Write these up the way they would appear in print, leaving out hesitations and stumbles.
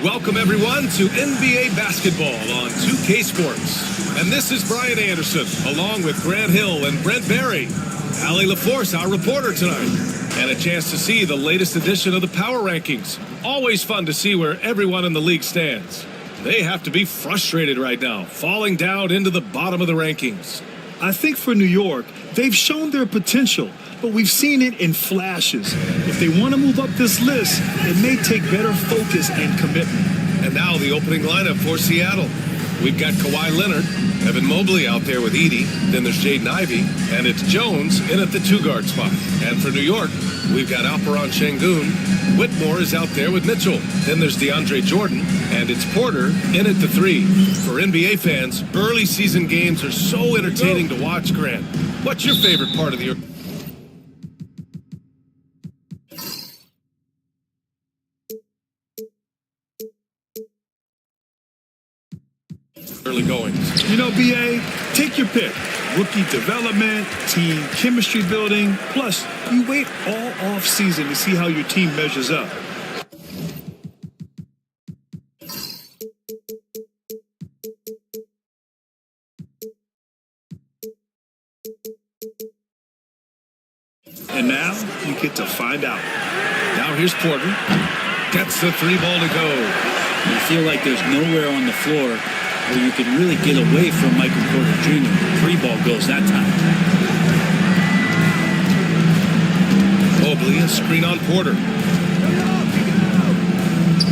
Welcome, everyone, to NBA basketball on 2K Sports. And this is Brian Anderson, along with Grant Hill and Brent Berry. Allie LaForce, our reporter tonight. And a chance to see the latest edition of the Power Rankings. Always fun to see where everyone in the league stands. They have to be frustrated right now, falling down into the bottom of the rankings. I think for New York, they've shown their potential, but we've seen it in flashes. If they want to move up this list, it may take better focus and commitment. And now the opening lineup for Seattle. We've got Kawhi Leonard, Evan Mobley out there with Edey, then there's Jaden Ivey, and it's Jones in at the two-guard spot. And for New York, we've got Alperen Şengün. Whitmore is out there with Mitchell. Then there's DeAndre Jordan, and it's Porter in at the three. For NBA fans, early season games are so entertaining to watch, Grant. What's your favorite part of the early goings? You know, BA, take your pick. Rookie development, team chemistry building. Plus, you wait all off season to see how your team measures up. And now you get to find out. Now here's Porter. Gets the three ball to go. You feel like there's nowhere on the floor where you can really get away from Michael Porter Jr. Three ball goes that time. Mobley, a screen on Porter.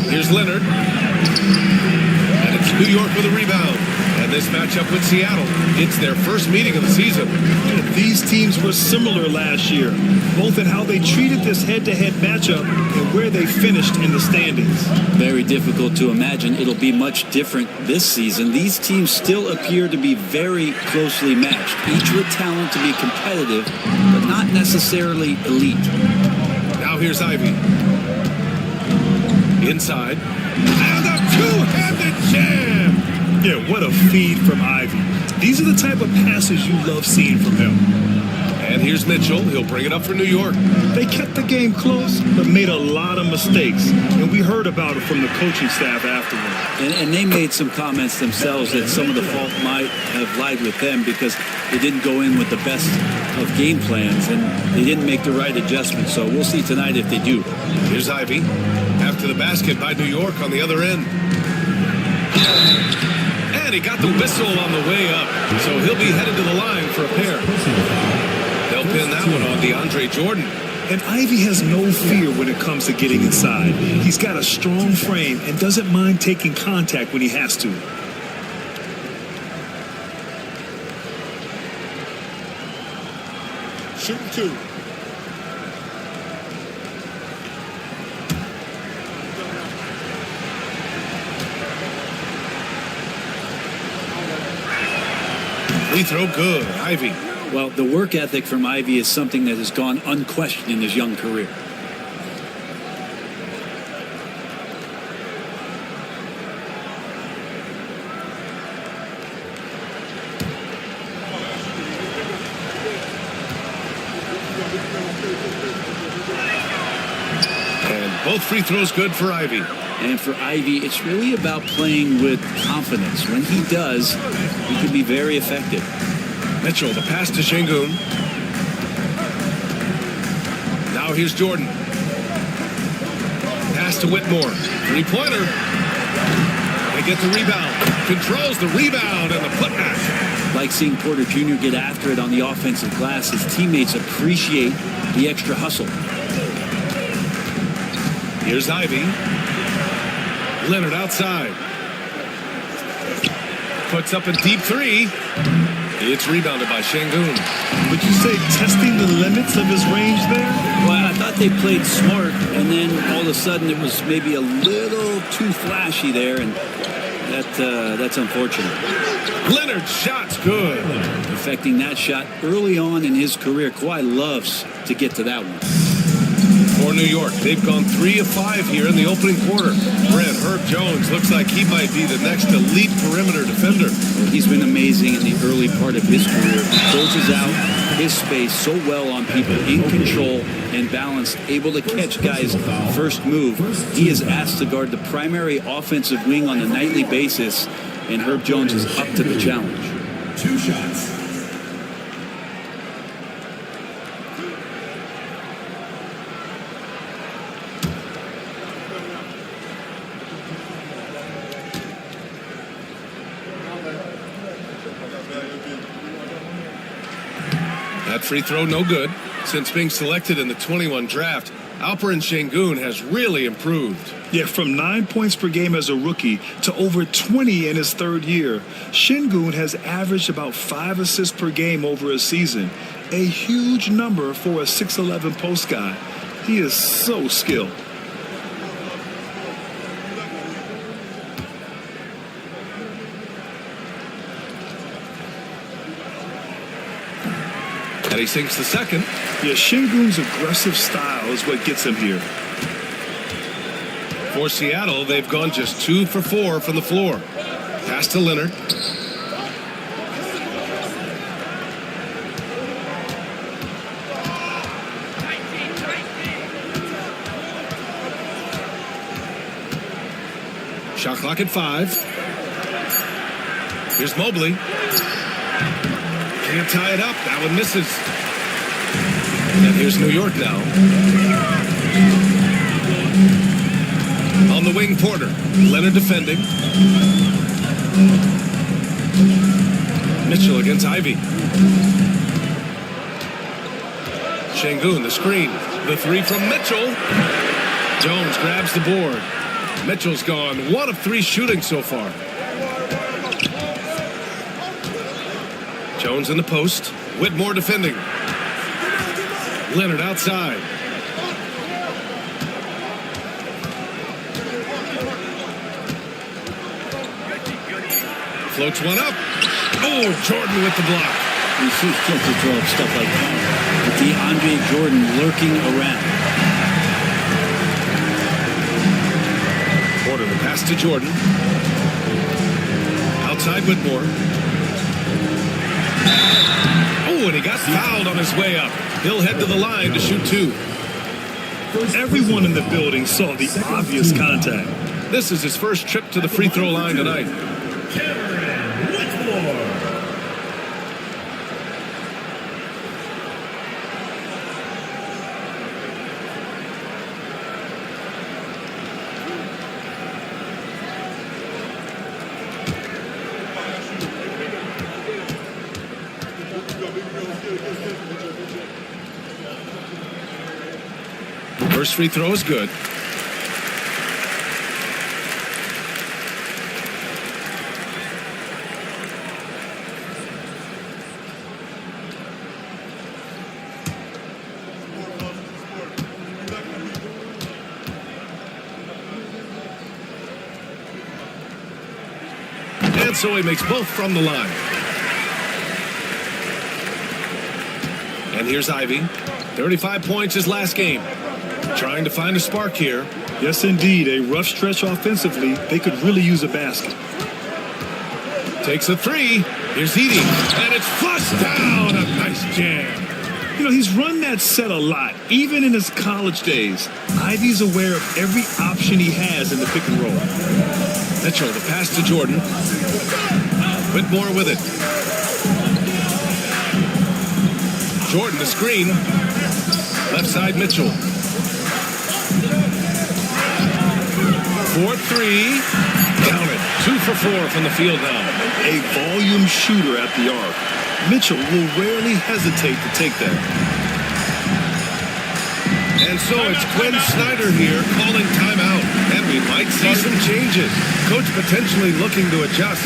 Here's Leonard. And it's New York with a rebound. And this matchup with Seattle, it's their first meeting of the season. And these teams were similar last year, both in how they treated this head-to-head matchup and where they finished in the standings. Very difficult to imagine it'll be much different this season. These teams still appear to be very closely matched, each with talent to be competitive, but not necessarily elite. Now here's Ivey. Inside. And a two-handed jam! Yeah, what a feed from Ivey. These are the type of passes you love seeing from him. And here's Mitchell. He'll bring it up for New York. They kept the game close, but made a lot of mistakes. And we heard about it from the coaching staff afterward. And they made some comments themselves that some of the fault might have lied with them because they didn't go in with the best of game plans and they didn't make the right adjustments. So we'll see tonight if they do. Here's Ivey. After the basket by New York on the other end. And he got the whistle on the way up. So he'll be headed to the line for a pair. They'll pin that one on DeAndre Jordan. And Ivey has no fear when it comes to getting inside. He's got a strong frame and doesn't mind taking contact when he has to. Shooting two. Free throw good. Ivey. Well, the work ethic from Ivey is something that has gone unquestioned in his young career. And both free throws good for Ivey. And for Ivey, it's really about playing with confidence. When he does, he can be very effective. Mitchell, the pass to Şengün. Now here's Jordan. Pass to Whitmore. Three-pointer. They get the rebound. Controls the rebound and the putback. Like seeing Porter Jr. get after it on the offensive glass, his teammates appreciate the extra hustle. Here's Ivey. Leonard outside. Puts up a deep three. It's rebounded by Şengün. Would you say testing the limits of his range there? Well, I thought they played smart, and then all of a sudden it was maybe a little too flashy there, and that's unfortunate. Leonard's shot's good. Affecting that shot early on in his career. Kawhi loves to get to that one. For New York, they've gone 3 of 5 here in the opening quarter. Brent, Herb Jones looks like he might be the next elite perimeter defender. Well, he's been amazing in the early part of his career. Closes out, his space so well on people, in control and balanced, able to catch guys' first move. He is asked to guard the primary offensive wing on a nightly basis, and Herb Jones is up to the challenge. 2 shots. That free throw no good. Since being selected in the 21 draft, Alperen Şengün has really improved. Yeah, from 9 points per game as a rookie to over 20 in his third year. Şengün has averaged about 5 assists per game over a season. A huge number for a 6'11 post guy. He is so skilled. And he sinks the second. Yeah, Şengün's aggressive style is what gets him here. For Seattle, they've gone just 2 for 4 from the floor. Pass to Leonard. Shot clock at 5. Here's Mobley. Can't tie it up. That one misses. And here's New York now. On the wing, Porter. Leonard defending. Mitchell against Ivy. Şengün, the screen. The 3 from Mitchell. Jones grabs the board. Mitchell's gone 1 of 3 shooting so far. Jones in the post. Whitmore defending. Leonard outside. Floats one up. Oh, Jordan with the block. You see kids to throw up stuff like that. With DeAndre Jordan lurking around. Porter, the pass to Jordan. Outside Whitmore. Oh, and he got fouled on his way up. He'll head to the line to shoot 2. Everyone in the building saw the obvious contact. This is his first trip to the free throw line tonight. First free throw is good. And so he makes both from the line. And here's Ivy. 35 points his last game. Trying to find a spark here. Yes, indeed. A rough stretch offensively. They could really use a basket. Takes a 3. Here's Edey. And it's flushed down. A nice jam. You know, he's run that set a lot, even in his college days. Ivy's aware of every option he has in the pick and roll. Mitchell, the pass to Jordan. Whitmore with it. Jordan, the screen. Left side, Mitchell. 4-3. Count it. 2 for 4 from the field now. A volume shooter at the arc. Mitchell will rarely hesitate to take that. And so it's Quinn Snyder here calling timeout. And we might see some changes. Coach potentially looking to adjust.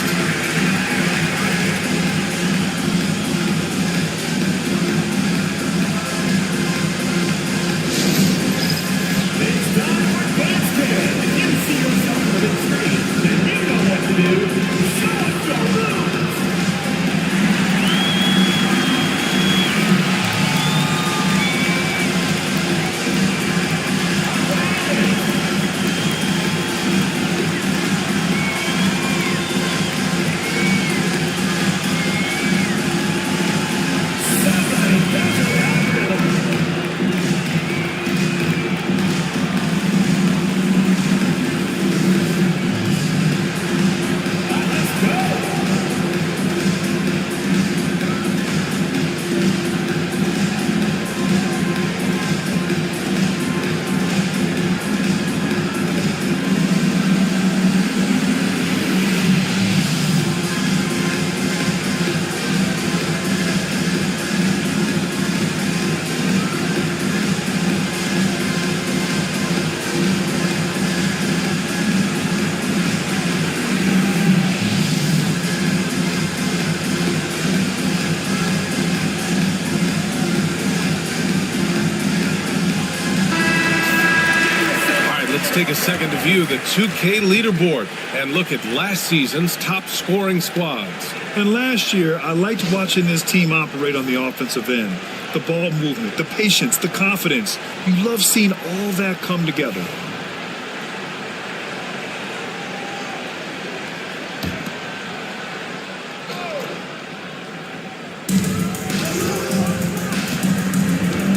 take a second to view the 2K leaderboard and look at last season's top scoring squads. And last year, I liked watching this team operate on the offensive end. The ball movement, the patience, the confidence. You love seeing all that come together.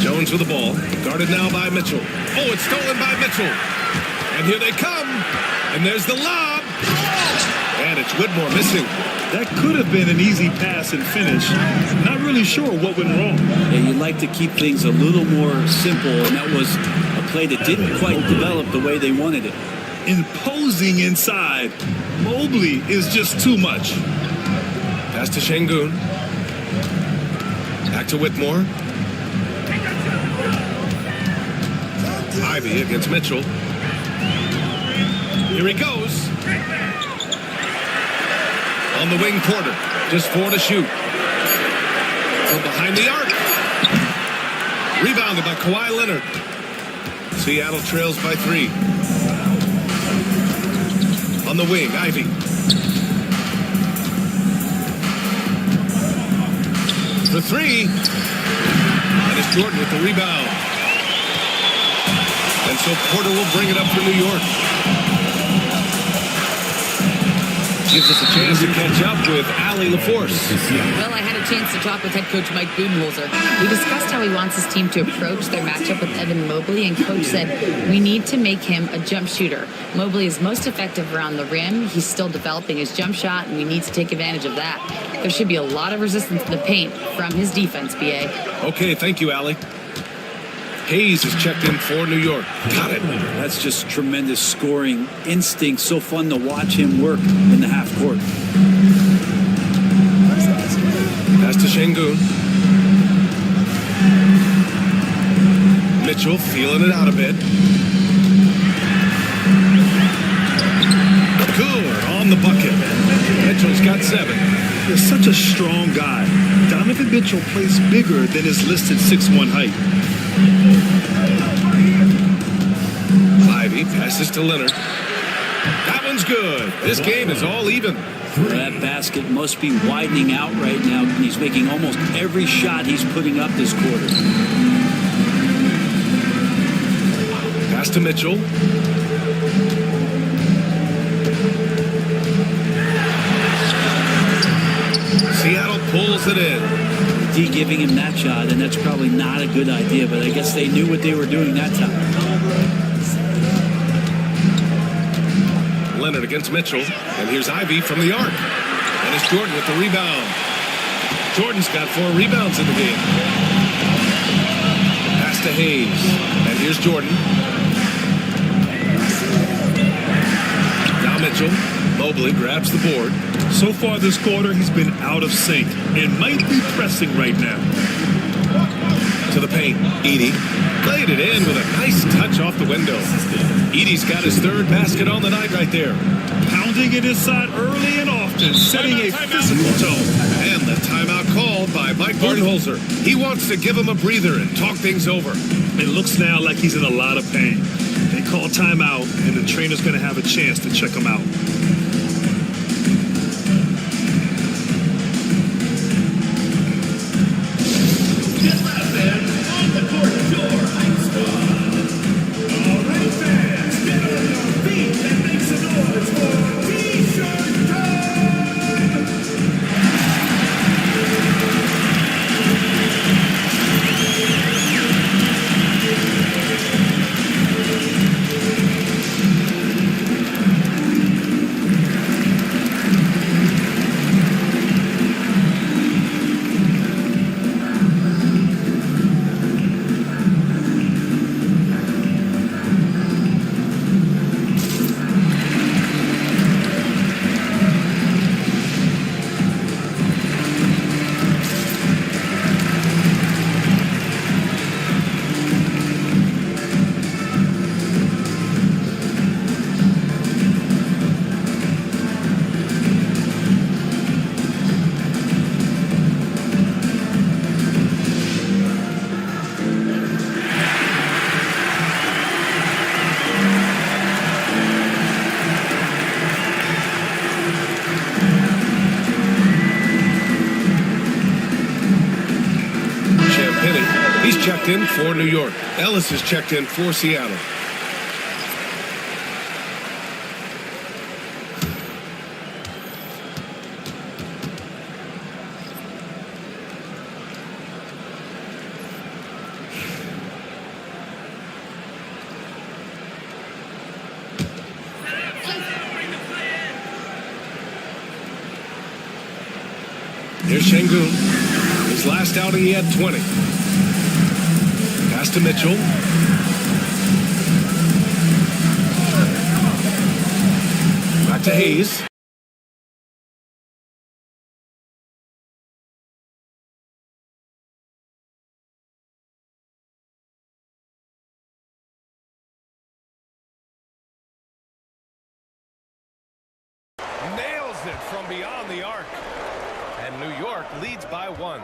Jones with the ball, guarded now by Mitchell. Oh, it's stolen by Mitchell. And here they come. And there's the lob. And it's Whitmore missing. That could have been an easy pass and finish. Not really sure what went wrong. Yeah, you'd like to keep things a little more simple, and that was a play that didn't quite develop the way they wanted it. Imposing inside. Mobley is just too much. Pass to Şengün. Back to Whitmore. Ivy against Mitchell. Here he goes. On the wing, Porter. Just 4 to shoot. From behind the arc. Rebounded by Kawhi Leonard. Seattle trails by 3. On the wing, Ivy. For 3. And it's Jordan with the rebound. And so Porter will bring it up for New York. Gives us a chance to catch up with Allie LaForce. Well, I had a chance to talk with head coach Mike Budenholzer. We discussed how he wants his team to approach their matchup with Evan Mobley, and coach said, we need to make him a jump shooter. Mobley is most effective around the rim. He's still developing his jump shot, and we need to take advantage of that. There should be a lot of resistance to the paint from his defense, BA. Okay, thank you, Allie. Hayes is checked in for New York. Got it. That's just tremendous scoring instinct. So fun to watch him work in the half court. Pass to Şengün. Mitchell feeling it out a bit. Good on the bucket. Mitchell's got 7. He's such a strong guy. Donovan Mitchell plays bigger than his listed 6'1" height. Ivy passes to Leonard. That one's good. This game is all even. That basket must be widening out right now. He's making almost every shot he's putting up this quarter. Pass to Mitchell. Seattle pulls it in. D giving him that shot, and that's probably not a good idea, but I guess they knew what they were doing that time. Leonard against Mitchell, and here's Ivy from the arc. And it's Jordan with the rebound. Jordan's got 4 rebounds in the game. Pass to Hayes, and here's Jordan. Now Mitchell. Mobley grabs the board. So far this quarter, he's been out of sync and might be pressing right now. To the paint, Edey laid it in with a nice touch off the window. Edey's got his 3rd basket on the night right there. Pounding it inside early and often, setting a physical tone. And the timeout called by Mike Budenholzer. He wants to give him a breather and talk things over. It looks now like he's in a lot of pain. They call timeout, and the trainer's going to have a chance to check him out. Champagny. He's checked in for New York. Ellis is checked in for Seattle. Here's Şengün. His last outing, he had 20. Pass to Mitchell. Back to Hayes. Nails it from beyond the arc. And New York leads by 1.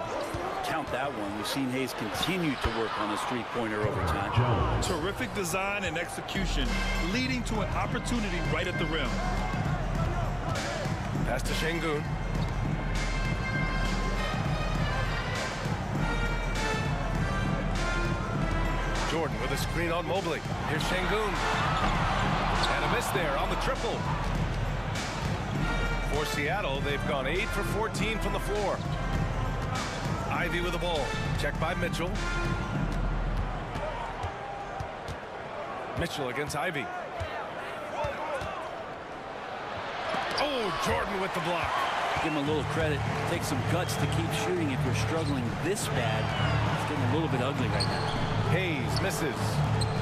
Count that one. We've seen Hayes continue to work on his three-pointer over time. Terrific design and execution, leading to an opportunity right at the rim. Pass to Şengün. Jordan with a screen on Mobley. Here's Şengün. And a miss there on the triple. For Seattle, they've gone 8 for 14 from the floor. Ivy with the ball. Checked by Mitchell. Mitchell against Ivy. Oh, Jordan with the block. Give him a little credit. Take some guts to keep shooting if you're struggling this bad. It's getting a little bit ugly right now. Hayes misses.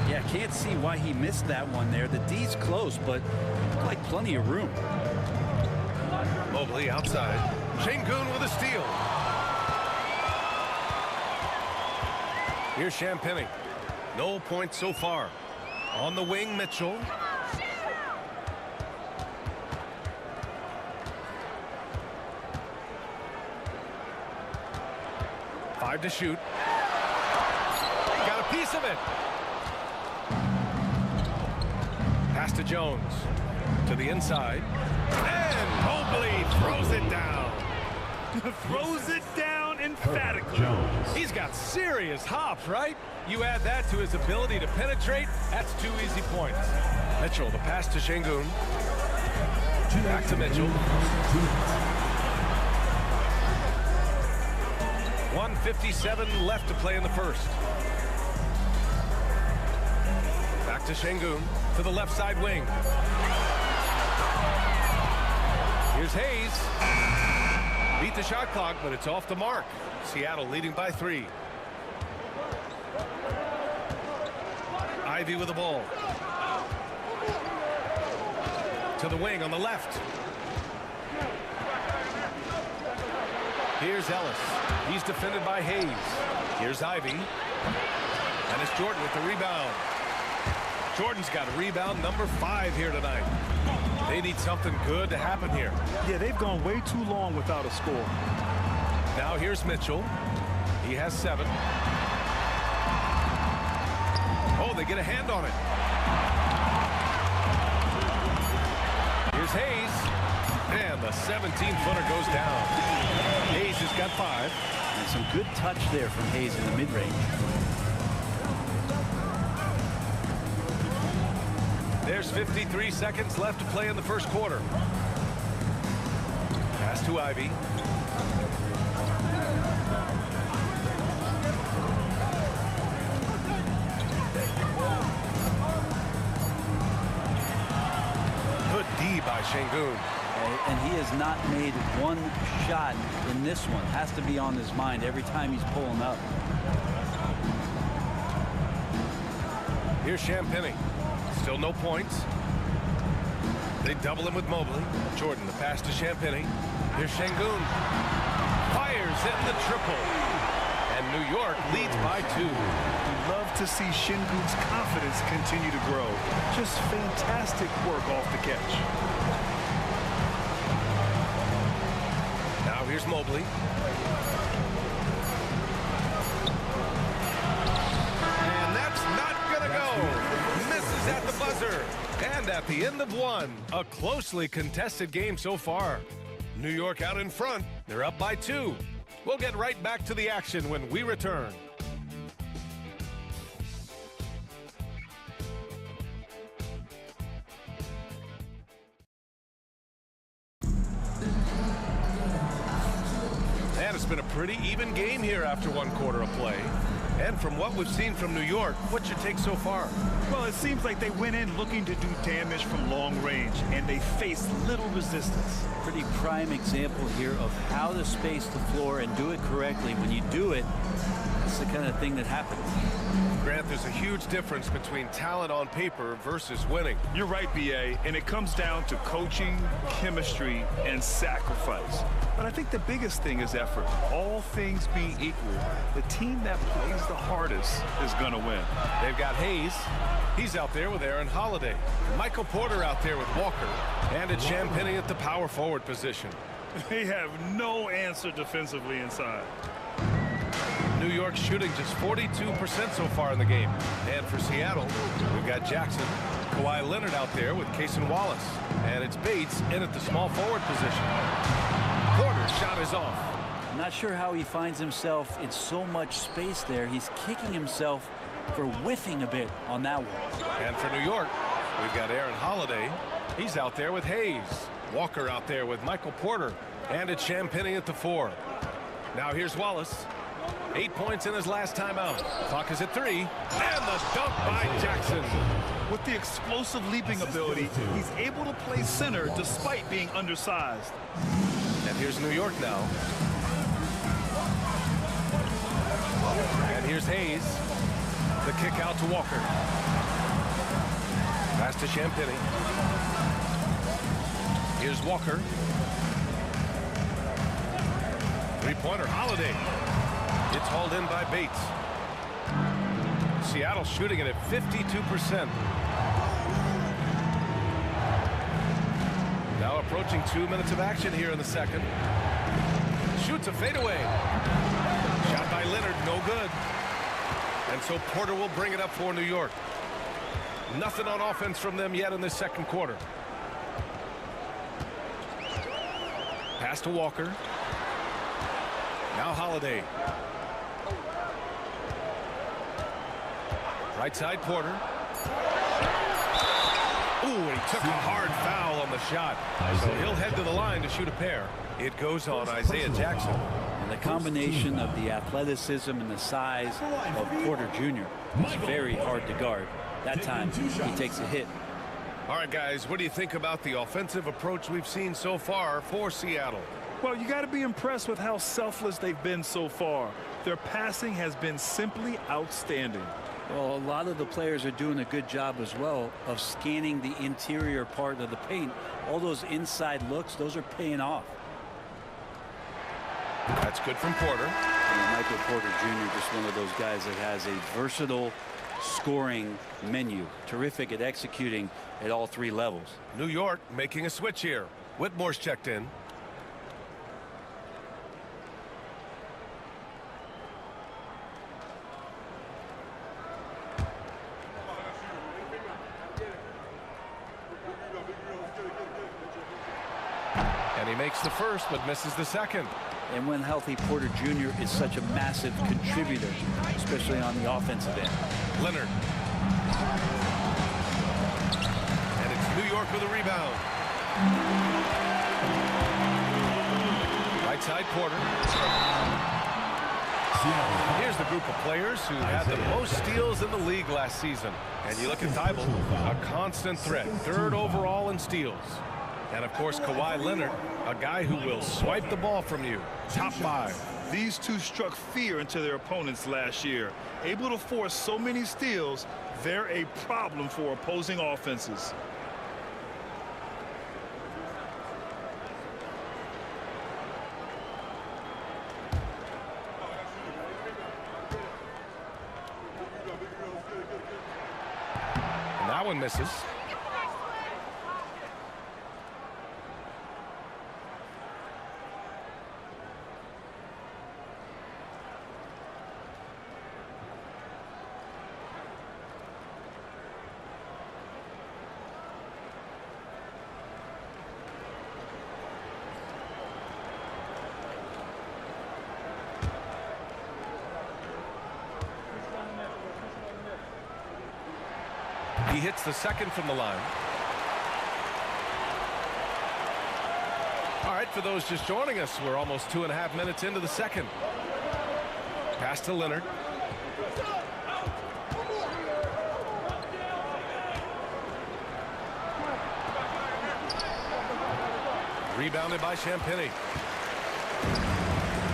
Yeah, can't see why he missed that one there. The D's close, but like plenty of room. Mobley outside. Şengün with a steal. Here's Champagny. No points so far. On the wing, Mitchell. Five to shoot. Got a piece of it. Pass to Jones. To the inside. And Mobley throws it down. Throws it down emphatically. He's got serious hops, right? You add that to his ability to penetrate, that's 2 easy points. Mitchell, the pass to Şengün. Back to Mitchell. 1:57 left to play in the first. Back to Şengün, to the left side wing. Here's Hayes. Beat the shot clock, but it's off the mark. Seattle leading by 3. Ivy with the ball. To the wing on the left. Here's Ellis. He's defended by Hayes. Here's Ivy. And it's Jordan with the rebound. Jordan's got a rebound number 5 here tonight. They need something good to happen here. Yeah, they've gone way too long without a score. Now here's Mitchell. He has 7. Oh, they get a hand on it. Here's Hayes. And the 17-footer goes down. Hayes has got 5. And some good touch there from Hayes in the mid-range. There's 53 seconds left to play in the first quarter. Pass to Ivy. Good D by Şengün. And he has not made one shot in this one. Has to be on his mind every time he's pulling up. Here's Champagny. Still no points. They double him with Mobley. Jordan, the pass to Champagny. Here's Şengün. Fires in the triple. And New York leads by 2. Love to see Şengün's confidence continue to grow. Just fantastic work off the catch. Now here's Mobley. And that's not gonna go. Misses at the buzzer. And at the end of 1, a closely contested game so far. New York out in front. They're up by 2. We'll get right back to the action when we return. been a pretty even game here after one quarter of play. And from what we've seen from New York, what's your take so far? Well, it seems like they went in looking to do damage from long range, and they faced little resistance. Pretty prime example here of how to space the floor and do it correctly. When you do it, it's the kind of thing that happens. Grant, there's a huge difference between talent on paper versus winning. You're right, B.A., and it comes down to coaching, chemistry, and sacrifice. But I think the biggest thing is effort. All things being equal, the team that plays the hardest is going to win. They've got Hayes. He's out there with Aaron Holiday. Michael Porter out there with Walker. And it's Champagnie at the power forward position. They have no answer defensively inside. New York shooting just 42% so far in the game. And for Seattle, we've got Jackson, Kawhi Leonard out there with Cason Wallace. And it's Bates in at the small forward position. Porter's shot is off. I'm not sure how he finds himself in so much space there. He's kicking himself for whiffing a bit on that one. And for New York, we've got Aaron Holiday. He's out there with Hayes. Walker out there with Michael Porter. And it's Champagnie at the 4. Now here's Wallace. 8 points in his last time out. Clock is at 3. And the dunk by Jackson. With the explosive leaping ability, he's able to play center despite being undersized. And here's New York now. And here's Hayes. The kick out to Walker. Pass to Champagnie. Here's Walker. Three-pointer, Holiday. It's hauled in by Bates. Seattle shooting it at 52%. Now approaching 2 minutes of action here in the second. Shoots a fadeaway. Shot by Leonard, no good. And so Porter will bring it up for New York. Nothing on offense from them yet in this second quarter. Pass to Walker. Now Holiday. Right side, Porter. Ooh, he took a hard foul on the shot. So he'll head to the line to shoot a pair. It goes on Isaiah Jackson. And the combination of the athleticism and the size of Porter Jr. is very hard to guard. That time, he takes a hit. All right, guys, what do you think about the offensive approach we've seen so far for Seattle? Well, you got to be impressed with how selfless they've been so far. Their passing has been simply outstanding. Well, a lot of the players are doing a good job as well of scanning the interior part of the paint. All those inside looks, those are paying off. That's good from Porter. And Michael Porter Jr., just one of those guys that has a versatile scoring menu. Terrific at executing at all three levels. New York making a switch here. Whitmore's checked in. And he makes the first, but misses the second. And when healthy, Porter Jr. is such a massive contributor, especially on the offensive end. Leonard. And it's New York with a rebound. Right side, Porter. Here's the group of players who had the most steals in the league last season. And you look at Thibault, a constant threat, third overall in steals. And, of course, Kawhi Leonard, a guy who will swipe the ball from you. Top 5. These two struck fear into their opponents last year. Able to force so many steals, they're a problem for opposing offenses. And that one misses. He hits the second from the line. All right, right, for those just joining us, we're almost 2.5 minutes into the second. Pass to Leonard. Rebounded by Champagny.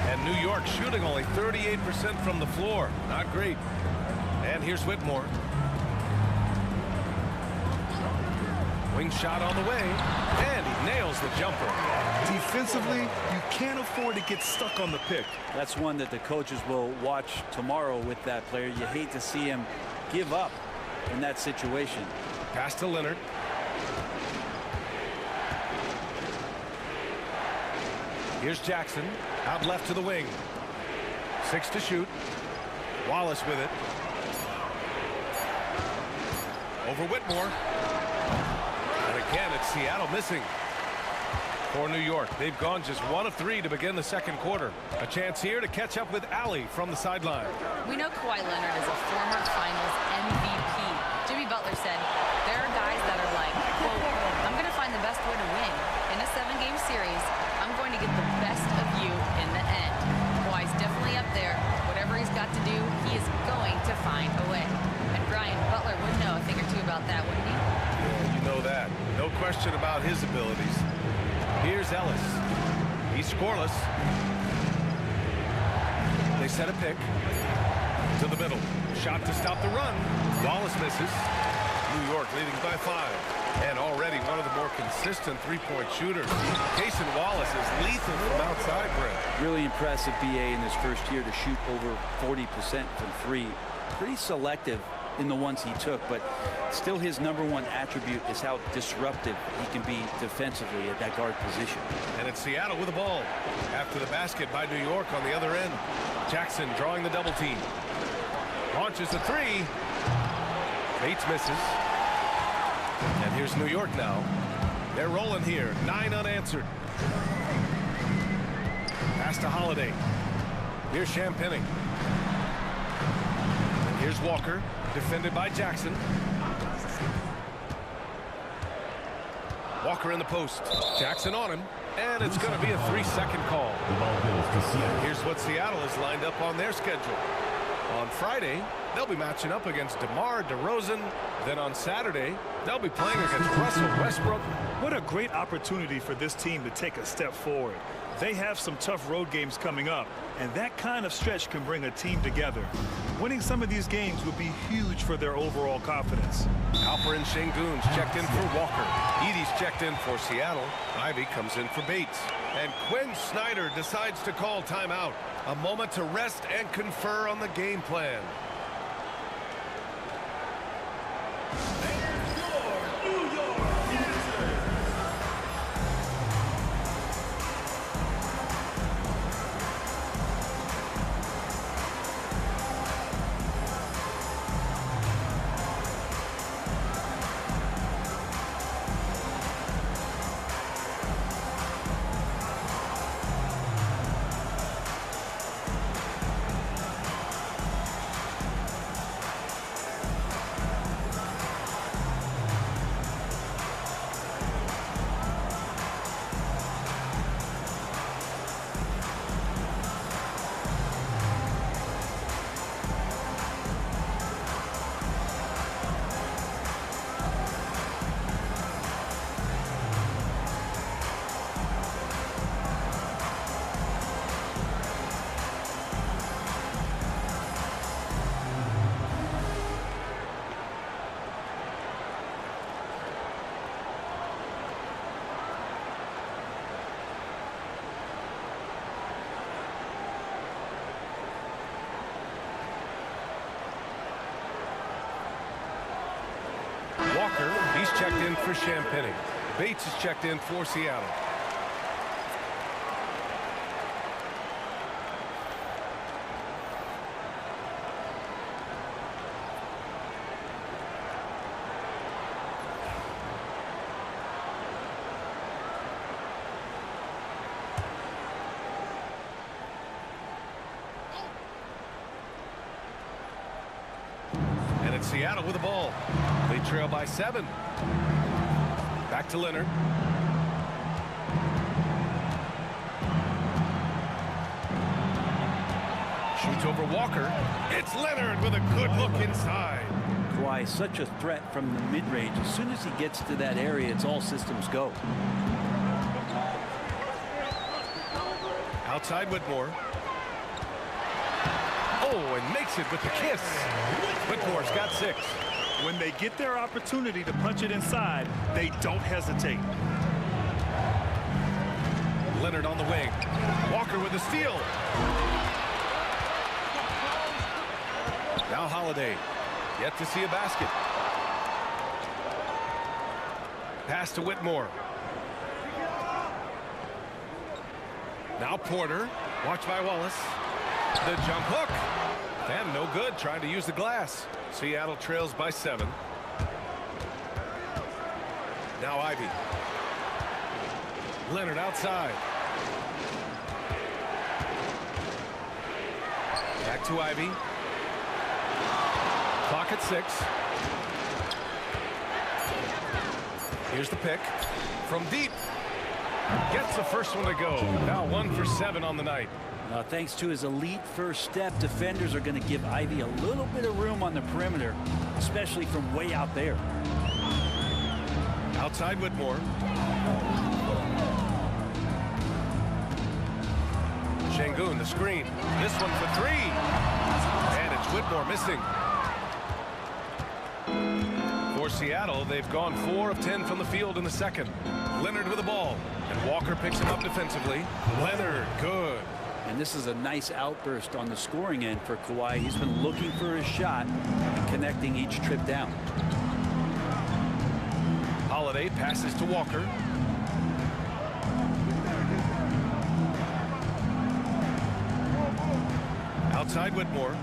And New York shooting only 38% from the floor. Not great. And here's Whitmore. Wing shot on the way, and he nails the jumper. Defensively, you can't afford to get stuck on the pick. That's one that the coaches will watch tomorrow with that player. You hate to see him give up in that situation. Pass to Leonard. Here's Jackson, out left to the wing. 6 to shoot. Wallace with it. Over Whitmore. And again, it's Seattle missing. For New York, they've gone just 1 of 3 to begin the second quarter. A chance here to catch up with Allie from the sideline. We know Kawhi Leonard is a former Finals MVP. Jimmy Butler said, there are guys that are like, quote, I'm going to find the best way to win. In a 7-game series, I'm going to get the best of you in the end. Kawhi's definitely up there. Whatever he's got to do, he is going to find a way. And Brian, Butler would know a thing or two about that, wouldn't he? Yeah, you know that. No question about his abilities. Here's Ellis. He's scoreless. They set a pick to the middle. Shot to stop the run. Wallace misses. New York leading by 5. And already one of the more consistent three-point shooters. Cason Wallace is lethal from outside, Brent. Really impressive BA in his first year to shoot over 40% from 3. Pretty selective in the ones he took, but still his #1 attribute is how disruptive he can be defensively at that guard position. And it's Seattle with the ball. After the basket by New York on the other end. Jackson drawing the double team. Launches a 3. Bates misses. And here's New York now. They're rolling here. 9 unanswered. Pass to Holiday. Here's Champagny. Here's Walker, defended by Jackson. Walker in the post. Jackson on him, and it's going to be a 3-second call. Here's what Seattle has lined up on their schedule. On Friday, they'll be matching up against DeMar DeRozan. Then on Saturday, they'll be playing against Russell Westbrook. What a great opportunity for this team to take a step forward. They have some tough road games coming up, and that kind of stretch can bring a team together. Winning some of these games would be huge for their overall confidence. Alperen Sengun's checked in for Walker. Edey's checked in for Seattle. Ivy comes in for Bates. And Quinn Snyder decides to call timeout. A moment to rest and confer on the game plan. Walker, he's checked in for Champagny. Bates is checked in for Seattle. And it's Seattle with the ball. They trail by 7. Back to Leonard. Out over Walker. It's Leonard with a good look inside. Kawhi, such a threat from the mid-range. As soon as he gets to that area, it's all systems go. Outside Whitmore. Oh, and makes it with the kiss. Whitmore's got 6. When they get their opportunity to punch it inside, they don't hesitate. Leonard on the wing. Walker with a steal. Now Holiday. Yet to see a basket. Pass to Whitmore. Now Porter. Watched by Wallace. The jump hook. And no good. Trying to use the glass. Seattle trails by 7. Now Ivy. Leonard outside. Back to Ivy. Clock at 6. Here's the pick. From deep. Gets the first one to go. Now 1 for 7 on the night. Thanks to his elite first step, defenders are going to give Ivy a little bit of room on the perimeter, especially from way out there. Outside Whitmore. Şengün, the screen. This one for 3. And it's Whitmore missing. For Seattle, they've gone 4 of 10 from the field in the second. Leonard with the ball. And Walker picks him up defensively. Leonard, good. And this is a nice outburst on the scoring end for Kawhi. He's been looking for his shot and connecting each trip down. Holiday passes to Walker. Outside Whitmore.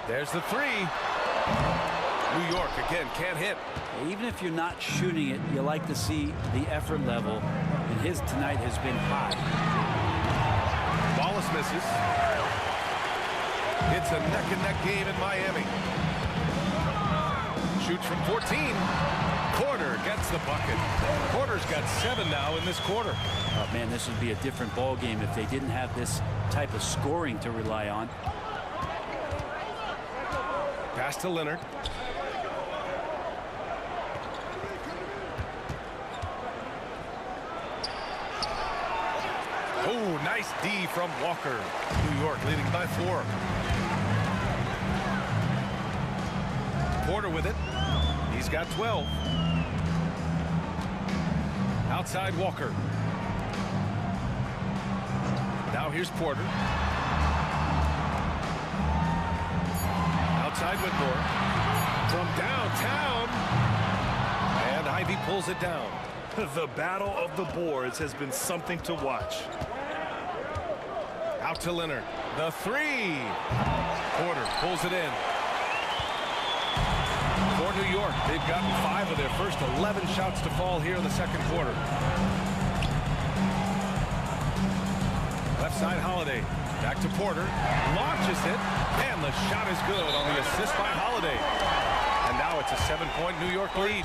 There's the 3. New York again can't hit. Even if you're not shooting it, you like to see the effort level, and his tonight has been high. Wallace misses. It's a neck-and-neck game in Miami. Shoots from 14. Porter gets the bucket. Porter's got 7 now in this quarter. Oh, man, this would be a different ball game if they didn't have this type of scoring to rely on. Pass to Leonard. Oh, nice D from Walker. New York leading by 4. Porter with it. He's got 12. Outside Walker. Now here's Porter. Outside Whitmore. From downtown. And Ivy pulls it down. The battle of the boards has been something to watch. Out to Leonard. The 3. Porter pulls it in. For New York, they've gotten 5 of their first 11 shots to fall here in the second quarter. Left side Holiday. Back to Porter. Launches it. And the shot is good on the assist by Holiday. And now it's a 7-point New York lead.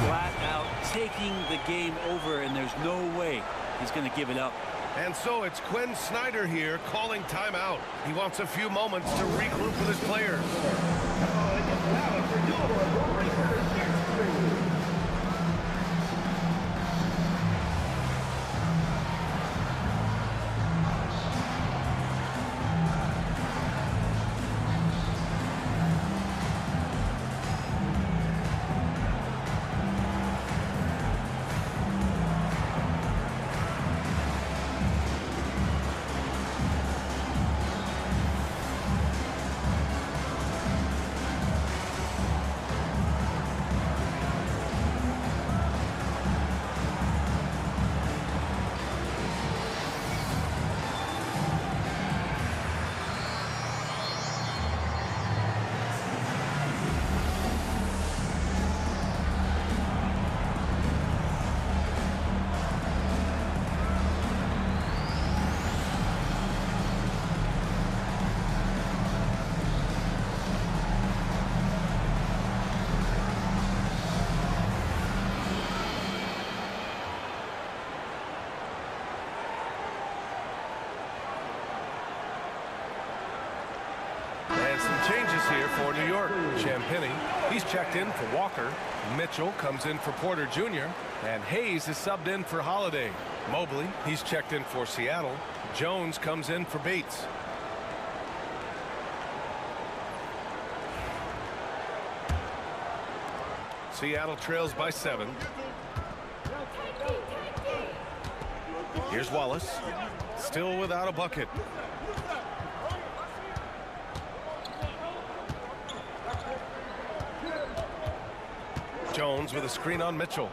Flat out taking the game over, and there's no way he's going to give it up. And so it's Quinn Snyder here calling timeout. He wants a few moments to regroup with his players. some changes here for New York. Champagny, he's checked in for Walker. Mitchell comes in for Porter Jr. And Hayes is subbed in for Holiday. Mobley, he's checked in for Seattle. Jones comes in for Bates. Seattle trails by 7. Here's Wallace, still without a bucket. Jones with a screen on Mitchell.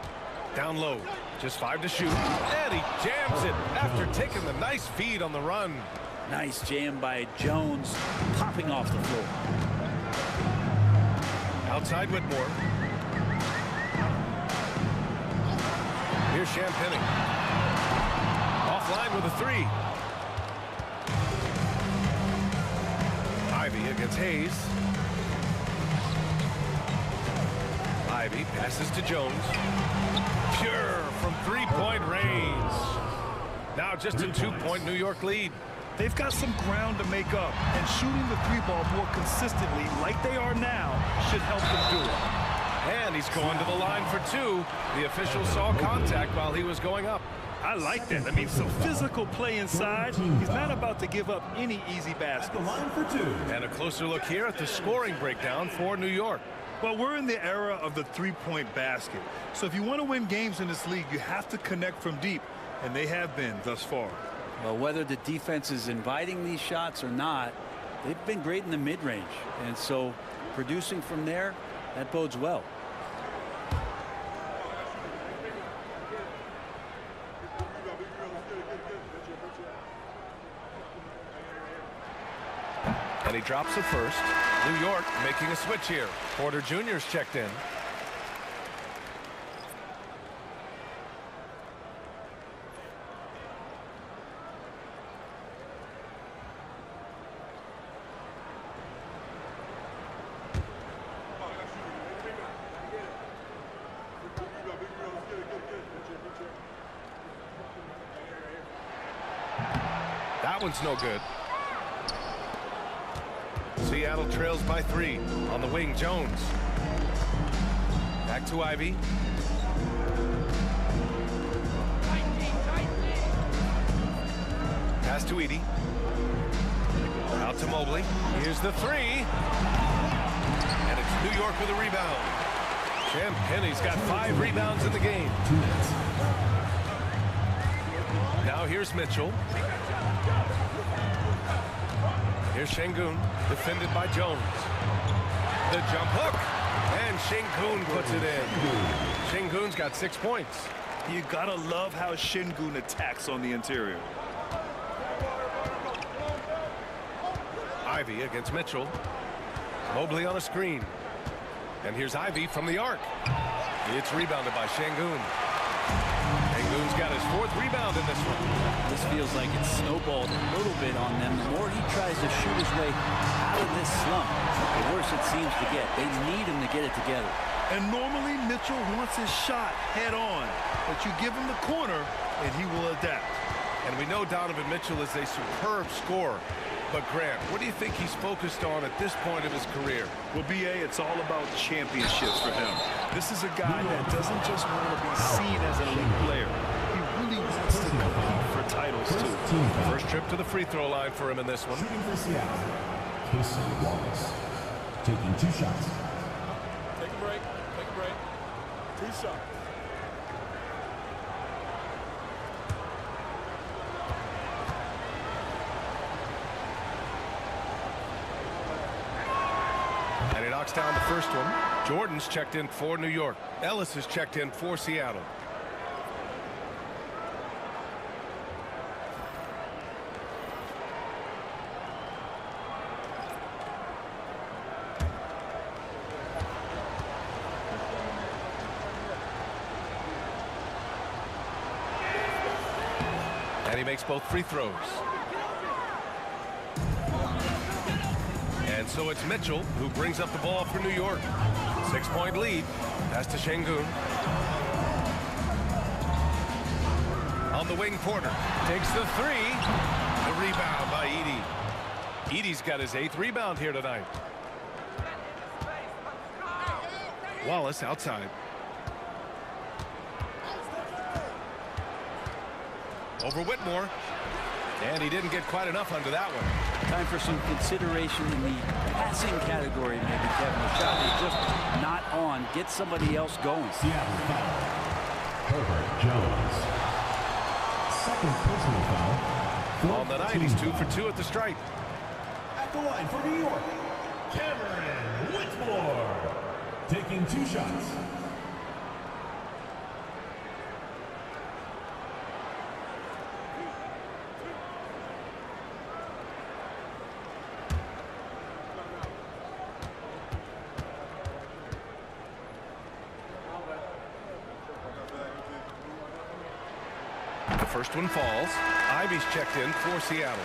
Down low, just 5 to shoot. And he jams it after taking the nice feed on the run. Nice jam by Jones, popping off the floor. Outside Whitmore. Here's Champagny. Offline with a 3. Ivy against Hayes. Ivy passes to Jones. Pure from 3-point range. Now just a 2-point New York lead. They've got some ground to make up, and shooting the 3-ball more consistently like they are now should help them do it. And he's going to the line for 2. The official saw contact while he was going up. I like that. I mean, some physical play inside. He's not about to give up any easy baskets. And a closer look here at the scoring breakdown for New York. Well, we're in the era of the 3-point basket. So if you want to win games in this league, you have to connect from deep, and they have been thus far. Well, whether the defense is inviting these shots or not, they've been great in the mid-range. And so producing from there, that bodes well. And he drops it first. New York making a switch here. Porter Jr.'s checked in. That one's no good. Seattle trails by 3. On the wing, Jones. Back to Ivy. Pass to Edie. Out to Mobley. Here's the 3. And it's New York with a rebound. Champagny's got 5 rebounds in the game. Now here's Mitchell. Here's Şengün, defended by Jones. The jump hook, and Şengün puts it in. Şengün's got 6 points. You gotta love how Şengün attacks on the interior. Ivy against Mitchell. Mobley on a screen. And here's Ivy from the arc. It's rebounded by Şengün. Şengün's got his 4th rebound in this one. This feels like it's snowballed a little bit on them. The more he tries to shoot his way out of this slump, the worse it seems to get. They need him to get it together. And normally Mitchell wants his shot head on, but you give him the corner and he will adapt. And we know Donovan Mitchell is a superb scorer. But Grant, what do you think he's focused on at this point of his career? Well, B.A., it's all about championships for him. This is a guy that doesn't just want to be seen as an elite player. He really wants to compete for titles, too. First trip to the free throw line for him in this one. Shooting for Seattle, Casey Wallace, taking 2 shots. Take a break. Take a break. 2 shots. And he knocks down the first one. Jordan's checked in for New York. Ellis is checked in for Seattle. And he makes both free throws. And so it's Mitchell who brings up the ball for New York. 6-point lead. Pass to Şengün. On the wing, Porter takes the 3. The rebound by Edie. Edie's got his 8th rebound here tonight. Wallace outside. Over Whitmore. And he didn't get quite enough under that one. Time for some consideration in the passing category, maybe, Kevin. The shot is just not on. Get somebody else going. Seattle foul. Herbert Jones. Second personal foul. On the night, he's 2 for 2 at the stripe. At the line for New York, Cameron Whitmore. Taking 2 shots. The first one falls. Ivy's checked in for Seattle.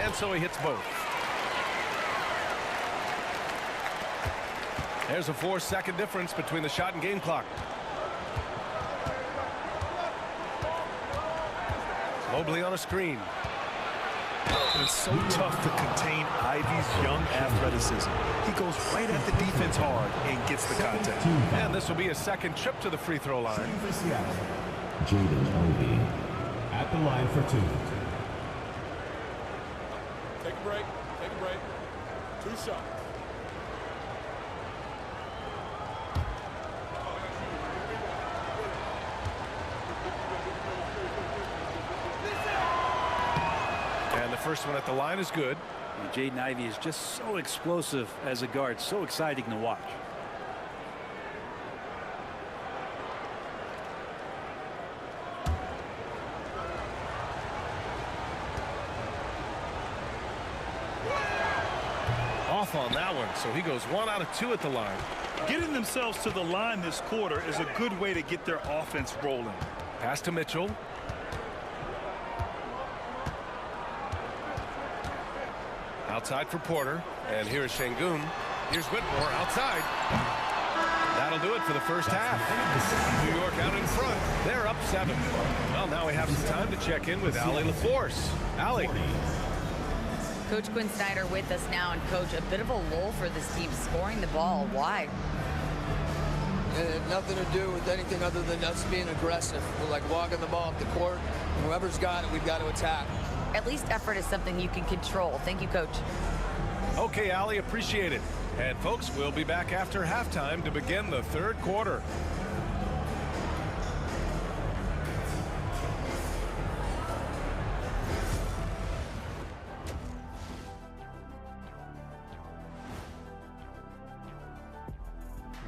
And so he hits both. There's a 4-second difference between the shot and game clock. Mobley on a screen. It's so tough to contain Ivy's young athleticism. He goes right at the defense hard and gets the contact. And this will be a second trip to the free throw line. For Seattle, Jaden Ivey at the line for 2. Take a break. Take a break. 2 shots. And the first one at the line is good. Jaden Ivey is just so explosive as a guard. So exciting to watch. Off on that one, so he goes 1 out of 2 at the line. Getting themselves to the line this quarter is a good way to get their offense rolling. Pass to Mitchell. Outside for Porter. And here's Şengün. Here's Whitmore outside. That'll do it for the first half. New York out in front. They're up 7. Well, now we have some time to check in with Allie LaForce. Allie. Coach Quinn Snyder with us now. And, Coach, a bit of a lull for this team scoring the ball. Why? It had nothing to do with anything other than us being aggressive. We're like walking the ball up the court. Whoever's got it, we've got to attack. At least effort is something you can control. Thank you, Coach. Okay, Allie, appreciate it. And, folks, we'll be back after halftime to begin the third quarter.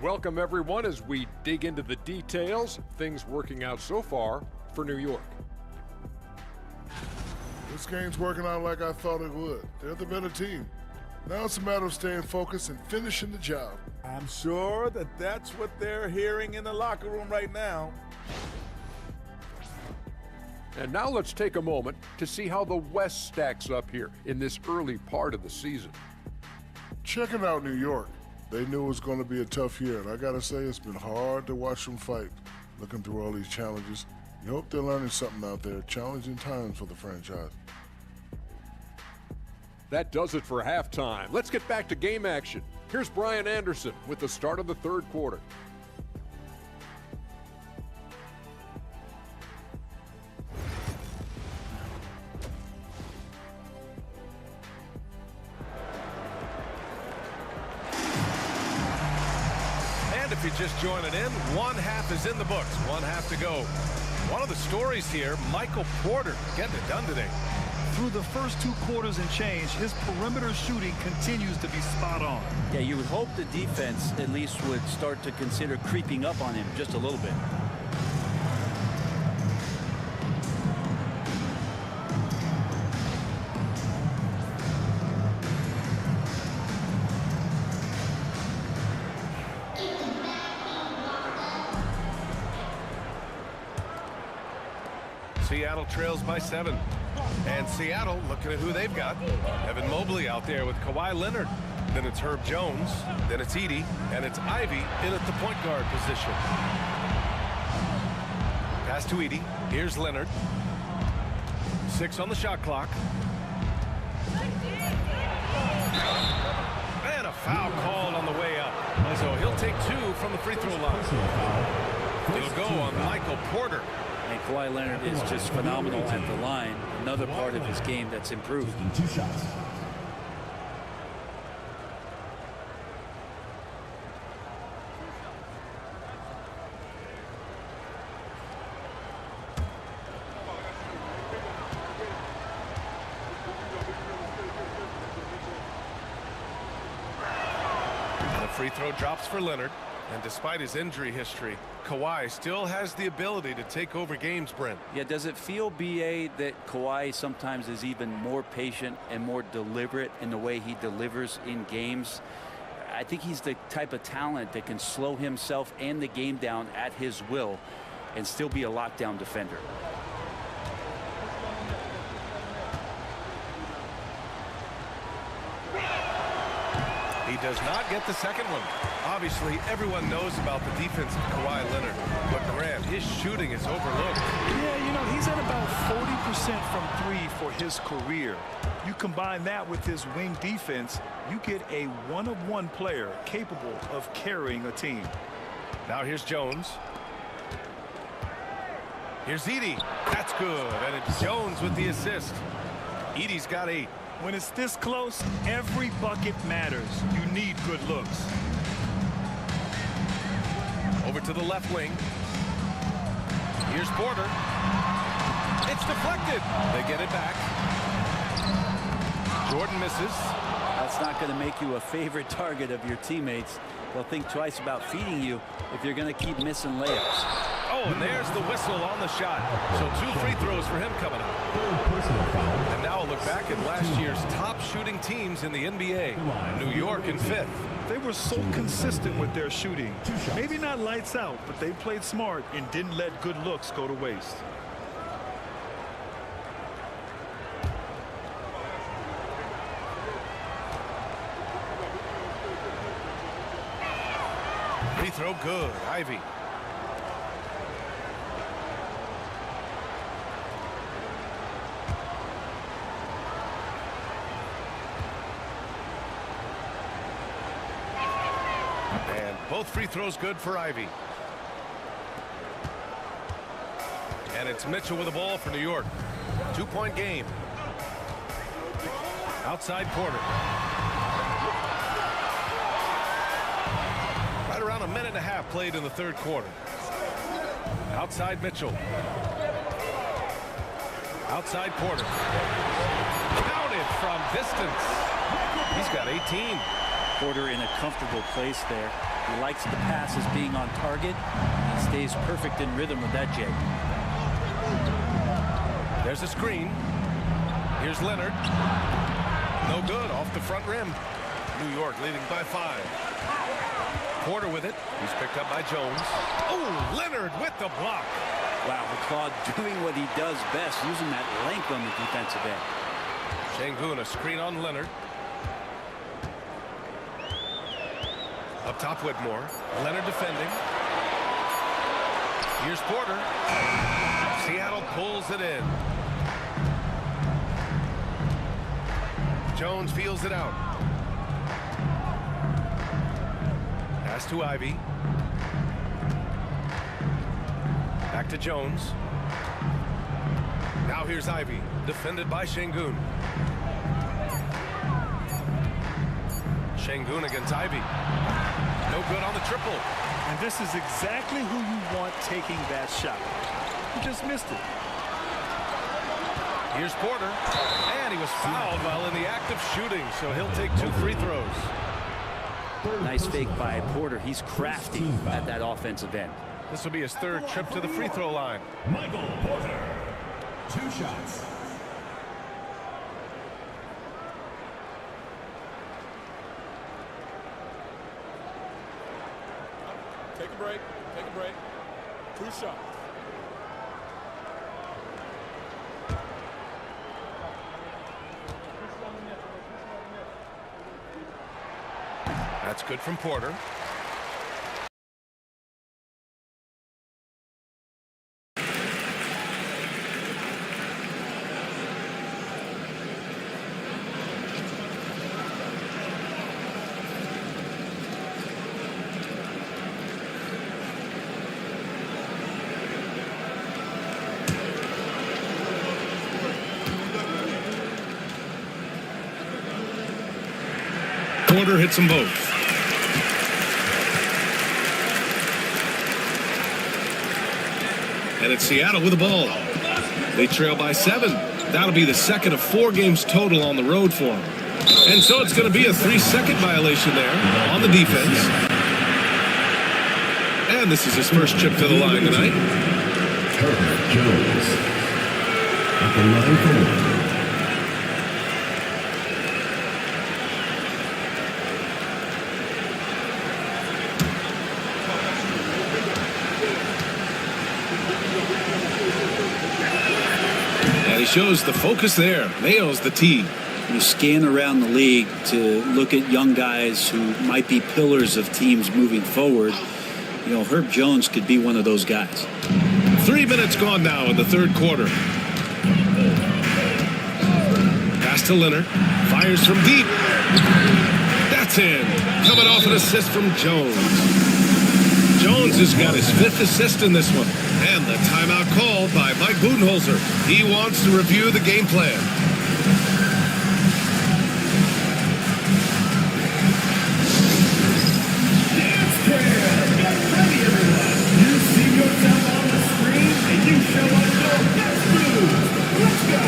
Welcome, everyone, as we dig into the details. Things working out so far for New York. This game's working out like I thought it would. They're the better team. Now it's a matter of staying focused and finishing the job. I'm sure that's what they're hearing in the locker room right now. And now let's take a moment to see how the West stacks up here in this early part of the season. Checking out New York. They knew it was going to be a tough year, and I got to say it's been hard to watch them fight, looking through all these challenges. You hope they're learning something out there. Challenging times for the franchise. That does it for halftime. Let's get back to game action. Here's Brian Anderson with the start of the third quarter. And if you're just joining in, one half is in the books. One half to go. One of the stories here, Michael Porter getting it done today. Through the first 2 quarters and change, his perimeter shooting continues to be spot on. Yeah, you would hope the defense at least would start to consider creeping up on him just a little bit. Seattle trails by 7. And Seattle, looking at who they've got. Evan Mobley out there with Kawhi Leonard. Then it's Herb Jones. Then it's Edey. And it's Ivy in at the point guard position. Pass to Edey. Here's Leonard. 6 on the shot clock. And a foul called on the way up. So he'll take 2 from the free throw line. It'll go on Michael Porter. And Kawhi Leonard is just phenomenal at the line. Another part of his game that's improved. 2 shots. The free throw drops for Leonard. And despite his injury history, Kawhi still has the ability to take over games, Brent. Yeah, does it feel, B.A., that Kawhi sometimes is even more patient and more deliberate in the way he delivers in games? I think he's the type of talent that can slow himself and the game down at his will and still be a lockdown defender. He does not get the second one. Obviously, everyone knows about the defense of Kawhi Leonard. But Grant, his shooting is overlooked. Yeah, you know, he's at about 40% from 3 for his career. You combine that with his wing defense, you get a one-of-one player capable of carrying a team. Now here's Jones. Here's Edey. That's good. And it's Jones with the assist. Edey's got 8. When it's this close, every bucket matters. You need good looks. Over to the left wing. Here's Porter. It's deflected. They get it back. Jordan misses. That's not going to make you a favorite target of your teammates. They'll think twice about feeding you if you're going to keep missing layups. Oh, and there's the whistle on the shot. So 2 free throws for him coming up. And now a look back at last year's top shooting teams in the NBA. New York in 5th. They were so consistent with their shooting. Maybe not lights out, but they played smart and didn't let good looks go to waste. Free throw good. Ivy. And both free throws good for Ivy. And it's Mitchell with the ball for New York. 2-point game. Outside Porter. Right around a minute and a half played in the 3rd quarter. Outside Mitchell. Outside Porter. Counted from distance. He's got 18. Porter in a comfortable place there. He likes the passes being on target. He stays perfect in rhythm with that jig. There's a screen. Here's Leonard. No good off the front rim. New York leading by 5. Porter with it. He's picked up by Jones. Oh, Leonard with the block. Wow, McClaw doing what he does best, using that length on the defensive end. Şengün, a screen on Leonard. Up top, Whitmore. Leonard defending. Here's Porter. Seattle pulls it in. Jones feels it out. Pass to Ivy. Back to Jones. Now here's Ivy, defended by Şengün. Şengün against Ivy. No good on the triple. And this is exactly who you want taking that shot. He just missed it. Here's Porter. And he was fouled while in the act of shooting, so he'll take 2 free throws. Nice fake by Porter. He's crafty at that offensive end. This will be his 3rd trip to the free throw line. Michael Porter. 2 shots. Take a break. Take a break. 2 shots. That's good from Porter. Porter hits them both. And it's Seattle with the ball. They trail by 7. That'll be the second of 4 games total on the road for them. And so it's going to be a 3-second violation there on the defense. And this is his first trip to the line tonight. Jones at the line for 1. He shows the focus there, nails the tee. You scan around the league to look at young guys who might be pillars of teams moving forward. You know, Herb Jones could be one of those guys. 3 minutes gone now in the third quarter. Pass to Leonard, fires from deep. That's in. Coming off an assist from Jones. Jones has got his 5th assist in this one. And the timeout called by Mike Budenholzer. He wants to review the game plan. Dance Cam! Get ready, everyone! You see yourself on the screen, and you show us your best moves. Let's go!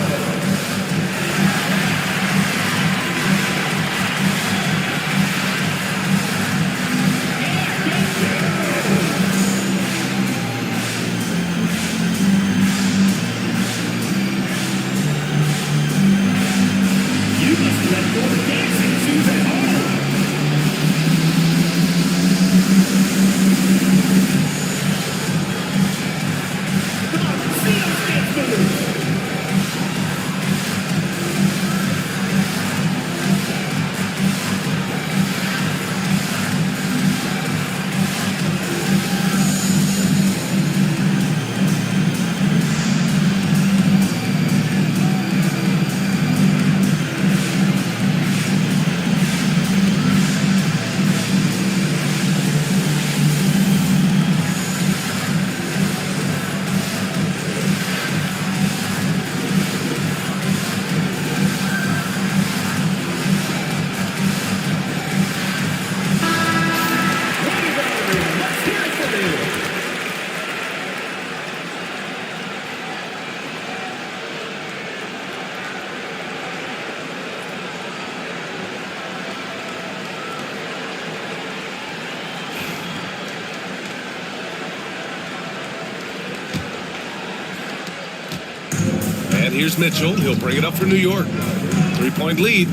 And here's Mitchell. He'll bring it up for New York. 3-point lead.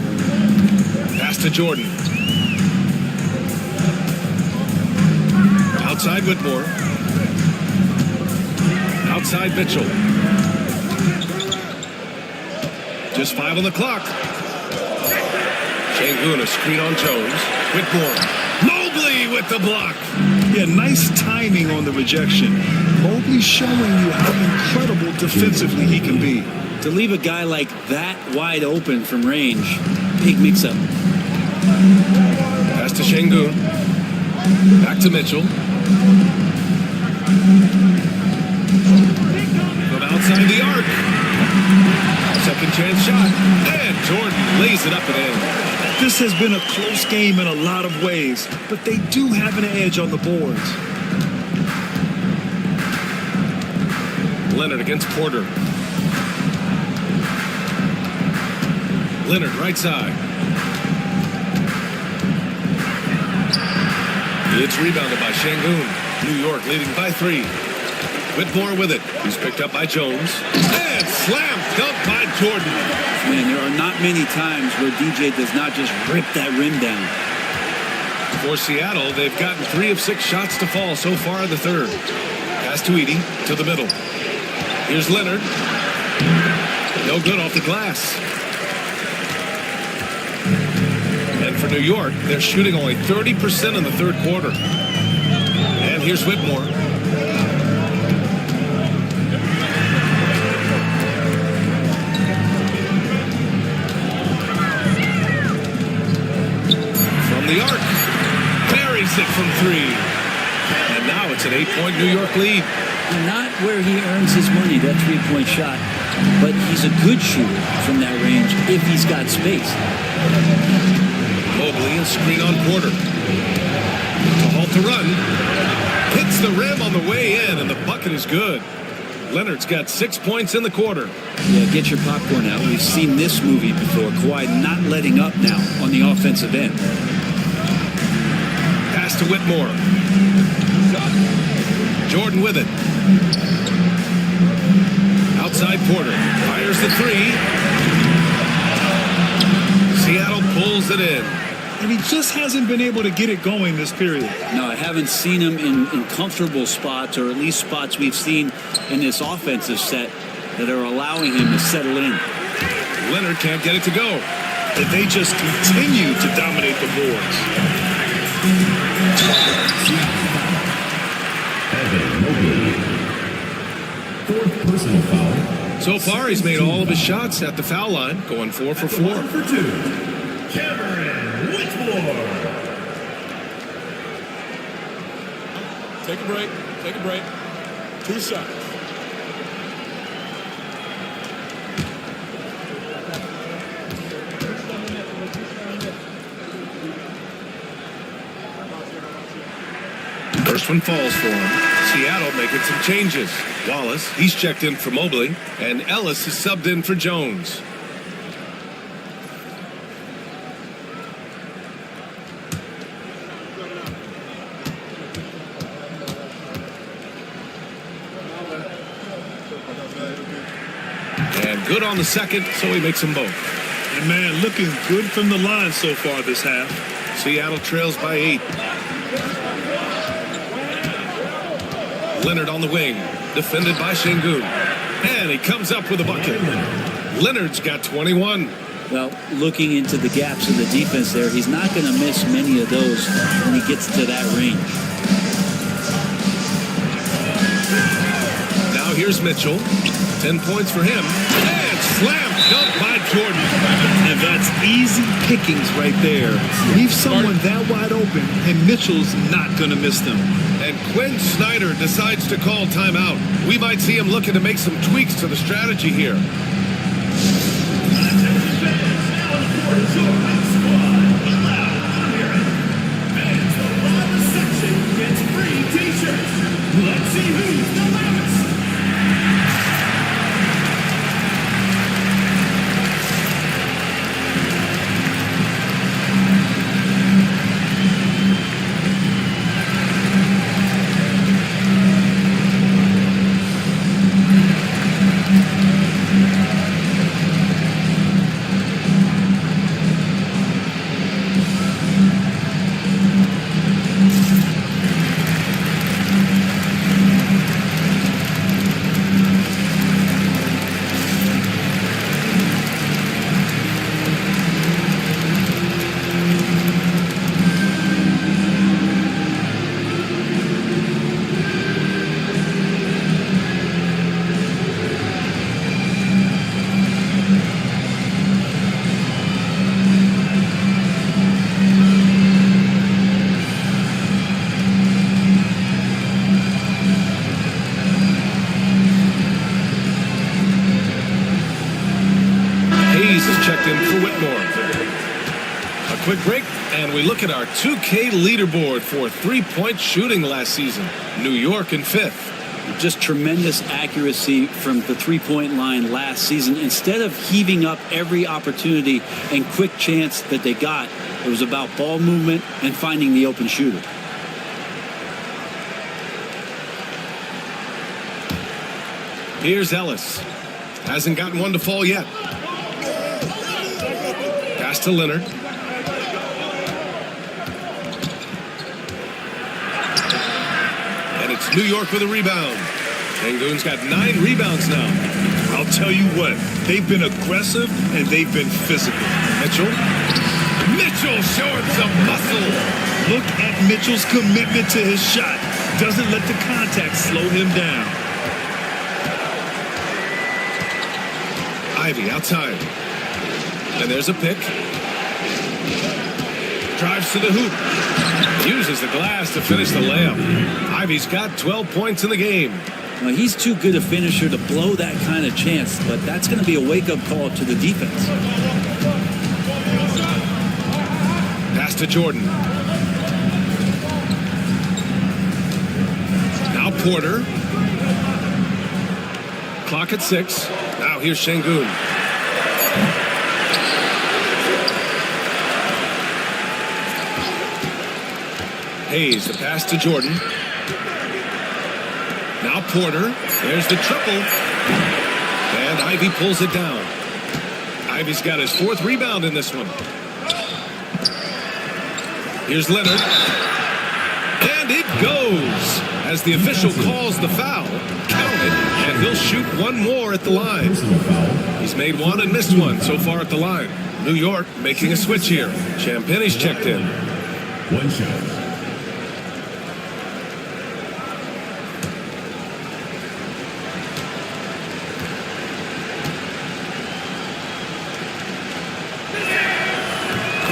Pass to Jordan. Outside Whitmore. Outside Mitchell. Just 5 on the clock. Şengün, a screen on Jones. Whitmore. Mobley with the block. Yeah, nice timing on the rejection. Mobley showing you how incredible defensively he can be. To leave a guy like that wide open from range, big mix-up. Pass to Şengün. Back to Mitchell. From outside the arc. Second chance shot. And Jordan lays it up and in. This has been a close game in a lot of ways, but they do have an edge on the boards. Leonard against Porter. Leonard right side. It's rebounded by Şengün. New York leading by 3. Whitmore with it. He's picked up by Jones. And slam dunk by Jordan. Man, there are not many times where DJ does not just rip that rim down. For Seattle, they've gotten 3 of 6 shots to fall so far in the third. Pass to Edey to the middle. Here's Leonard. No good off the glass. And for New York, they're shooting only 30% in the third quarter. And here's Whitmore. From the arc. Buries it from three. And now it's an 8-point New York lead. Not where he earns his money, that three-point shot. But he's a good shooter from that range if he's got space. Mobley and screen on Porter. To halt the run. Hits the rim on the way in, and the bucket is good. Leonard's got 6 points in the quarter. Yeah, get your popcorn out. We've seen this movie before. Kawhi not letting up now on the offensive end. Pass to Whitmore. Jordan with it. Outside Porter. Fires the three. Seattle pulls it in. And he just hasn't been able to get it going this period. No, I haven't seen him in comfortable spots, or at least spots we've seen in this offensive set that are allowing him to settle in. Leonard can't get it to go. And they just continue to dominate the boards. Evan Mobley. Fourth personal foul. So far, he's made all of his shots at the foul line, going 4 for 4. 1 for 2. Cameron Whitmore. Take a break. Take a break. 2 seconds. First one falls for him. Seattle making some changes. Wallace, he's checked in for Mobley, and Ellis is subbed in for Jones. And good on the second, so he makes them both. And man, looking good from the line so far this half. Seattle trails by 8. Leonard on the wing, defended by Şengün. And he comes up with a bucket. Leonard's got 21. Well, looking into the gaps in the defense there, he's not going to miss many of those when he gets to that range. Now here's Mitchell. 10 points for him. And slam dunk by Jordan. And that's easy pickings right there. Leave someone that wide open, and Mitchell's not going to miss them. And Quinn Snyder decides to call timeout. We might see him looking to make some tweaks to the strategy here. Let's see who's the loudest. Quick break, and we look at our 2K leaderboard for three-point shooting last season. New York in 5th. Just tremendous accuracy from the three-point line last season. Instead of heaving up every opportunity and quick chance that they got, it was about ball movement and finding the open shooter. Here's Ellis. Hasn't gotten one to fall yet. Pass to Leonard. And it's New York with a rebound. Şengün's got 9 rebounds now. I'll tell you what, they've been aggressive and they've been physical. Mitchell Mitchell showing some muscle. Look at Mitchell's commitment to his shot. Doesn't let the contact slow him down. Ivy outside. And there's a pick. Drives to the hoop. Uses the glass to finish the layup. Ivy's got 12 points in the game. Now, he's too good a finisher to blow that kind of chance, but that's going to be a wake-up call to the defense. Pass to Jordan. Now Porter. Clock at 6. Now here's Şengün. Hayes, the pass to Jordan. Now Porter. There's the triple. And Ivy pulls it down. Ivy's got his 4th rebound in this one. Here's Leonard. And it goes. As the official calls the foul, count it, and he'll shoot one more at the line. He's made one and missed one so far at the line. New York making a switch here. Champagne's checked in. One shot.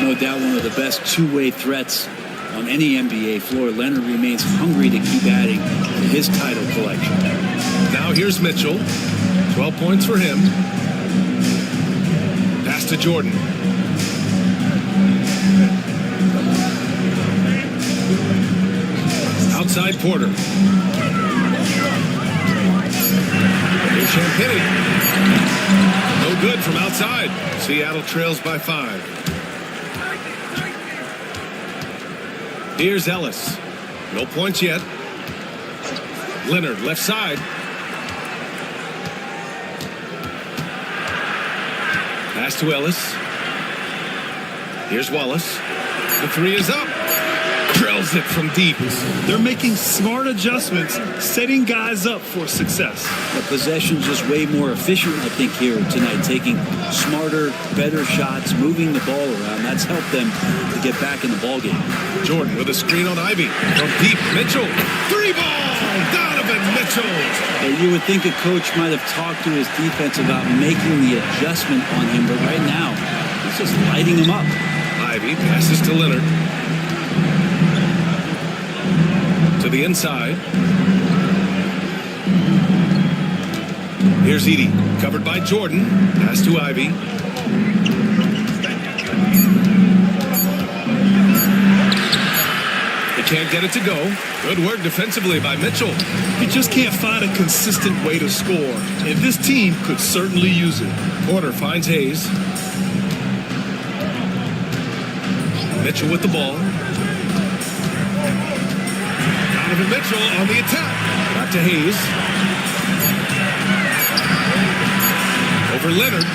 No doubt one of the best two-way threats on any NBA floor. Leonard remains hungry to keep adding to his title collection. Now here's Mitchell. 12 points for him. Pass to Jordan. Outside Porter. Here's Champagnie. No good from outside. Seattle trails by 5. Here's Ellis. No points yet. Leonard, left side. Pass to Ellis. Here's Wallace. The 3 is up. Drills it from deep. They're making smart adjustments, setting guys up for success. The possession's just way more efficient, I think, here tonight. Taking smarter, better shots, moving the ball around. That's helped them to get back in the ballgame. Jordan with a screen on Ivy. From deep, Mitchell. 3-ball! Donovan Mitchell! You would think a coach might have talked to his defense about making the adjustment on him, but right now, he's just lighting him up. Ivy passes to Leonard. To the inside. Here's Edey. Covered by Jordan. Pass to Ivy. They can't get it to go. Good work defensively by Mitchell. You just can't find a consistent way to score, and this team could certainly use it. Porter finds Hayes. Mitchell with the ball. Donovan Mitchell on the attack. Back to Hayes. Over Leonard.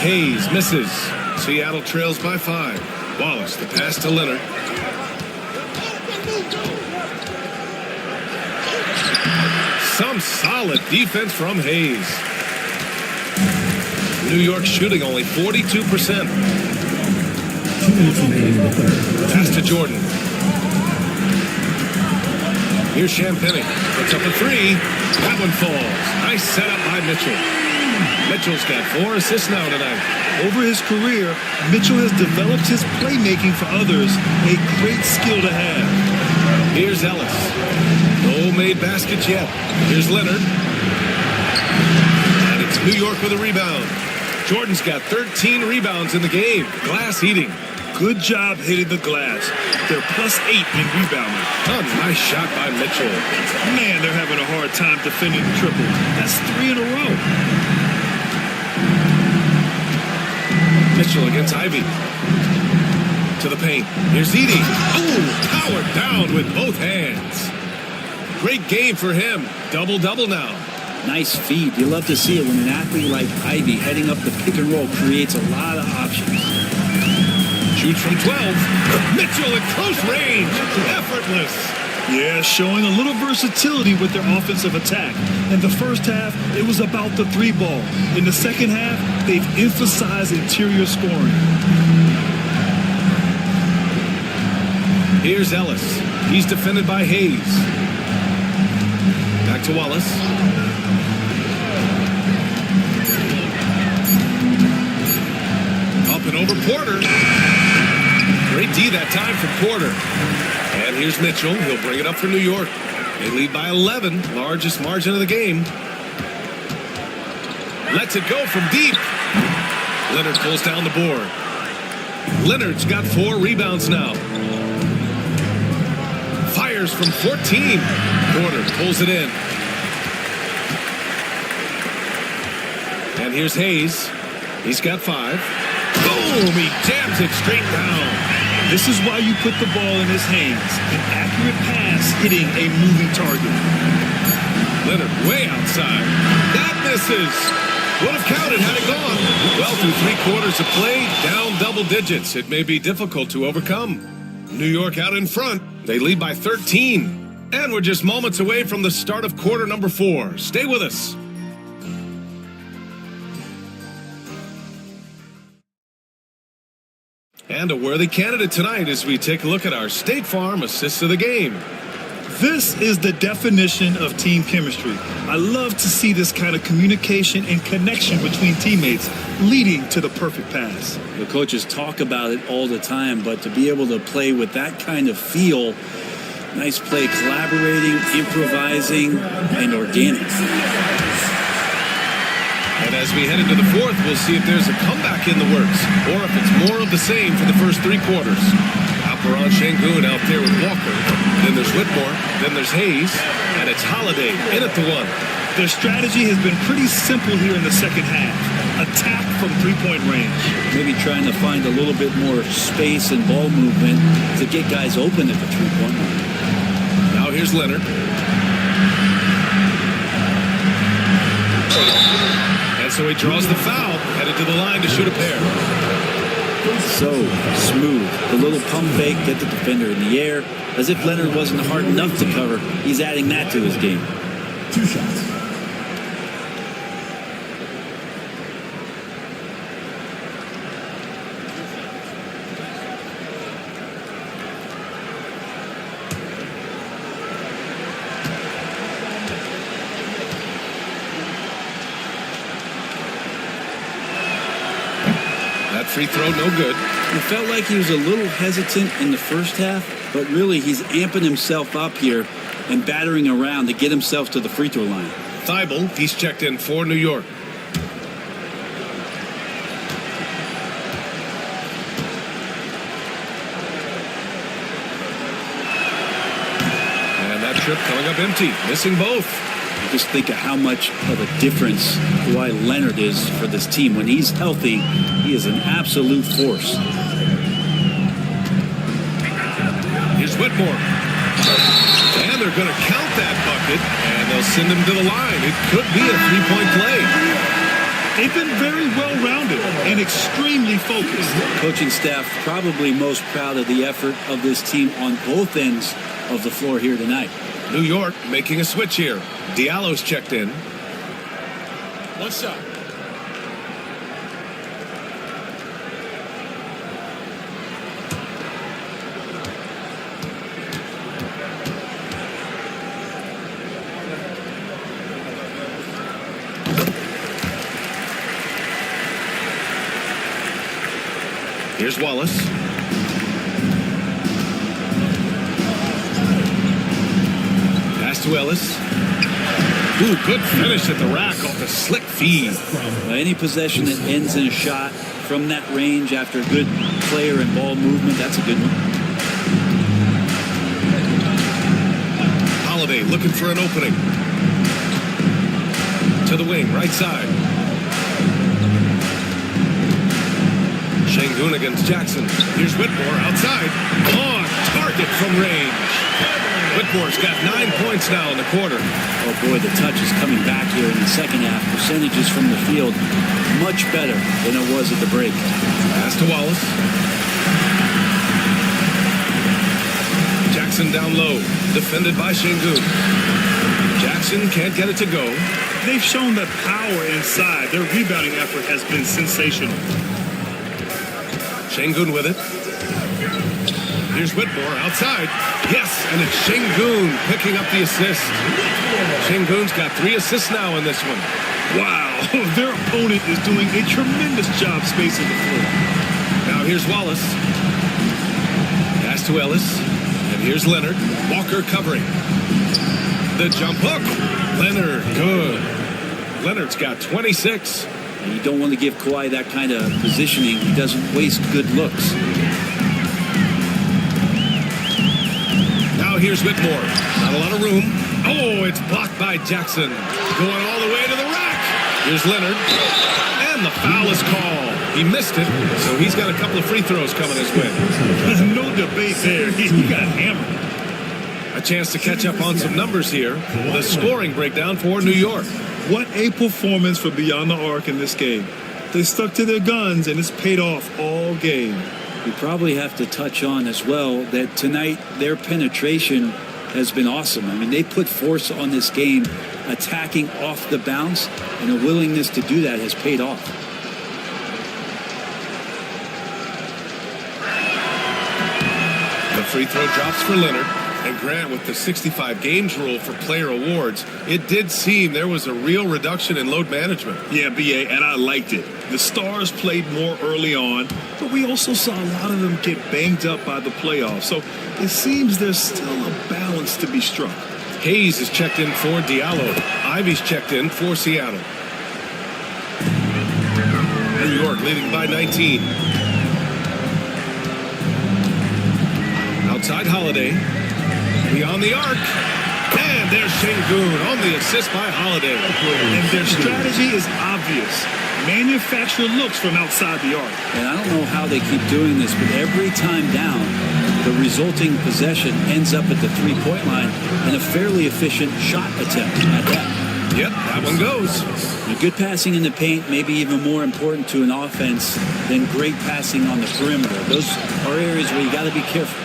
Hayes misses. Seattle trails by 5. Wallace, the pass to Leonard. Some solid defense from Hayes. New York shooting only 42%. 2 minutes remaining in the third. Pass to Jordan. Here's Champagnie. Puts up a 3. That one falls. Nice setup by Mitchell. Mitchell's got 4 assists now tonight. Over his career, Mitchell has developed his playmaking for others, a great skill to have. Here's Ellis. No made baskets yet. Here's Leonard. And it's New York with a rebound. Jordan's got 13 rebounds in the game. Glass eating. Good job hitting the glass. They're +8 in rebounding. Oh, nice shot by Mitchell. Man, they're having a hard time defending the triple. That's 3 in a row. Mitchell against Ivy. To the paint. Here's Edey. Oh, powered down with both hands. Great game for him. Double-double now. Nice feed. You love to see it when an athlete like Ivy heading up the pick and roll creates a lot of options. Shoots from 12. Mitchell at close range. Effortless. Yeah, showing a little versatility with their offensive attack. In the first half, it was about the 3-ball. In the second half, they've emphasized interior scoring. Here's Ellis. He's defended by Hayes. Back to Wallace. Up and over Porter. Great D that time from Porter. And here's Mitchell. He'll bring it up for New York. They lead by 11, largest margin of the game. Lets it go from deep. Leonard pulls down the board. Leonard's got 4 rebounds now. Fires from 14. Porter pulls it in. And here's Hayes. He's got 5. Boom! He jams it straight down. This is why you put the ball in his hands. An accurate pass hitting a moving target. Leonard way outside. That misses. Would have counted had it gone. Well, through 3 quarters of play, down double digits. It may be difficult to overcome. New York out in front. They lead by 13. And we're just moments away from the start of quarter number 4. Stay with us. And a worthy candidate tonight as we take a look at our State Farm assists of the game. This is the definition of team chemistry. I love to see this kind of communication and connection between teammates leading to the perfect pass. The coaches talk about it all the time, but to be able to play with that kind of feel, nice play, collaborating, improvising, and organic. And as we head into the 4th, we'll see if there's a comeback in the works or if it's more of the same for the first 3 quarters. Alperon Şengün out there with Walker. Then there's Whitmore. Then there's Hayes. And it's Holiday in at the 1. Their strategy has been pretty simple here in the second half. Attack from 3-point range. Maybe trying to find a little bit more space and ball movement to get guys open at the 3-point line. Now here's Leonard. And so he draws the foul, headed to the line to shoot a pair. So smooth. The little pump fake, get the defender in the air. As if Leonard wasn't hard enough to cover, he's adding that to his game. 2 shots. Free throw, no good. It felt like he was a little hesitant in the first half, but really he's amping himself up here and battering around to get himself to the free throw line. Thibault, he's checked in for New York. And that trip coming up empty, missing both. Just think of how much of a difference Kawhi Leonard is for this team. When he's healthy, he is an absolute force. Here's Whitmore. And they're going to count that bucket, and they'll send him to the line. It could be a 3-point play. They've been very well-rounded and extremely focused. Coaching staff probably most proud of the effort of this team on both ends of the floor here tonight. New York making a switch here. Diallo's checked in. 1 shot. Here's Wallace. Pass to Ellis. Ooh, good finish at the rack off a slick feed. Any possession that ends in a shot from that range after good player and ball movement, that's a good one. Holiday looking for an opening. To the wing, right side. Şengün against Jackson. Here's Whitmore outside. On target from range. Whitmore's got 9 points now in the quarter. Oh boy, the touch is coming back here in the second half. Percentages from the field much better than it was at the break. Pass to Wallace. Jackson down low, defended by Şengün. Jackson can't get it to go. They've shown that power inside. Their rebounding effort has been sensational. Şengün with it. Here's Whitmore outside. Yes, and it's Şengün picking up the assist. Şengün's got 3 assists now in this one. Wow, their opponent is doing a tremendous job spacing the floor. Now here's Wallace. Pass to Ellis. And here's Leonard. Walker covering. The jump hook. Leonard, good. Leonard's got 26. You don't want to give Kawhi that kind of positioning. He doesn't waste good looks. Now here's Whitmore. Not a lot of room. Oh, it's blocked by Jackson. Going all the way to the rack. Here's Leonard. And the foul is called. He missed it, so he's got a couple of free throws coming his way. No debate there. He got hammered. A chance to catch up on some numbers here. The scoring breakdown for New York. What a performance for Beyond the Arc in this game. They stuck to their guns, and it's paid off all game. We probably have to touch on as well that tonight their penetration has been awesome. I mean, they put force on this game, attacking off the bounce, and a willingness to do that has paid off. The free throw drops for Leonard. And Grant, with the 65 games rule for player awards, it did seem there was a real reduction in load management. Yeah, BA, and I liked it. The stars played more early on, but we also saw a lot of them get banged up by the playoffs. So it seems there's still a balance to be struck. Hayes is checked in for Diallo. Ivy's checked in for Seattle. New York leading by 19. Outside Holiday. Beyond the arc. And there's Şengün on the assist by Holiday. And their strategy is obvious. Manufacture looks from outside the arc. And I don't know how they keep doing this, but every time down, the resulting possession ends up at the three-point line and a fairly efficient shot attempt at that. Yep, that one goes. Good passing in the paint may be even more important to an offense than great passing on the perimeter. Those are areas where you got to be careful.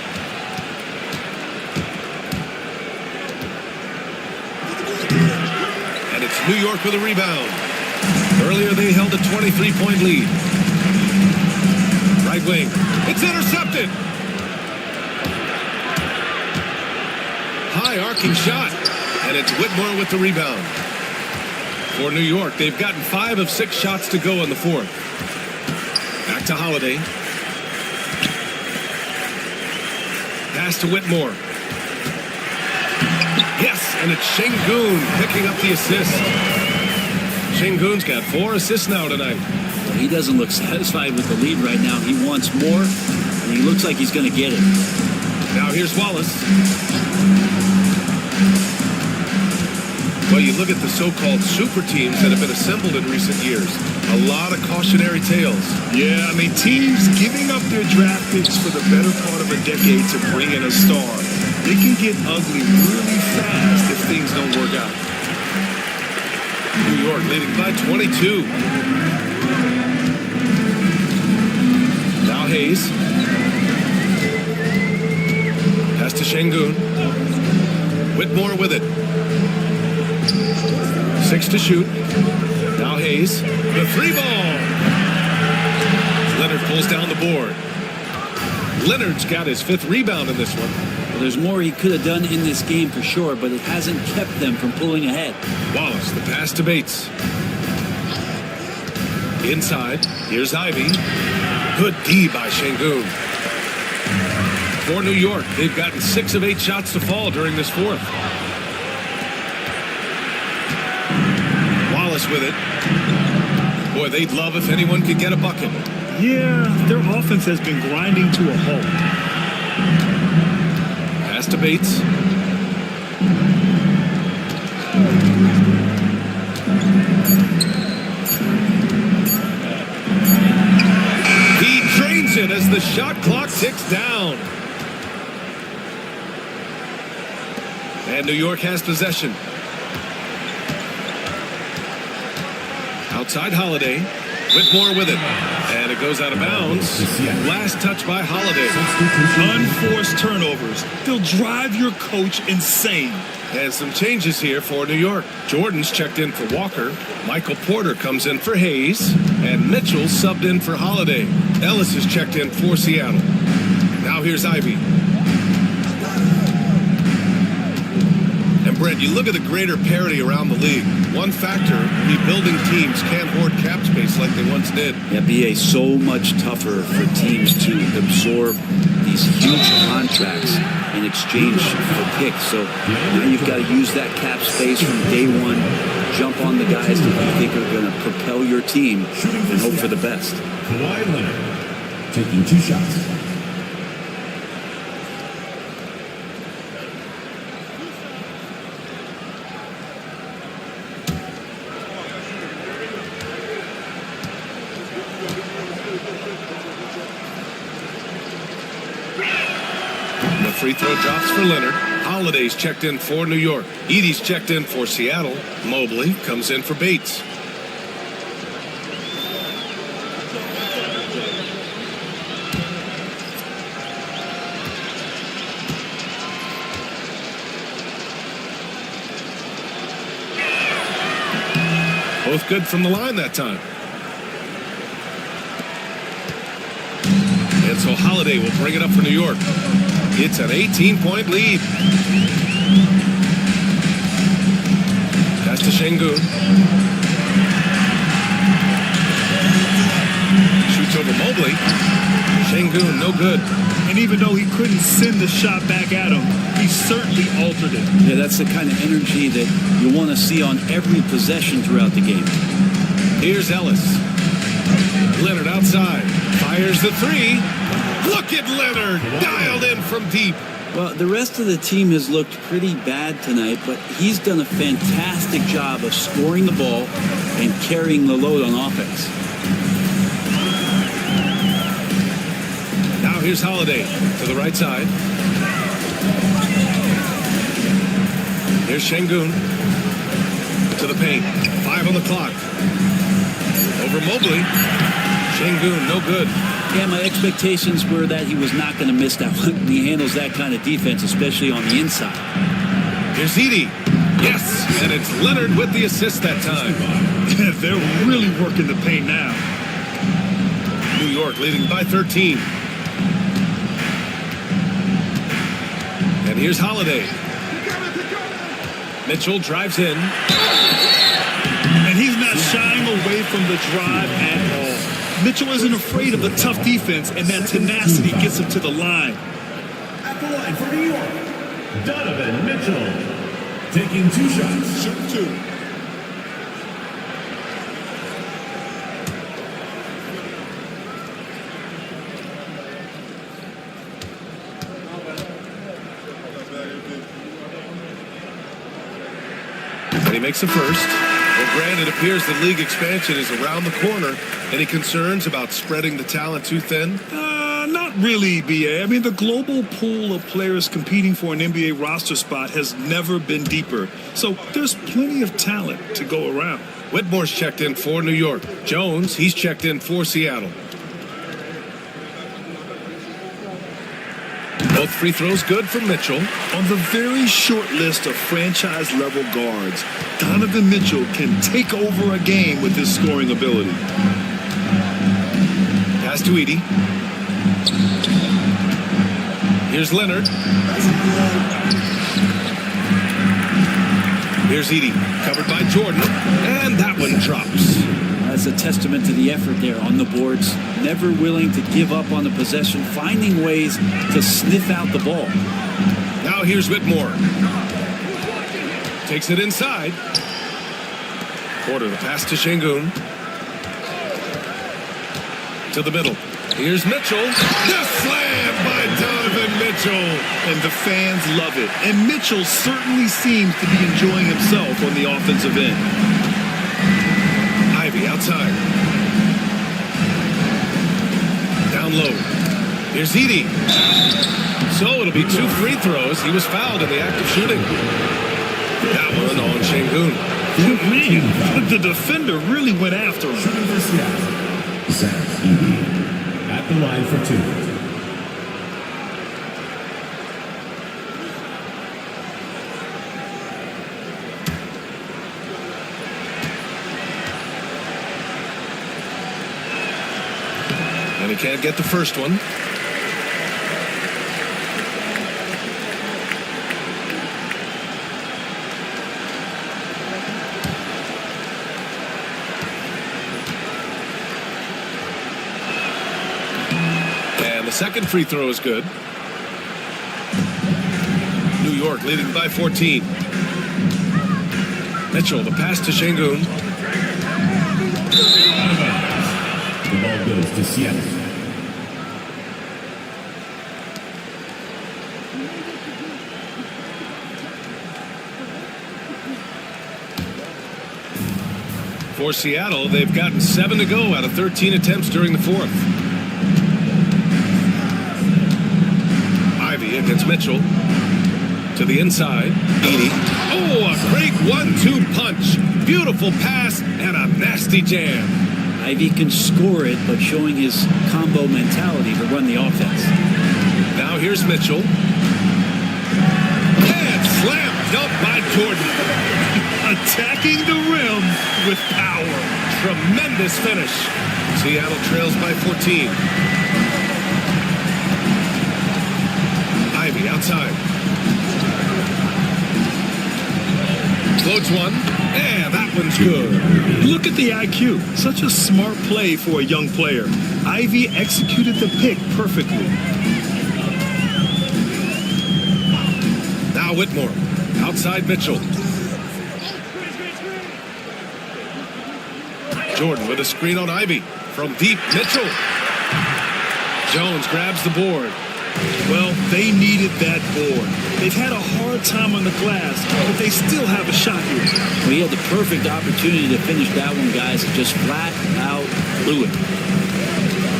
And it's New York with a rebound. Earlier they held a 23-point lead. Right wing. It's intercepted. High arcing shot. And it's Whitmore with the rebound. For New York, they've gotten 5 of 6 shots to go in the fourth. Back to Holiday. Pass to Whitmore. Yes, and it's Şengün picking up the assist. Şengün's got 4 assists now tonight. He doesn't look satisfied with the lead right now. He wants more, and he looks like he's going to get it. Now here's Wallace. Well, you look at the so-called super teams that have been assembled in recent years. A lot of cautionary tales. Yeah, I mean, teams giving up their draft picks for the better part of a decade to bring in a star. They can get ugly really fast if things don't work out. New York leading by 22. Now Hayes. Pass to Şengün. Whitmore with it. 6 to shoot. Now Hayes. The 3-ball. Leonard pulls down the board. Leonard's got his 5th rebound in this one. Well, there's more he could have done in this game for sure, but it hasn't kept them from pulling ahead. Wallace, the pass to Bates. Inside. Here's Ivy. Good D by Şengün. For New York, they've gotten 6 of 8 shots to fall during this fourth. Wallace with it. Boy, they'd love if anyone could get a bucket. Yeah, their offense has been grinding to a halt. Pass to Bates. He drains it as the shot clock ticks down. And New York has possession. Outside Holiday. Whitmore with it. And it goes out of bounds. Last touch by Holiday. Unforced turnovers. They'll drive your coach insane. And some changes here for New York. Jordan's checked in for Walker. Michael Porter comes in for Hayes. And Mitchell subbed in for Holiday. Ellis is checked in for Seattle. Now here's Ivy. And Brent, you look at the greater parity around the league. One factor, rebuilding teams can't hoard cap space like they once did. Yeah, BA, so much tougher for teams to absorb these huge contracts in exchange for picks. So now you've got to use that cap space from day one, jump on the guys that you think are going to propel your team and hope for the best. Kawhi Leonard taking 2 shots. Free throw drops for Leonard. Holiday's checked in for New York. Edey's checked in for Seattle. Mobley comes in for Bates. Both good from the line that time. And so Holiday will bring it up for New York. It's an 18-point lead. Pass to Şengün. Shoots over Mobley. Şengün, no good. And even though he couldn't send the shot back at him, he certainly altered it. Yeah, that's the kind of energy that you want to see on every possession throughout the game. Here's Ellis. Leonard outside. Fires the three. Look at Leonard, dialed in from deep. Well, the rest of the team has looked pretty bad tonight, but he's done a fantastic job of scoring the ball and carrying the load on offense. Now here's Holiday to the right side. Here's Şengün to the paint. 5 on the clock. Over Mobley. Şengün, no good. Yeah, my expectations were that he was not going to miss that one. He handles that kind of defense, especially on the inside. Here's Edey. Yes, and it's Leonard with the assist that time. They're really working the paint now. New York leading by 13. And here's Holiday. Mitchell drives in. And he's not shying away from the drive at all. Mitchell isn't afraid of the tough defense, and that tenacity gets him to the line. At the line for New York, Donovan Mitchell taking 2 shots. Shoot 2. And he makes a first. Well, Grant, it appears the league expansion is around the corner. Any concerns about spreading the talent too thin? Not really, BA. I mean, the global pool of players competing for an NBA roster spot has never been deeper. So there's plenty of talent to go around. Whitmore's checked in for New York. Jones, he's checked in for Seattle. Both free throws good for Mitchell. On the very short list of franchise-level guards, Donovan Mitchell can take over a game with his scoring ability. Pass to Edey. Here's Leonard. Here's Edey, covered by Jordan, and that one drops. That's a testament to the effort there on the boards. Never willing to give up on the possession, finding ways to sniff out the ball. Now here's Whitmore. Takes it inside. Porter, the pass to Şengün. To the middle. Here's Mitchell. The slam by Donovan Mitchell. And the fans love it. And Mitchell certainly seems to be enjoying himself on the offensive end. Ivy outside. Down low. Here's Edey. So it'll be 2 free throws. He was fouled in the act of shooting. That one on Şengün. Man, the defender really went after him. Shooting for Seattle, Zach Edey at the line for 2. And he can't get the first one. second free throw is good. New York leading by 14. Mitchell, the pass to Şengün. The ball goes to Seattle. For Seattle, they've gotten 7 to go out of 13 attempts during the fourth. Ivy against Mitchell. To the inside. Edie. Oh, a great 1-2 punch. Beautiful pass and a nasty jam. Ivy can score it, but showing his combo mentality to run the offense. Now here's Mitchell. And slam dunk by Jordan. Attacking the rim with power. Tremendous finish. Seattle trails by 14. Ivy outside. Floats one. And that one's good. Look at the IQ. Such a smart play for a young player. Ivy executed the pick perfectly. Now Whitmore. Outside Mitchell. Jordan with a screen on Ivy. From deep, Mitchell. Jones grabs the board. Well, they needed that board. They've had a hard time on the glass, but they still have a shot here. We had the perfect opportunity to finish that one, guys. Just flat out blew it.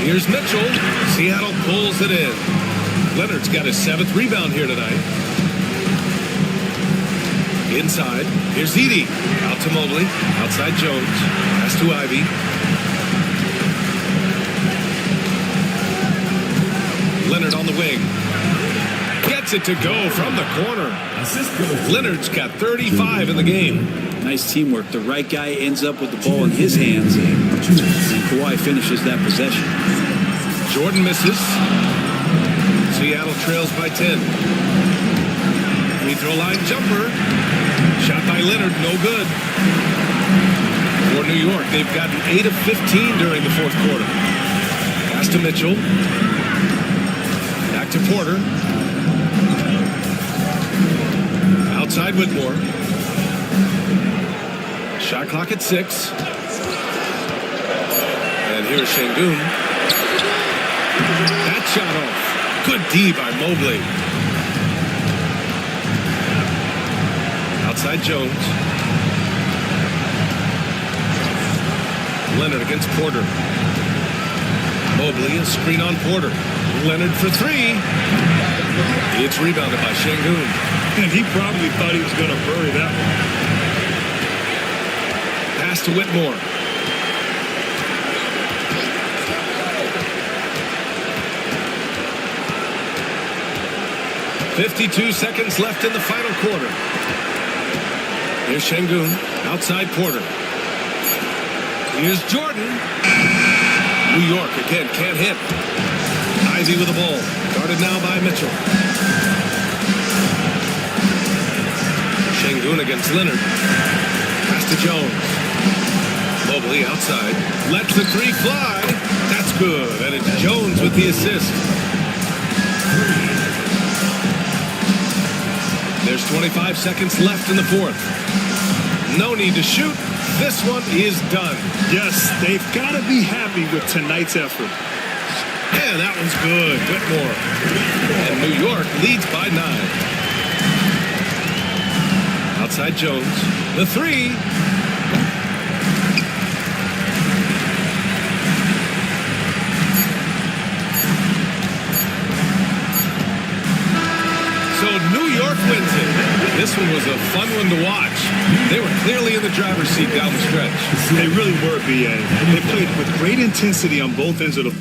Here's Mitchell. Seattle pulls it in. Leonard's got his 7th rebound here tonight. Inside, here's Edie. Out to Mobley. Outside Jones. Pass to Ivy. Leonard on the wing. Gets it to go from the corner. Leonard's got 35 in the game. Nice teamwork. The right guy ends up with the ball in his hands, and Kawhi finishes that possession. Jordan misses. Seattle trails by 10. Free throw line jumper. Shot by Leonard, no good. For New York, they've gotten 8 of 15 during the fourth quarter. Pass to Mitchell. Back to Porter. Outside Whitmore. Shot clock at 6. And here's Şengün. That shot off. Good D by Mobley. Outside Jones. Leonard against Porter. Mobley, a screen on Porter. Leonard for 3. It's rebounded by Şengün. And he probably thought he was going to bury that one. Pass to Whitmore. .52 seconds left in the final quarter. Here's Şengün. Outside Porter. Here's Jordan. New York again can't hit. Ivy with the ball. Guarded now by Mitchell. Şengün against Leonard. Pass to Jones. Mobley outside. Lets the 3 fly. That's good. And it's Jones with the assist. There's 25 seconds left in the fourth. No need to shoot. This one is done. Yes, they've got to be happy with tonight's effort. Yeah, that one's good. Whitmore. And New York leads by 9. Outside Jones. The 3. So New York wins it. This one was a fun one to watch. They were clearly in the driver's seat down the stretch. They really were, B.A. They played with great intensity on both ends of the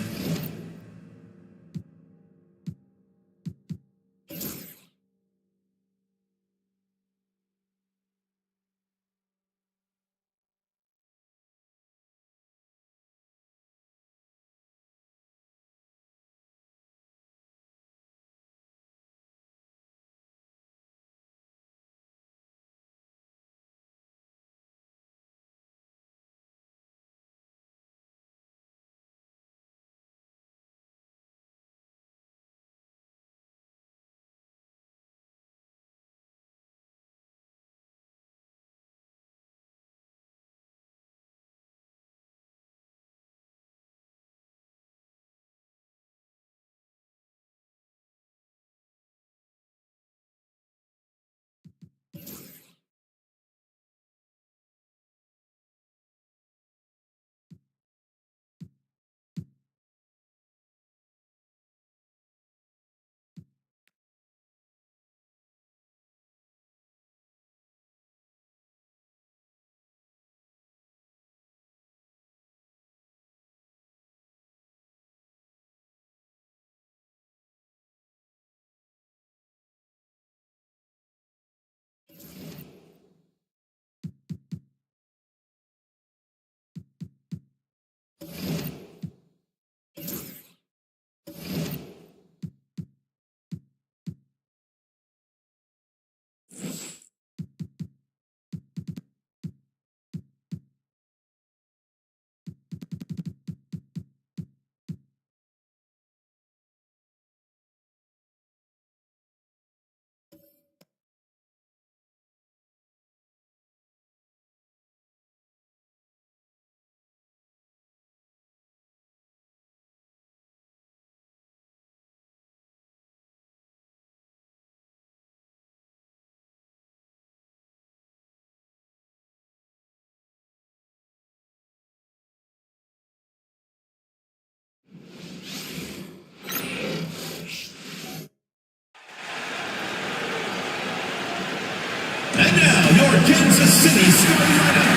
City starting lineup.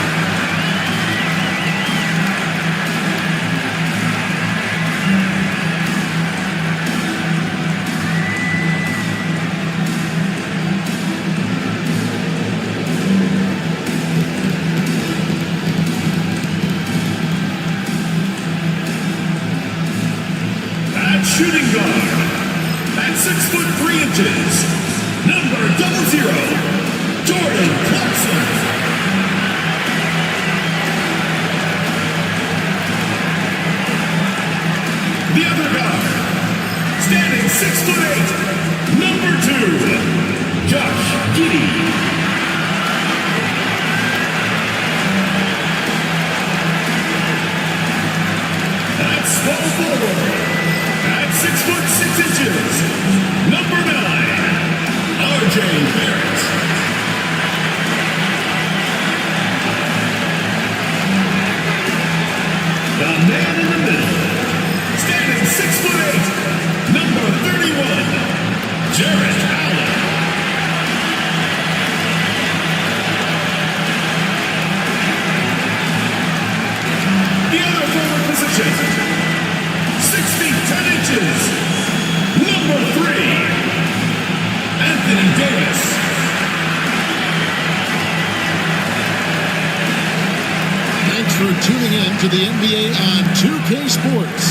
Shooting guard at 6'3", number 00, Jordan Clarkson. The other guard, standing 6'8", number 2, Josh Giddey. At small forward, at 6'6", number 9, RJ Barrett. The man in the middle, standing 6'8", number 31, Jarrett Allen. The other forward position, 6 feet 10 inches, number 3, Anthony Davis. Thanks for tuning in to the NBA on 2K Sports.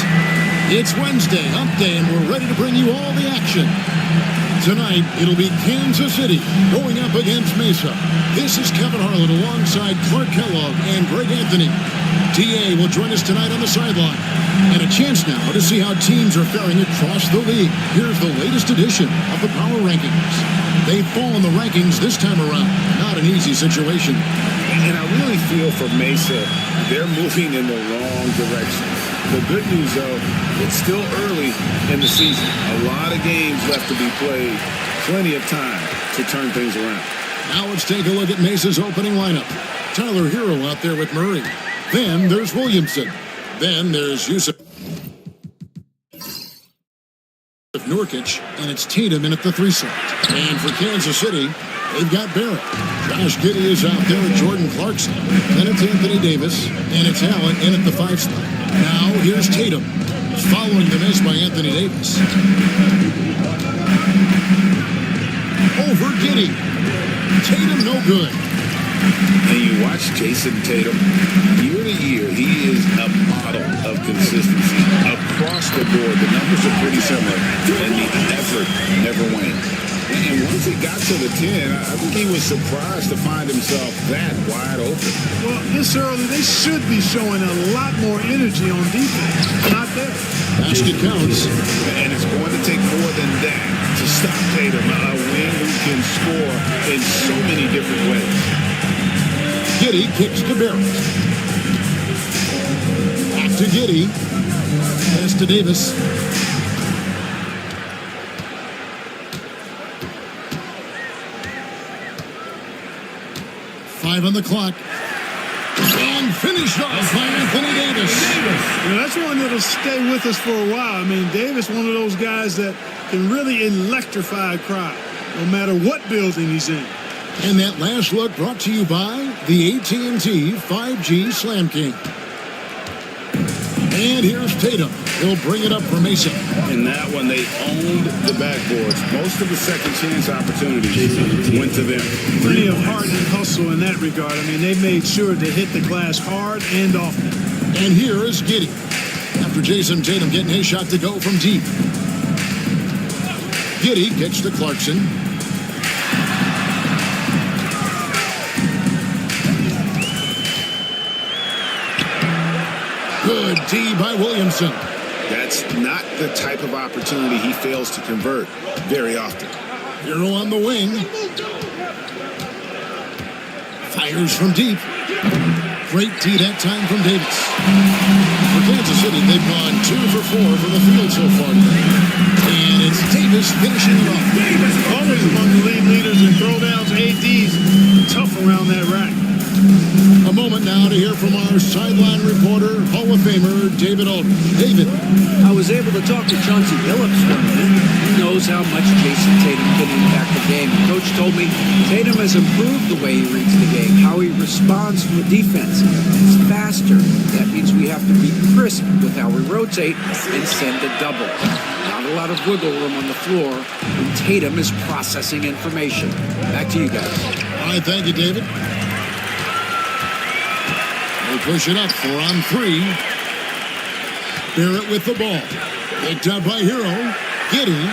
It's Wednesday, Hump Day, and we're ready to bring you all the action. Tonight, it'll be Kansas City going up against Mesa. This is Kevin Harlan alongside Clark Kellogg and Greg Anthony. TA will join us tonight on the sideline. And a chance now to see how teams are faring across the league. Here's the latest edition of the Power Rankings. They fall in the rankings this time around. Not an easy situation. And I really feel for Mesa, they're moving in the wrong direction. The good news, though, it's still early in the season. A lot of games left to be played. Plenty of time to turn things around. Now let's take a look at Mesa's opening lineup. Tyler Hero out there with Murray. Then there's Williamson. Then there's Yusuf Nurkic, and it's Tatum in at the 3 slot. And for Kansas City, they've got Barrett. Josh Giddey is out there with Jordan Clarkson. Then it's Anthony Davis, and it's Allen in at the 5 slot. Now here's Tatum, following the miss by Anthony Davis. Over Giddey. Tatum no good. And you watch Jason Tatum, year to year, he is a model of consistency. Across the board, the numbers are pretty similar, and the effort never wanes. And once he got to the 10, I think he was surprised to find himself that wide open. Well, this early, they should be showing a lot more energy on defense. Not there. Basket counts. And it's going to take more than that to stop Tatum, a wing who can score in so many different ways. Giddey kicks to Barrett. Back to Giddey. Pass to Davis. Five on the clock. And finished off by Anthony Davis. Well, that's one that'll stay with us for a while. I mean, Davis, one of those guys that can really electrify a crowd, no matter what building he's in. And that last look brought to you by the AT&T 5G Slam King. And here's Tatum. He'll bring it up for Mesa. In that one, they owned the backboards. Most of the second chance opportunities went to them. Plenty of heart and hustle in that regard. I mean, they made sure to hit the glass hard and often. And here is Giddey. After Jason Tatum getting his shot to go from deep. Giddey kicks to Clarkson. Good D by Williamson. That's not the type of opportunity he fails to convert very often. Hero on the wing. Fires from deep. Great D that time from Davis. For Kansas City, they've gone 2 for 4 from the field so far today. And it's Davis finishing it off. Davis always among the lead leaders in throwdowns, ADs. Tough around that rack. A moment now to to hear from our sideline reporter, Hall of Famer David Aldridge. David. I was able to talk to Chauncey Billups for a minute. He knows how much Jason Tatum can impact the game. Coach told me Tatum has improved the way he reads the game, how he responds to the defense. It's faster. That means we have to be crisp with how we rotate and send a double. Not a lot of wiggle room on the floor when Tatum is processing information. Back to you guys. All right, thank you, David. They push it up, 4 on 3. Barrett with the ball. Picked up by Hero. Giddey.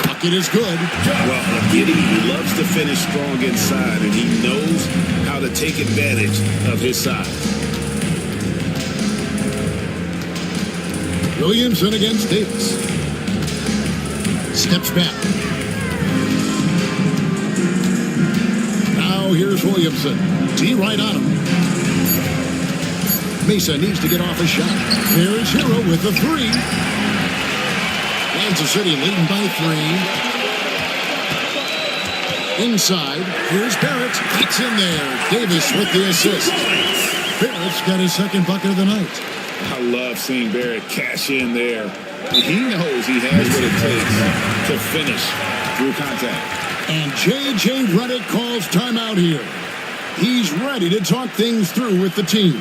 Bucket is good. Well, Giddey, he loves to finish strong inside, and he knows how to take advantage of his size. Williamson against Davis. Steps back. Now here's Williamson. D right on him. Mesa needs to get off a shot. There's Hero with the 3. Kansas City leading by 3. Inside, here's Barrett. It's in there. Davis with the assist. Barrett's got his second bucket of the night. I love seeing Barrett cash in there. He knows he has what it takes to finish through contact. And J.J. Redick calls timeout here. He's ready to talk things through with the team.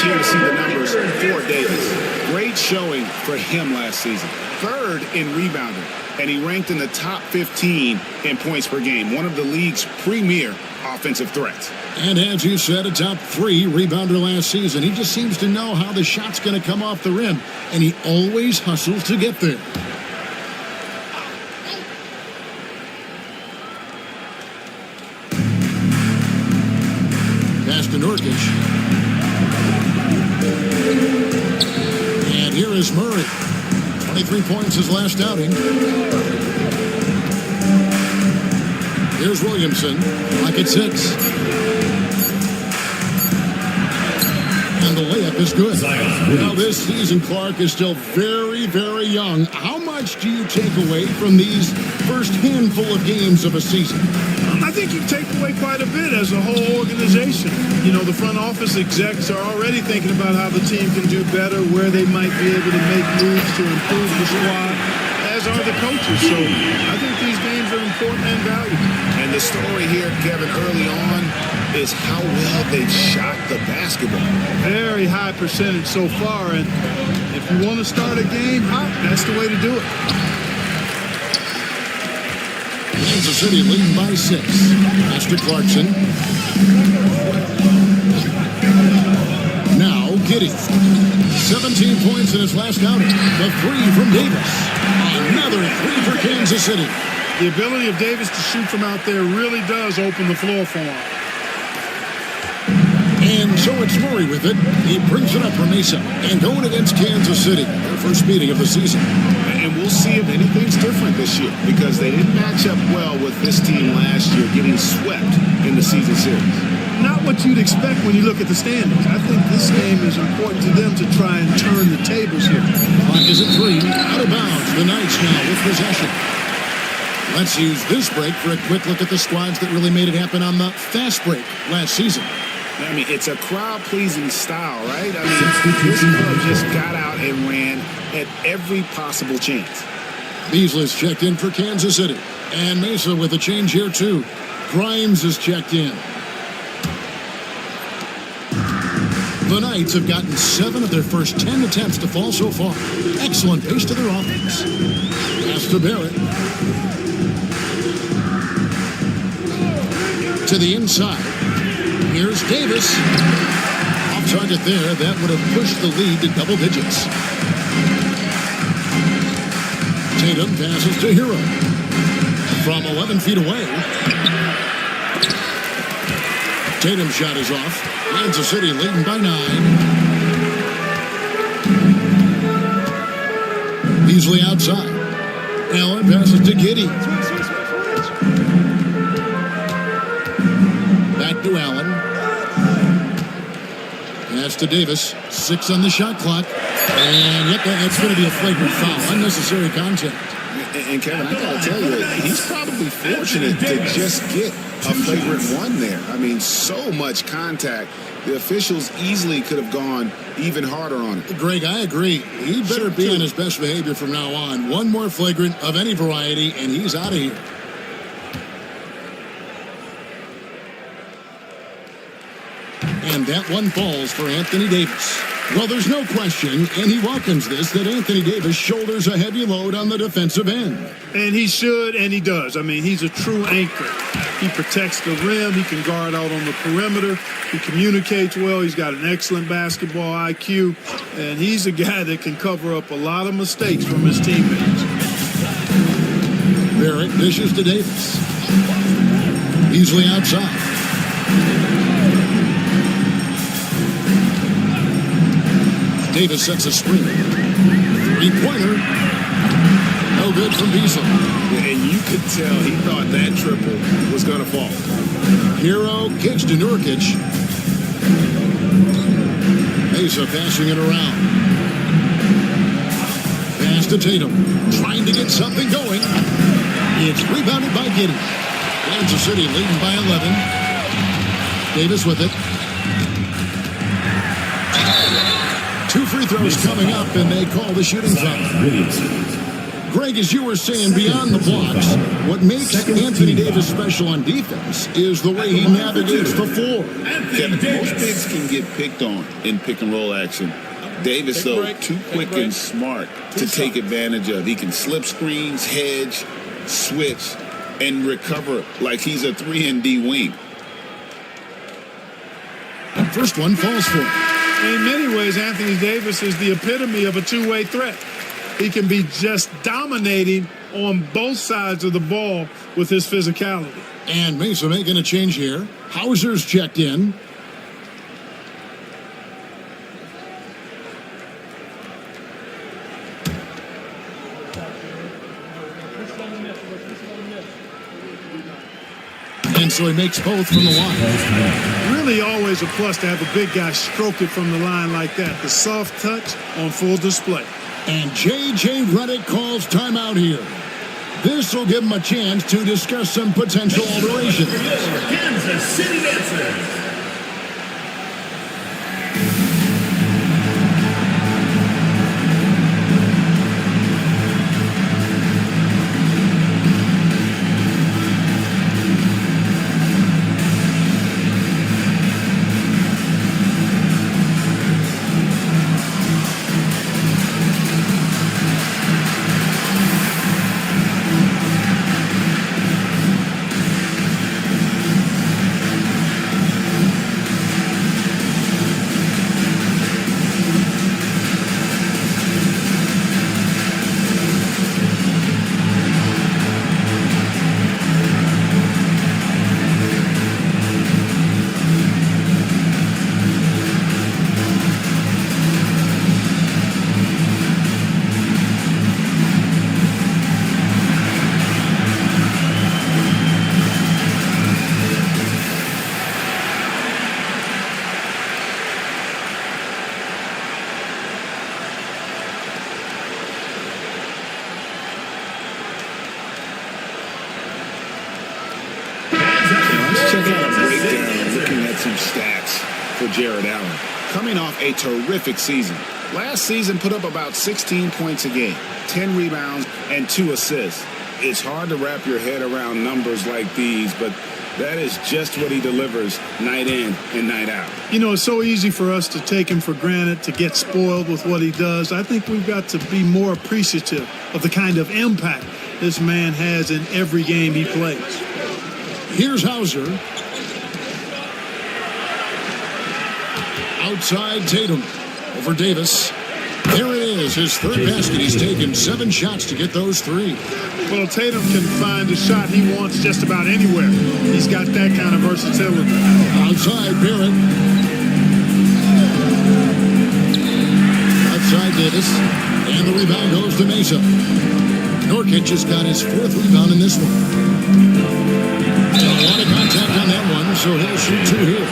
Here to see the numbers for Davis. Great showing for him last season. 3rd in rebounding, and he ranked in the top 15 in points per game, one of the league's premier offensive threats. And as you said, a top 3 rebounder last season. He just seems to know how the shot's going to come off the rim, and he always hustles to get there. Pass to Nurkic. And here is Murray. 23 points his last outing. Here's Williamson. Clock at 6. And the layup is good. Now this season, Clark is still very, very young. How much do you take away from these first handful of games of a season? I think you take away quite a bit as a whole organization. You know, the front office execs are already thinking about how the team can do better, where they might be able to make moves to improve the squad, as are the coaches. So I think these games are important and valuable. And the story here, Kevin, early on is how well they've shot the basketball. Very high percentage so far, and if you want to start a game hot, that's the way to do it. Kansas City leading by 6. Master Clarkson. Now Giddey. 17 points in his last outing. The 3 from Davis. Another 3 for Kansas City. The ability of Davis to shoot from out there really does open the floor for him. And so it's Murray with it. He brings it up for Mesa. And going against Kansas City, their first meeting of the season. And we'll see if anything's different this year, because they didn't match up well with this team last year, getting swept in the season series. Not what you'd expect when you look at the standings. I think this game is important to them to try and turn the tables here. Clock is at 3. Out of bounds. The Knights now with possession. Let's use this break for a quick look at the squads that really made it happen on the fast break last season. I mean, it's a crowd-pleasing style, right? I mean, this club just got out and ran at every possible chance. Beasley's checked in for Kansas City. And Mesa with a change here, too. Grimes is checked in. The Knights have gotten 7 of their first 10 attempts to fall so far. Excellent pace to their offense. Pass to Barrett. To the inside. Here's Davis. Off target there. That would have pushed the lead to double digits. Tatum passes to Hero. From 11 feet away. Tatum's shot is off. Kansas City leading by 9. Beasley outside. Allen passes to Giddey. Back to Allen. Pass to Davis. 6 on the shot clock. And yep, that's going to be a flagrant foul. Unnecessary contact. And Kevin, I got to tell you, he's probably fortunate to just get a flagrant one there. I mean, so much contact. The officials easily could have gone even harder on it. Greg, I agree. He better be on his best behavior from now on. One more flagrant of any variety, and he's out of here. And that one falls for Anthony Davis. Well, there's no question, and he welcomes this, that Anthony Davis shoulders a heavy load on the defensive end. And he should, and he does. I mean, he's a true anchor. He protects the rim. He can guard out on the perimeter. He communicates well. He's got an excellent basketball IQ. And he's a guy that can cover up a lot of mistakes from his teammates. Barrett dishes to Davis. Beasley outside. Davis sets a screen. Three-pointer. No good from Beasley. And you could tell he thought that triple was going to fall. Hero kicks to Nurkic. Mesa passing it around. Pass to Tatum. Trying to get something going. It's rebounded by Giddey. Kansas City leading by 11. Davis with it. 2 free throws coming up, and they call the shooting foul. Greg, as you were saying, beyond the blocks, what makes Anthony Davis special on defense is the way he navigates the floor. Kevin, most bigs can get picked on in pick-and-roll action. Davis, though, too quick and smart to take advantage of. He can slip screens, hedge, switch, and recover like he's a 3-and-D wing. First one falls for him. In many ways, Anthony Davis is the epitome of a two-way threat. He can be just dominating on both sides of the ball with his physicality. And Mesa making a change here. Hauser's checked in. And so he makes both from the line. Really always a plus to have a big guy stroke it from the line like that. The soft touch on full display. And J.J. Redick calls timeout here. This will give him a chance to discuss some potential alterations. Kansas City Dancers. some stats for Jared Allen. Coming off a terrific season. Last season put up about 16 points a game, 10 rebounds, and 2 assists. It's hard to wrap your head around numbers like these, but that is just what he delivers night in and night out. You know, it's so easy for us to take him for granted, to get spoiled with what he does. I think we've got to be more appreciative of the kind of impact this man has in every game he plays. Here's Hauser. Outside Tatum. Over Davis. There it is, his third basket. He's taken 7 shots to get those 3. Well, Tatum can find the shot he wants just about anywhere. He's got that kind of versatility. Outside Barrett. Outside Davis. And the rebound goes to Mesa. Nurkic has got his 4th rebound in this one. A lot of contact on that one, so he'll shoot 2 here.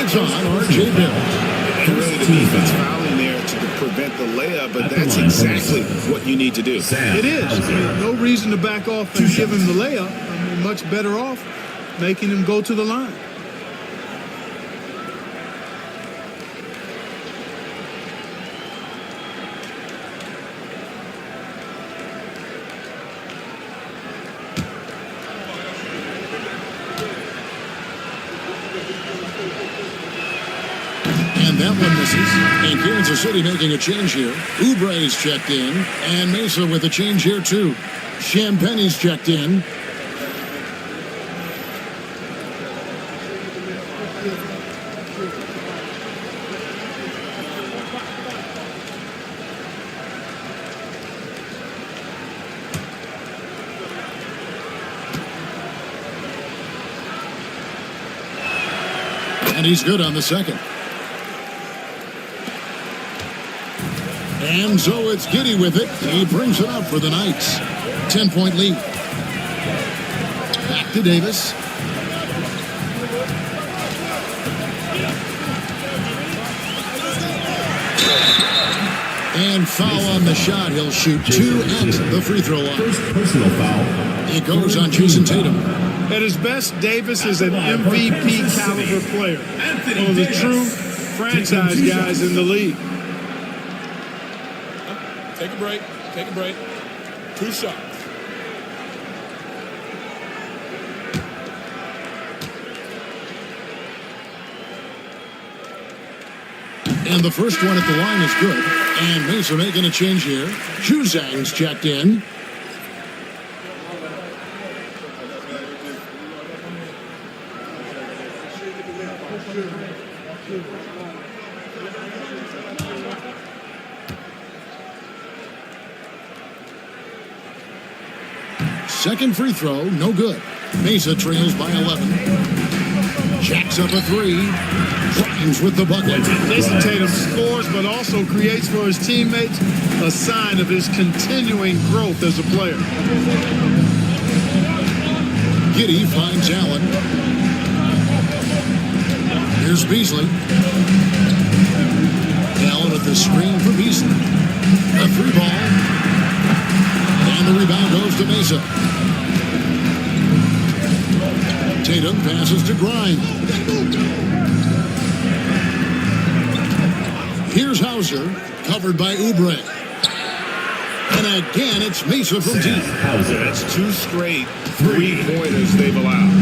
It's on R.J. Barrett. Really, the defense fouling there to prevent the layup, but that's exactly what you need to do. It is. No reason to back off and give him the layup. I mean, much better off making him go to the line. And that one misses. And Kansas City making a change here. Oubre's checked in. And Mesa with a change here, too. Champagne's checked in. And he's good on the second. And so it's Giddey with it. He brings it up for the Knights. 10-point lead. Back to Davis. And foul on the shot. He'll shoot 2 at the free throw line. First personal foul. It goes on Jason Tatum. At his best, Davis is an MVP caliber player. One of the true franchise guys in the league. Take a break. Take a break. 2 shots. And the first one at the line is good. And Mesa making a change here. Juzang's checked in. Second free throw, no good. Mesa trails by 11. Jacks up a 3. Grimes with the bucket. Jason Tatum scores, but also creates for his teammates a sign of his continuing growth as a player. Giddey finds Allen. Here's Beasley. Allen with the screen for Beasley. A 3-ball. And the rebound goes to Mesa. Tatum passes to Grimes. Here's Hauser, covered by Oubre. And again, it's Mesa from deep. That's 2 straight 3-pointers they've allowed.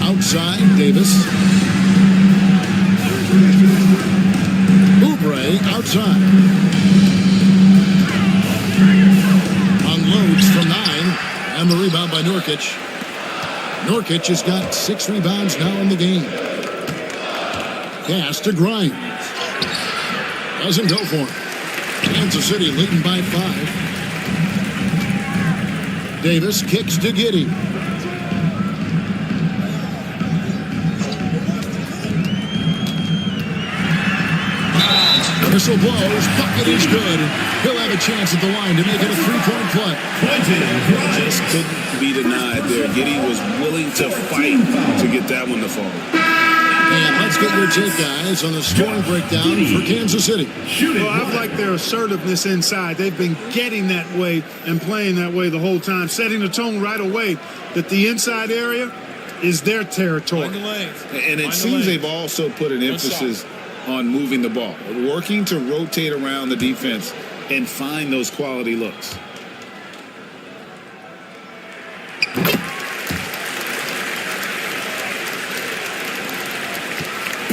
Outside, Davis. Oubre outside. Unloads from 9. And the rebound by Nurkic. Nurkic has got 6 rebounds now in the game. Pass to Grimes. Doesn't go for him. Kansas City leading by 5. Davis kicks to Giddey. Whistle blows. Bucket is good. He'll have a chance at the line to make it a 3-point play. Just couldn't be denied there. Giddey was willing to fight to get that one to fall. And let's get your take, guys, on the scoring breakdown for Kansas City. Well, I've liked their assertiveness inside. They've been getting that way and playing that way the whole time, setting the tone right away that the inside area is their territory. Find the lanes. And it Find the seems lanes. they've also put an emphasis on moving the ball, working to rotate around the defense and find those quality looks.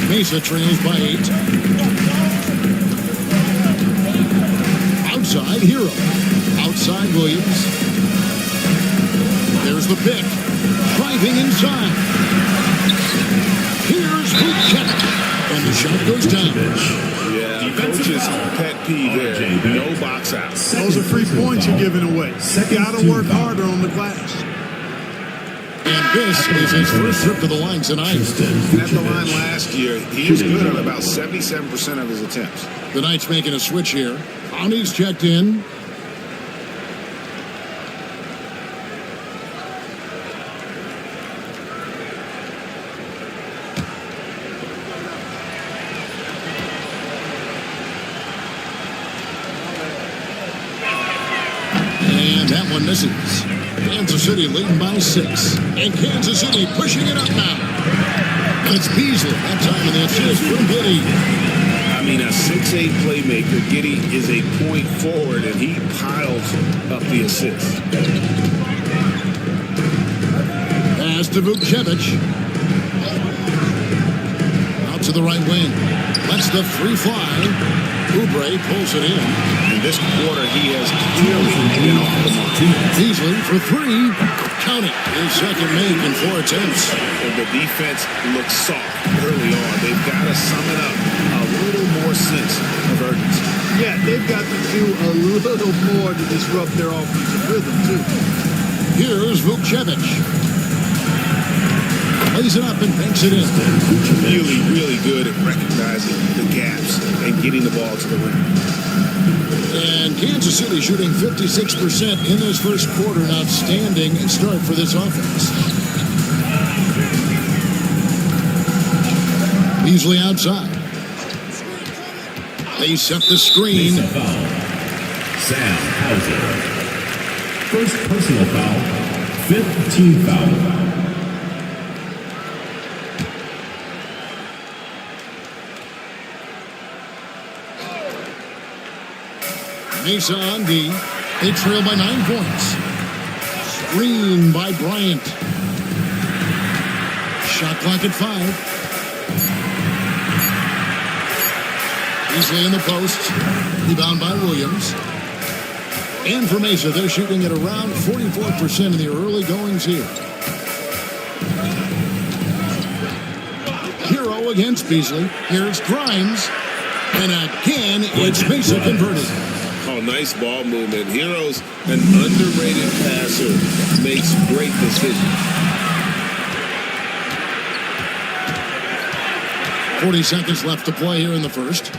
Mesa trails by 8. Outside, Hero. Outside, Williams. There's the pick. Driving inside. Here's Buchanan. And the shot goes down. Yeah, coach's pet peeve there. No box out. Those are free points you're giving away. You got to work harder on the glass. And this is his first trip to the line tonight. At the line last year, he was good on about 77% of his attempts. The Knights making a switch here. Ani's checked in. And that one misses. Kansas City leading by 6. And Kansas City pushing it up now. It's Beasley. That time in the assist from Giddy. I mean, a 6'8 playmaker. Giddy is a point forward, and he piles up the assist. Pass to Vukcevic. Out to the right wing. Lets the free fly. Oubre pulls it in. And this quarter, he has clearly been off the mark. Beasley for 3. Count it. His second make in 4 attempts. And the defense looks soft early on. They've got to summon up a little more sense of urgency. Yeah, they've got to do a little more to disrupt their offensive rhythm, too. Here's Vukcevic. Lays it up and banks it in. Really, really good at recognizing the gaps and getting the ball to the rim. And Kansas City shooting 56% in this first quarter. An outstanding start for this offense. Beasley outside. They set the screen. Sam Hauser. First personal foul. 5th team foul. Mesa on D. They trail by 9 points. Screen by Bryant. Shot clock at 5. Beasley in the post. Rebound by Williams. And for Mesa, they're shooting at around 44% in the early goings here. Hero against Beasley. Here's Grimes. And again, it's Mesa converted. Oh, nice ball movement. Hero's an underrated passer. Makes great decisions. 40 seconds left to play here in the first.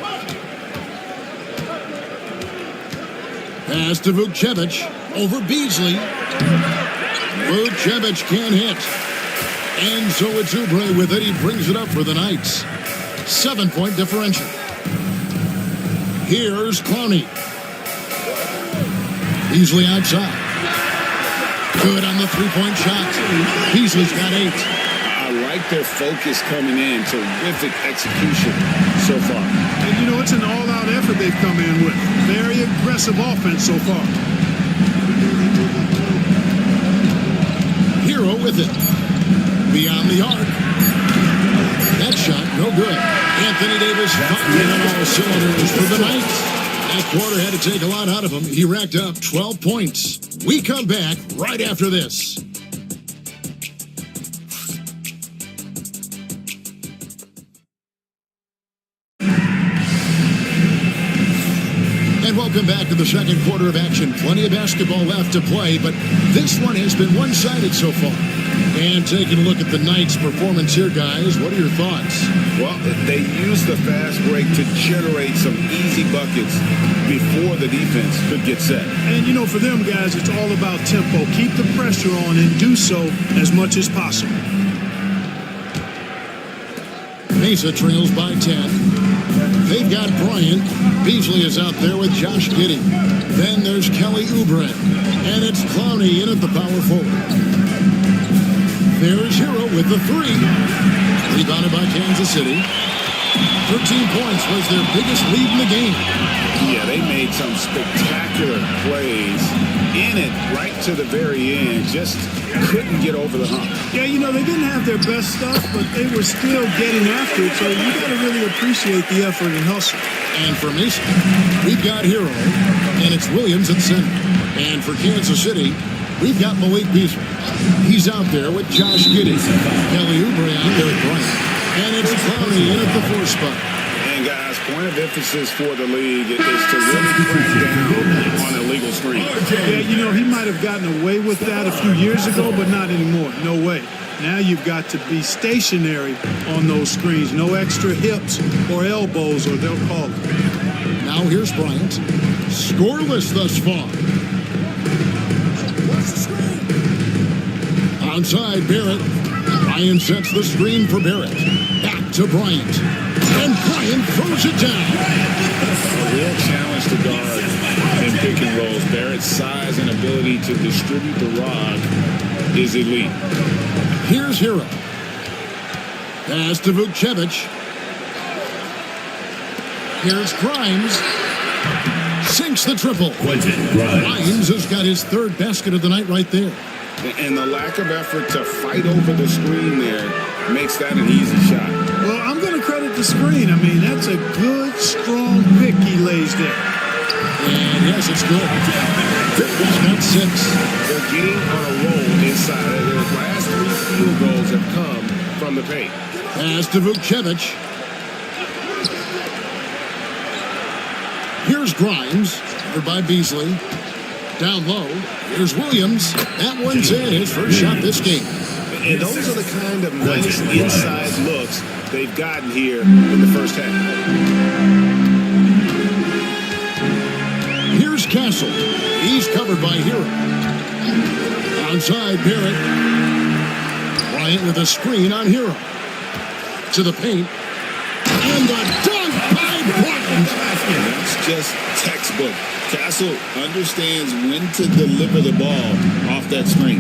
Pass to Vukcevic. Over Beasley. Vukcevic can't hit. And so it's Oubre with it. He brings it up for the Knights. 7-point differential. Here's Clowney. Beasley outside. Good on the three-point shot. Beasley's got 8. I like their focus coming in. Terrific execution so far. And you know, it's an all-out effort they've come in with. Very aggressive offense so far. Hero with it. Beyond the arc. That shot, no good. Anthony Davis firing on all cylinders for the Knights. That quarter had to take a lot out of him. He racked up 12 points. We come back right after this. And welcome back to the second quarter of action. Plenty of basketball left to play, but this one has been one-sided so far. And taking a look at the Knights' performance here, guys, what are your thoughts? Well, they used the fast break to generate some easy buckets before the defense could get set. And, you know, for them, guys, it's all about tempo. Keep the pressure on and do so as much as possible. Mesa trails by 10. They've got Bryant. Beasley is out there with Josh Giddey. Then there's Kelly Oubre. And it's Clowney in at the power forward. There's Hero with the three. Rebounded by Kansas City. 13 points was their biggest lead in the game. Yeah, they made some spectacular plays in it right to the very end. Just couldn't get over the hump. Yeah, you know, they didn't have their best stuff, but they were still getting after it, so you got to really appreciate the effort and hustle. And for Mason, we've got Hero, and it's Williams at center. And for Kansas City, we've got Malik Beasley. He's out there with Josh Giddey. Kelly Oubre out there at Bryant. And it's Clowney in at the 4 spot. And guys, point of emphasis for the league is to really crack down on illegal screens. Yeah, you know, he might have gotten away with that a few years ago, but not anymore. No way. Now you've got to be stationary on those screens. No extra hips or elbows, or they'll call it. Now here's Bryant. Scoreless thus far. Outside Barrett. Bryant sets the screen for Barrett. Back to Bryant. And Bryant throws it down. A real challenge to guard in pick and rolls. Barrett's size and ability to distribute the rock is elite. Here's Hero. Pass to Vukcevic. Here's Grimes. Sinks the triple. Grimes has got his 3rd basket of the night right there. And the lack of effort to fight over the screen there makes that an easy shot. Well, I'm going to credit the screen. I mean, that's a good, strong pick he lays there. And yes, it's good. He's got 6. They're getting on a roll inside. Their last 3 field goals have come from the paint. Pass to Vukcevic. Here's Grimes, covered by Beasley. Down low, here's Williams. That one's in, his first shot this game. And those are the kind of nice inside looks they've gotten here in the first half. Here's Castle. He's covered by Hero. Outside Barrett. Bryant with a screen on Hero. To the paint. And the dunk by Bryant. That's just textbook. Castle understands when to deliver the ball off that screen.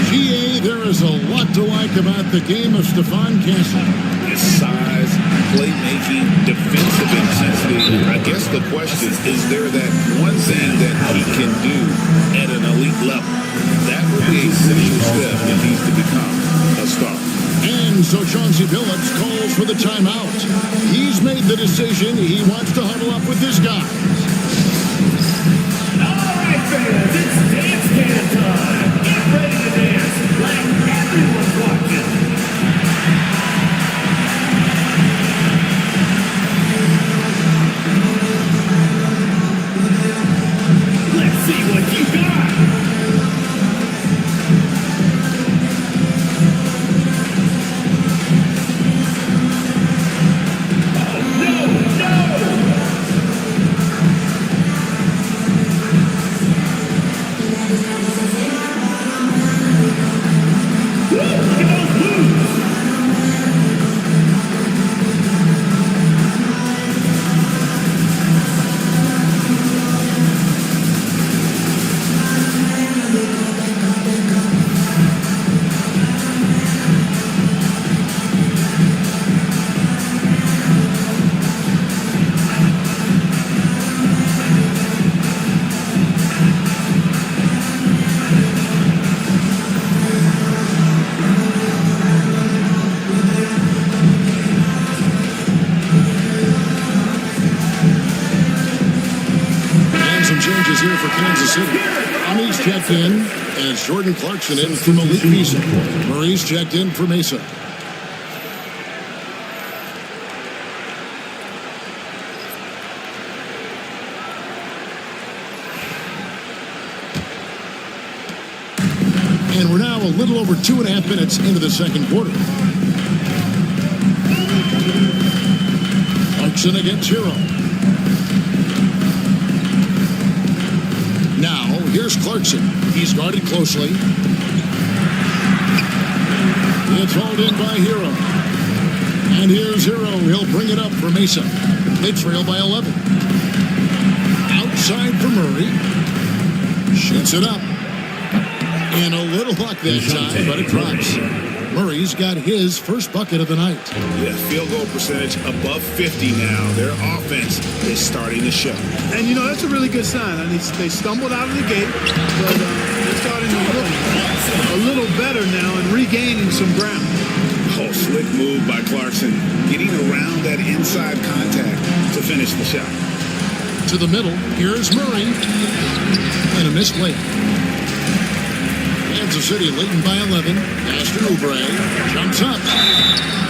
GA, there is a lot to like about the game of Stephon Castle. His size, playmaking, defensive intensity. I guess the question is there that one thing that he can do at an elite level? That would be a essential step if he's to become a star. And so Chauncey Billups calls for the timeout. He's made the decision. He wants to huddle up with his guys. Fans, it's dance can time. Get ready to dance like everyone's watching. Let's see what you got. Here for Kansas City. Amis checked in as Jordan Clarkson in for Malik Beasley. Maurice checked in for Mesa. And we're now a little over 2.5 minutes into the second quarter. Clarkson against Hero. Now, here's Clarkson. He's guarded closely. It's hauled in by Hero. And here's Hero. He'll bring it up for Mesa. They trail by 11. Outside for Murray. Shoots it up. And a little luck that time, but it drops. Murray's got his first bucket of the night. Yeah, field goal percentage above 50 now. Their offense is starting to show. And, that's a really good sign. I mean, they stumbled out of the gate, but they're starting to look a little better now and regaining some ground. Oh, slick move by Clarkson, getting around that inside contact to finish the shot. To the middle, here's Murray. And a missed layup. Kansas City leading by 11. Pass to Oubre. Jumps up.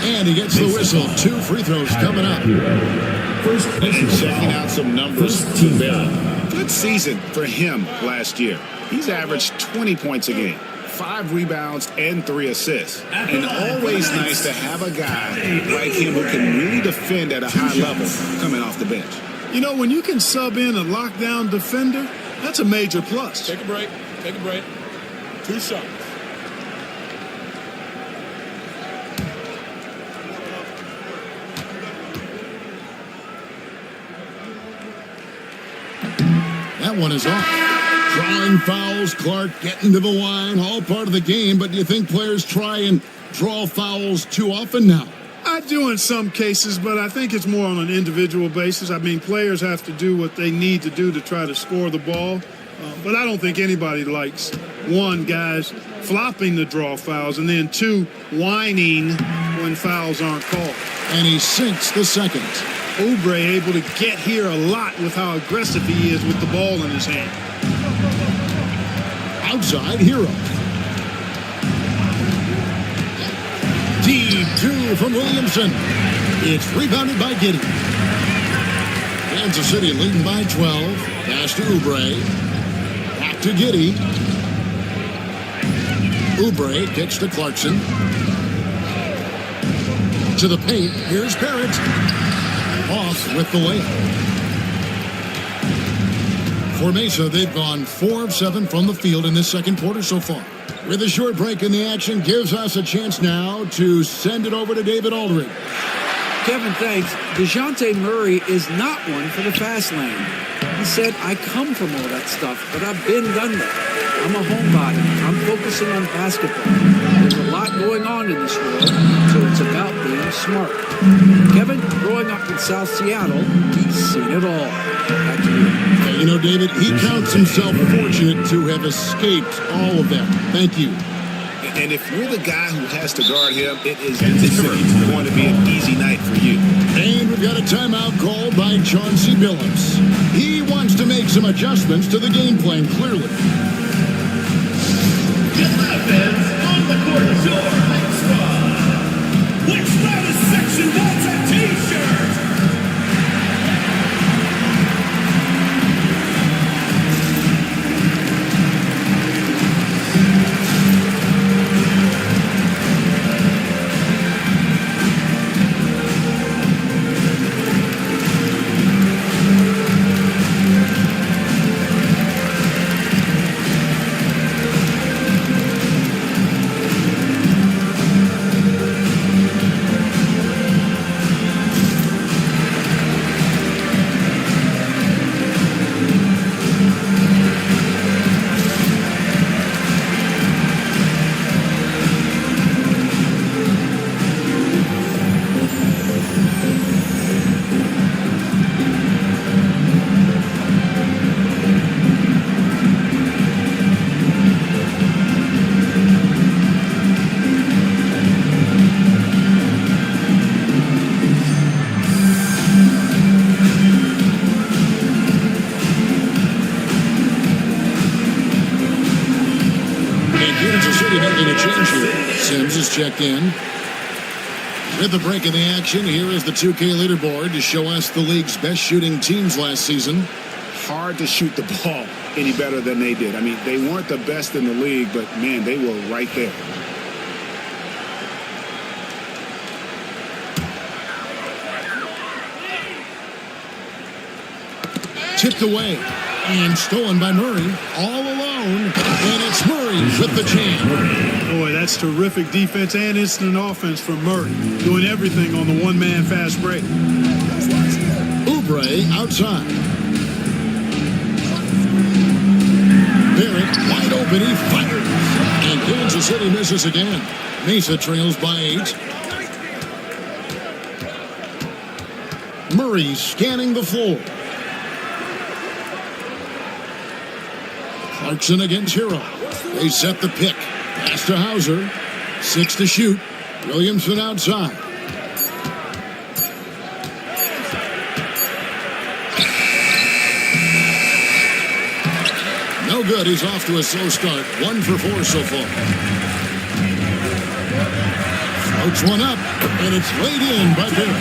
And he gets the whistle. 2 free throws coming up. And checking out some numbers for Barrett. Good season for him last year. He's averaged 20 points a game, 5 rebounds, and 3 assists. And always nice to have a guy like him who can really defend at a high level coming off the bench. When you can sub in a lockdown defender, that's a major plus. Take a break. Take a break. 2 shots. That one is off. Drawing fouls, Clark getting to the line, all part of the game, but do you think players try and draw fouls too often now? I do in some cases, but I think it's more on an individual basis. I mean, players have to do what they need to do to try to score the ball. But I don't think anybody likes, 1, guys flopping the draw fouls, and then 2, whining when fouls aren't called. And he sinks the second. Oubre able to get here a lot with how aggressive he is with the ball in his hand. Outside Hero. Deep 2 from Williamson. It's rebounded by Giddey. Kansas City leading by 12. Pass to Oubre. Back to Giddey. Oubre kicks to Clarkson. To the paint. Here's Barrett. Off with the layup. For Mesa, they've gone 4 of 7 from the field in this second quarter so far. With a short break in the action, gives us a chance now to send it over to David Aldridge. Kevin, thanks. DeJounte Murray is not one for the fast lane. He said, I come from all that stuff, but I've been done that. I'm a homebody. I'm focusing on basketball. There's a lot going on in this world, so it's about being smart. Kevin, growing up in South Seattle, he's seen it all. Back to you. David, he counts himself fortunate to have escaped all of that. Thank you. And if you're the guy who has to guard him, it is never going to be an easy night for you. And we've got a timeout called by Chauncey Billups. He wants to make some adjustments to the game plan, clearly. Get live, fans. On the court is your hype squad. Which loudest section wants a t-shirt? Checked in. With the break in the action, here is the 2K leaderboard to show us the league's best shooting teams last season. Hard to shoot the ball any better than they did. I mean, they weren't the best in the league, but, man, they were right there. Tipped away and stolen by Murray. All alone, and it's Murray with the jam. Boy, that's terrific defense and instant offense from Murray, doing everything on the one-man fast break. Oubre outside. Barrett wide open, he fires. And Kansas City misses again. Mesa trails by 8. Murray scanning the floor. Clarkson against Hero. They set the pick. Pass to Hauser. 6 to shoot. Williamson outside. No good. He's off to a slow start. 1 for 4 so far. Floats one up, and it's laid in by Barrett.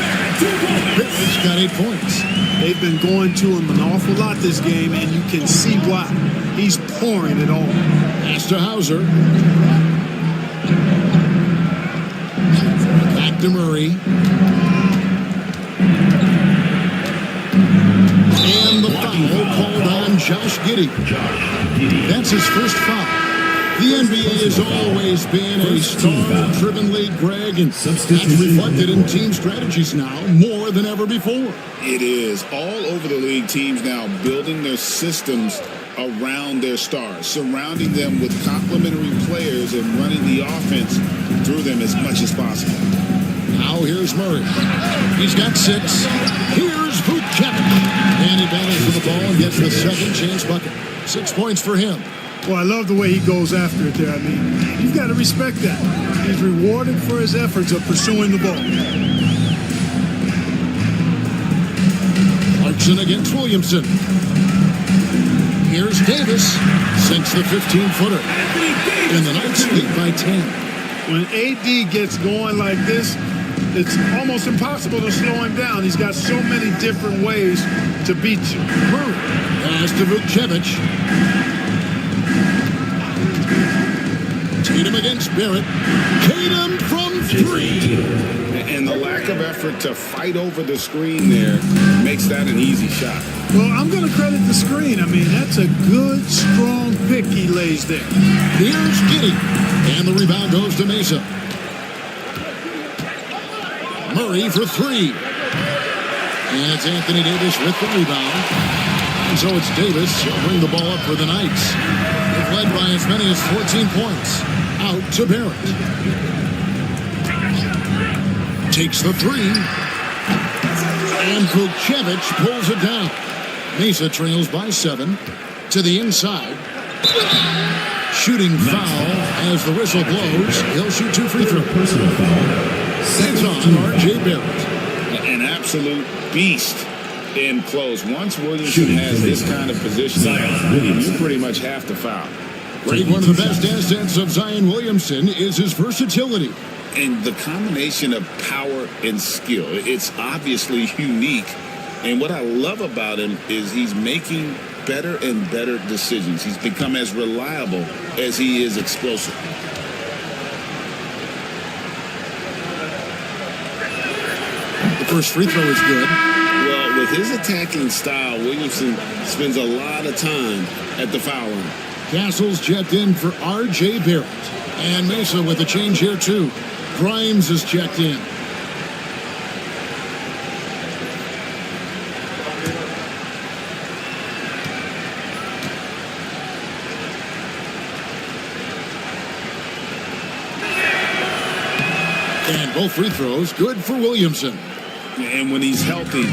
Barrett's got 8 points. They've been going to him an awful lot this game, and you can see why. He's pouring it on. Pass to Hauser. Back to Murray. And the foul called on Josh Giddey. That's his first foul. The NBA has always been a star-driven league, Greg, and that's reflected in team strategies now more than ever before. It is. All over the league, teams now building their systems around their stars, surrounding them with complementary players and running the offense through them as much as possible. Now here's Murray. He's got 6. Here's Vucevic. And he battles for the ball and gets the second chance bucket. 6 points for him. Well, I love the way he goes after it there. I mean, you've got to respect that. He's rewarded for his efforts of pursuing the ball. Clarkson against Williamson. Here's Davis. Sinks the 15-footer. And the Knights lead by 10. When AD gets going like this, it's almost impossible to slow him down. He's got so many different ways to beat you. Murray. Pass to Vucevic. Tatum against Barrett. Tatum from 3. And the lack of effort to fight over the screen there makes that an easy shot. Well, I'm going to credit the screen. I mean, that's a good, strong pick he lays there. Here's Giddey. And the rebound goes to Mesa. Murray for 3. And it's Anthony Davis with the rebound. And so it's Davis. He'll bring the ball up for the Knights. They've led by as many as 14 points. Out to Barrett. Takes the 3. And Vucevic pulls it down. Mesa trails by 7. To the inside. Shooting foul as the whistle blows. He'll shoot 2 free throws. It's on R.J. Barrett. An absolute beast in close. Once Williamson has this kind of positioning, you pretty much have to foul. Greg, one of the best assets of Zion Williamson is his versatility. And the combination of power and skill, it's obviously unique. And what I love about him is he's making better and better decisions. He's become as reliable as he is explosive. The first free throw is good. Well, with his attacking style, Williamson spends a lot of time at the foul line. Castles checked in for R.J. Barrett. And Mesa with a change here, too. Grimes is checked in. And both free throws good for Williamson. And when he's healthy,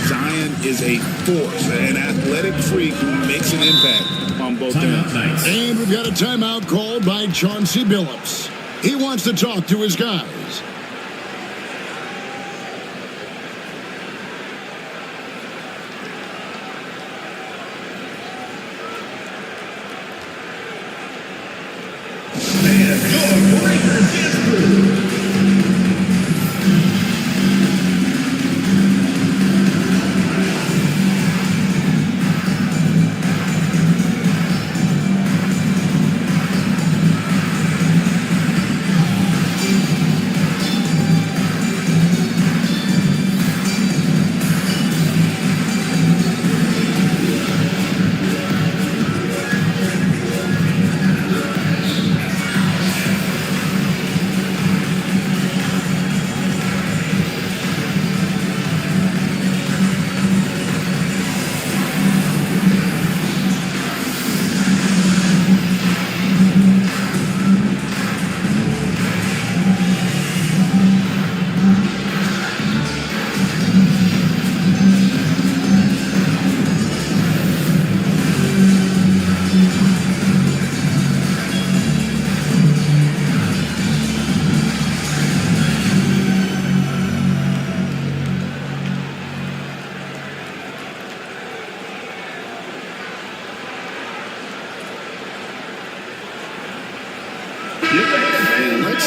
Zion is a force, an athletic freak who makes an impact on both ends. And we've got a timeout called by Chauncey Billups. He wants to talk to his guys.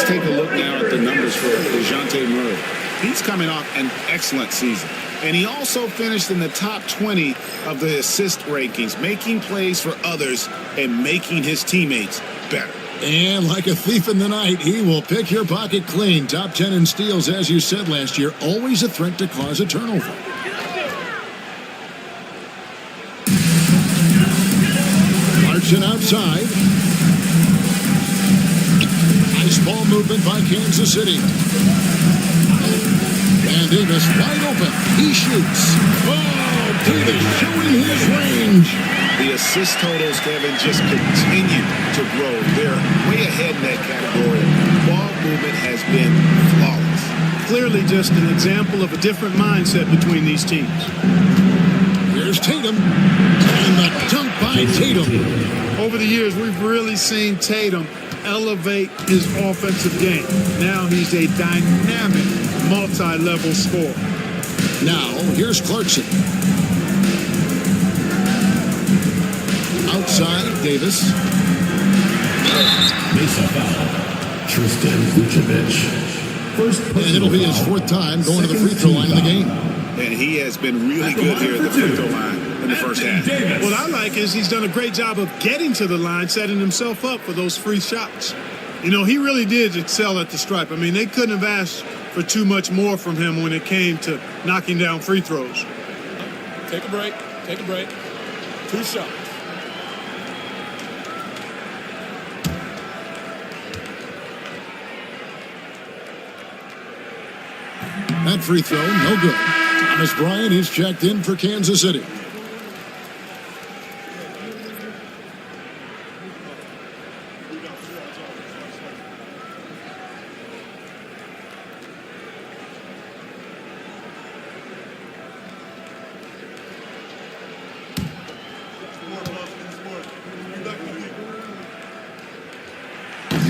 Let's take a look now at the numbers for DeJounte Murray. He's coming off an excellent season. And he also finished in the top 20 of the assist rankings, making plays for others and making his teammates better. And like a thief in the night, he will pick your pocket clean. Top 10 in steals, as you said last year, always a threat to cause a turnover. Clarkson outside. Nice ball movement by Kansas City. And Davis wide open. He shoots. Oh, Davis showing his range. The assist totals, Kevin, just continue to grow. They're way ahead in that category. Ball movement has been flawless. Clearly just an example of a different mindset between these teams. Here's Tatum. And the dunk by Tatum. Over the years, we've really seen Tatum elevate his offensive game. Now he's a dynamic, multi-level scorer. Now, here's Clarkson. Outside, Davis. Mesa foul. Tristan Vucevic. And it'll be his fourth time going to the free throw line in the game. And he has been really good here at the free throw line in the first half. What I like is he's done a great job of getting to the line, setting himself up for those free shots. You know, he really did excel at the stripe. I mean, they couldn't have asked for too much more from him when it came to knocking down free throws. Take a break. Take a break. 2 shots. That free throw, no good. Thomas Bryant is checked in for Kansas City.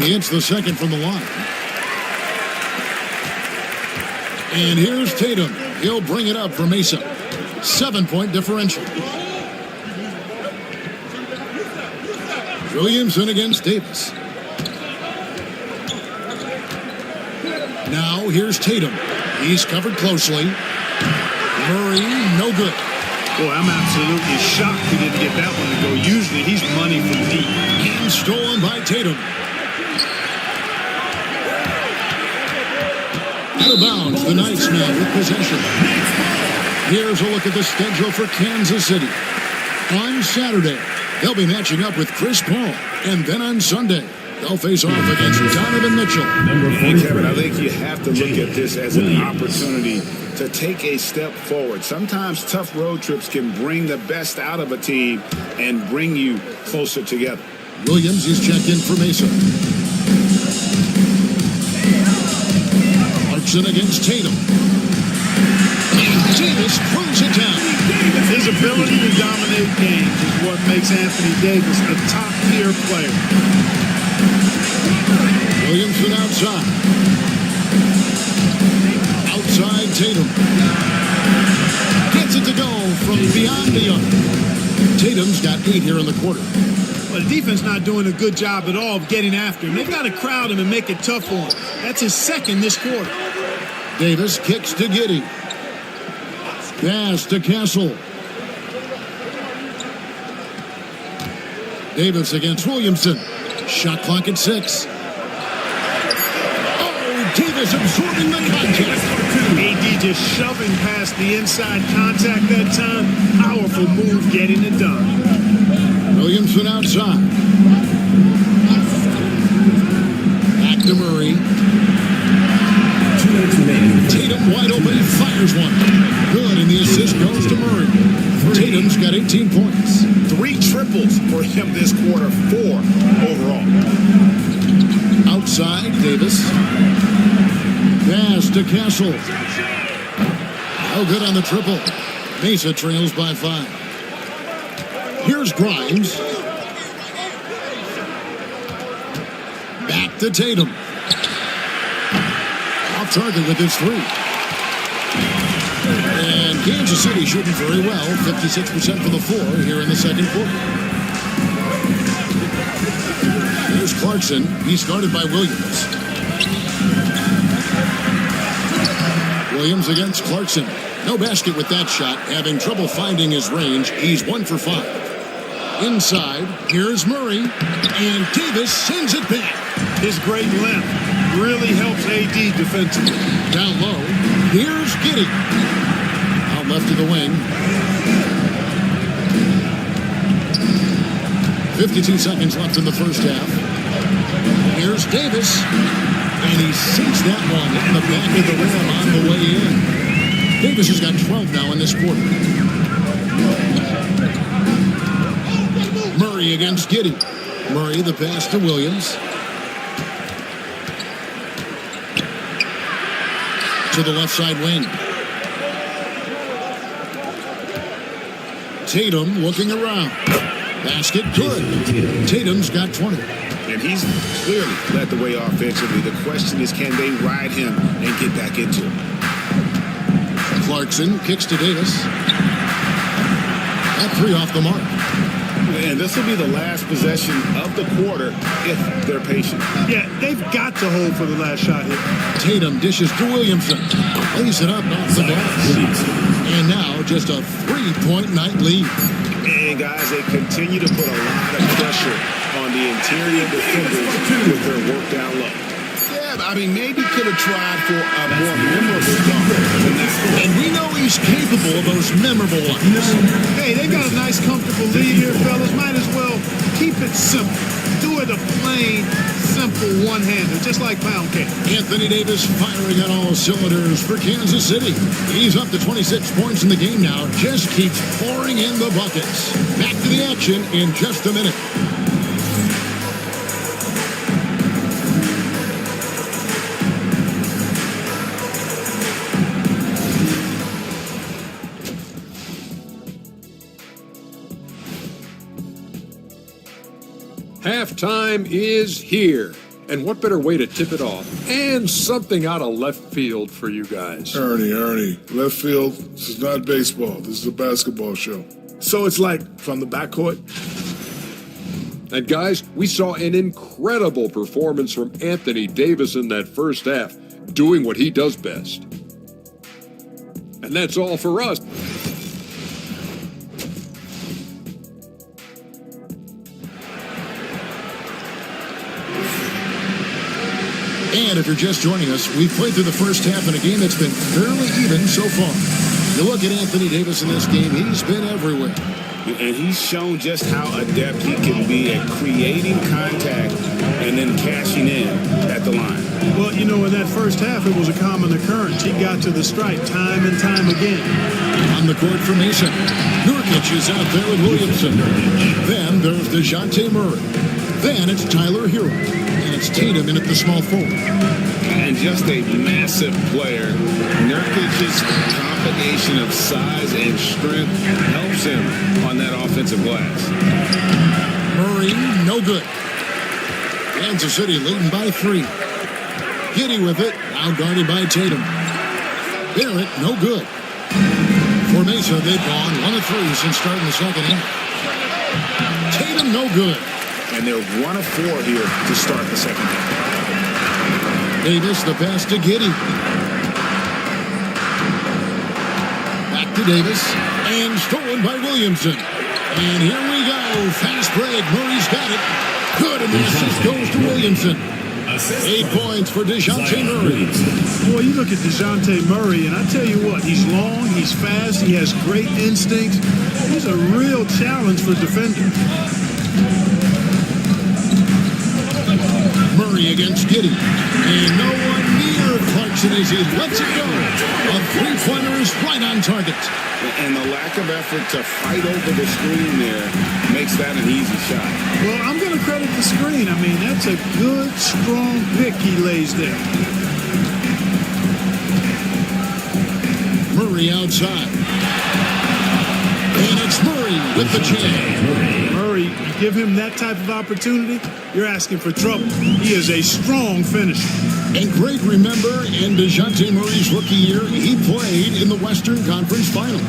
He hits the second from the line. And here's Tatum. He'll bring it up for Mesa. 7-point differential. Williamson against Davis. Now here's Tatum. He's covered closely. Murray, no good. Boy, I'm absolutely shocked he didn't get that one to go. Usually he's money from deep. And stolen by Tatum. Out of bounds, the Knights now with possession. Here's a look at the schedule for Kansas City. On Saturday, they'll be matching up with Chris Paul. And then on Sunday, they'll face off against Donovan Mitchell. Hey, Kevin, I think you have to look at this as an opportunity to take a step forward. Sometimes tough road trips can bring the best out of a team and bring you closer together. Williams is checked in for Mesa. Against Tatum. Davis throws it down. His ability to dominate games is what makes Anthony Davis a top-tier player. Williamson outside. Outside Tatum. Gets it to go from beyond the arc. Tatum's got 8 here in the quarter. Well, the defense not doing a good job at all of getting after him. They've got to crowd him and make it tough for him. That's his second this quarter. Davis kicks to Giddey. Pass to Castle. Davis against Williamson. Shot clock at 6. Oh, Davis absorbing the contact. AD just shoving past the inside contact that time. Powerful move getting it done. Williamson outside. Back to Murray. Tatum wide open, fires one. Good, and the assist goes to Murray. Tatum's got 18 points. 3 triples for him this quarter, 4 overall. Outside, Davis. Pass to Castle. No good on the triple. Mesa trails by 5. Here's Grimes. Back to Tatum. Off target with his 3. And Kansas City shooting very well, 56% from the floor here in the second quarter. Here's Clarkson. He's guarded by Williams. Williams against Clarkson. No basket with that shot. Having trouble finding his range. He's 1 for 5. Inside, here's Murray. And Davis sends it back. His great length really helps AD defensively. Down low, here's Giddey. Out left to the wing. 52 seconds left in the first half. Here's Davis. And he sinks that one in the back of the rim on the way in. Davis has got 12 now in this quarter. Murray against Giddey. Murray the pass to Williams. To the left side wing. Tatum looking around. Basket good. Tatum's got 20. And he's clearly led the way offensively. The question is, can they ride him and get back into it? Clarkson kicks to Davis. That 3 off the mark. And this will be the last possession of the quarter if they're patient. Yeah, they've got to hold for the last shot here. Tatum dishes to Williamson. Lays it up off the glass. And now just a 3-point night lead. And guys, they continue to put a lot of pressure on the interior defenders with their work down low. Yeah, I mean, maybe could have tried for a more memorable dunk than that. And we know he's capable of those memorable ones. Hey, they've got a nice, comfortable lead here, fellas. Might as well keep it simple. Do it a plain, simple one-hander, just like pound cake. Anthony Davis firing on all cylinders for Kansas City. He's up to 26 points in the game now. Just keeps pouring in the buckets. Back to the action in just a minute. Halftime is here. And what better way to tip it off? And something out of left field for you guys. Ernie, left field, this is not baseball. This is a basketball show. So it's like from the backcourt? And guys, we saw an incredible performance from Anthony Davis in that first half, doing what he does best. And that's all for us. And if you're just joining us, we've played through the first half in a game that's been fairly even so far. You look at Anthony Davis in this game, he's been everywhere. And he's shown just how adept he can be at creating contact and then cashing in at the line. Well, you know, in that first half, it was a common occurrence. He got to the stripe time and time again. On the court for Mason. Nurkic is out there with Williamson. Then there's DeJounte Murray. Then it's Tyler Hero. And it's Tatum in at the small forward. And just a massive player. Nurkic's combination of size and strength helps him on that offensive glass. Murray, no good. Kansas City leading by 3. Giddey with it, now guarded by Tatum. Barrett, no good. For Mesa, they've gone 1 of 3 since starting the second half. Tatum, no good. And they're 1 of 4 here to start the second half. Davis, the pass to Giddey. Back to Davis, and stolen by Williamson. And here we go, fast break, Murray's got it. Good, and the assist goes to Williamson. 8 points for DeJounte Murray. Boy, you look at DeJounte Murray, and I tell you what, he's long, he's fast, he has great instincts. He's a real challenge for defenders. Murray against Giddey. And no one near Clarkson as he lets it go. A three-pointer is right on target. And the lack of effort to fight over the screen there makes that an easy shot. Well, I'm going to credit the screen. I mean, that's a good, strong pick he lays there. Murray outside. And it's Murray with the jam. Murray, you give him that type of opportunity, you're asking for trouble. He is a strong finisher. And great, remember, in DeJounte Murray's rookie year, he played in the Western Conference Finals.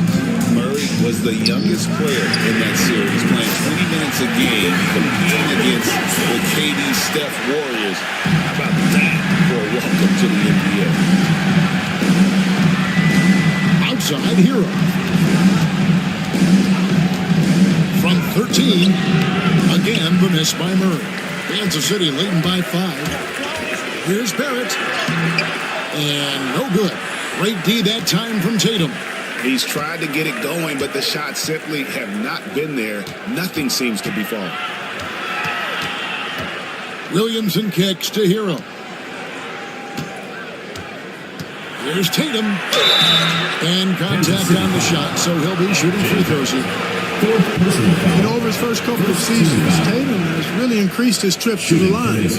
Murray was the youngest player in that series, playing 20 minutes a game, competing against the KD Steph Warriors. How about that for a welcome to the NBA? side, Hero. From 13, again the miss by Murray. Kansas City leading by 5. Here's Barrett. And no good. Great D that time from Tatum. He's tried to get it going, but the shots simply have not been there. Nothing seems to be falling. Williamson kicks to Hero. Here's Tatum. And contact on the shot, so he'll be shooting free throws here. Over his first couple of seasons, Tatum has really increased his trips to the line,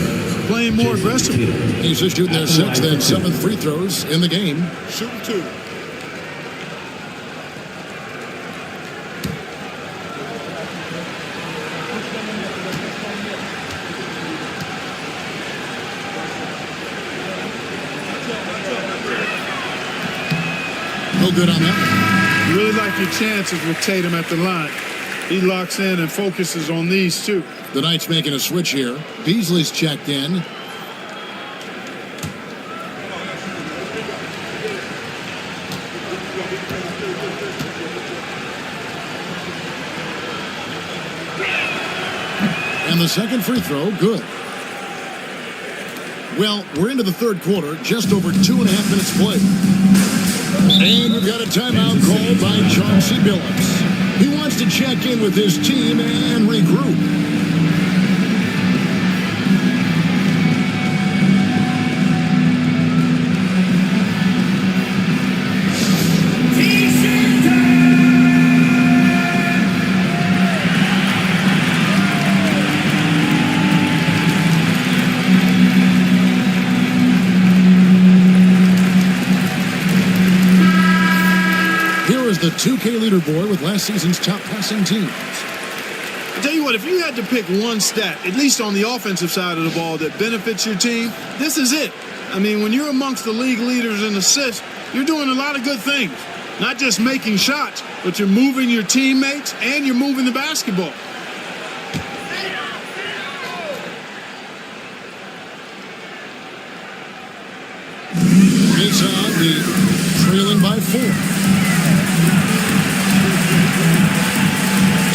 playing more aggressively. He's just shooting their 6th and 7th free throws in the game. Shooting 2. No good on that. You really like your chances with Tatum at the line. He locks in and focuses on these two. The Knights making a switch here. Beasley's checked in. And the second free throw, good. Well, we're into the third quarter, just over 2.5 minutes played. And we've got a timeout called by Chauncey Billups. He wants to check in with his team and regroup. The 2K leaderboard with last season's top passing teams. I tell you what, if you had to pick one stat, at least on the offensive side of the ball, that benefits your team, this is it. I mean, when you're amongst the league leaders in assists, you're doing a lot of good things. Not just making shots, but you're moving your teammates and you're moving the basketball. It's on the trailing by 4.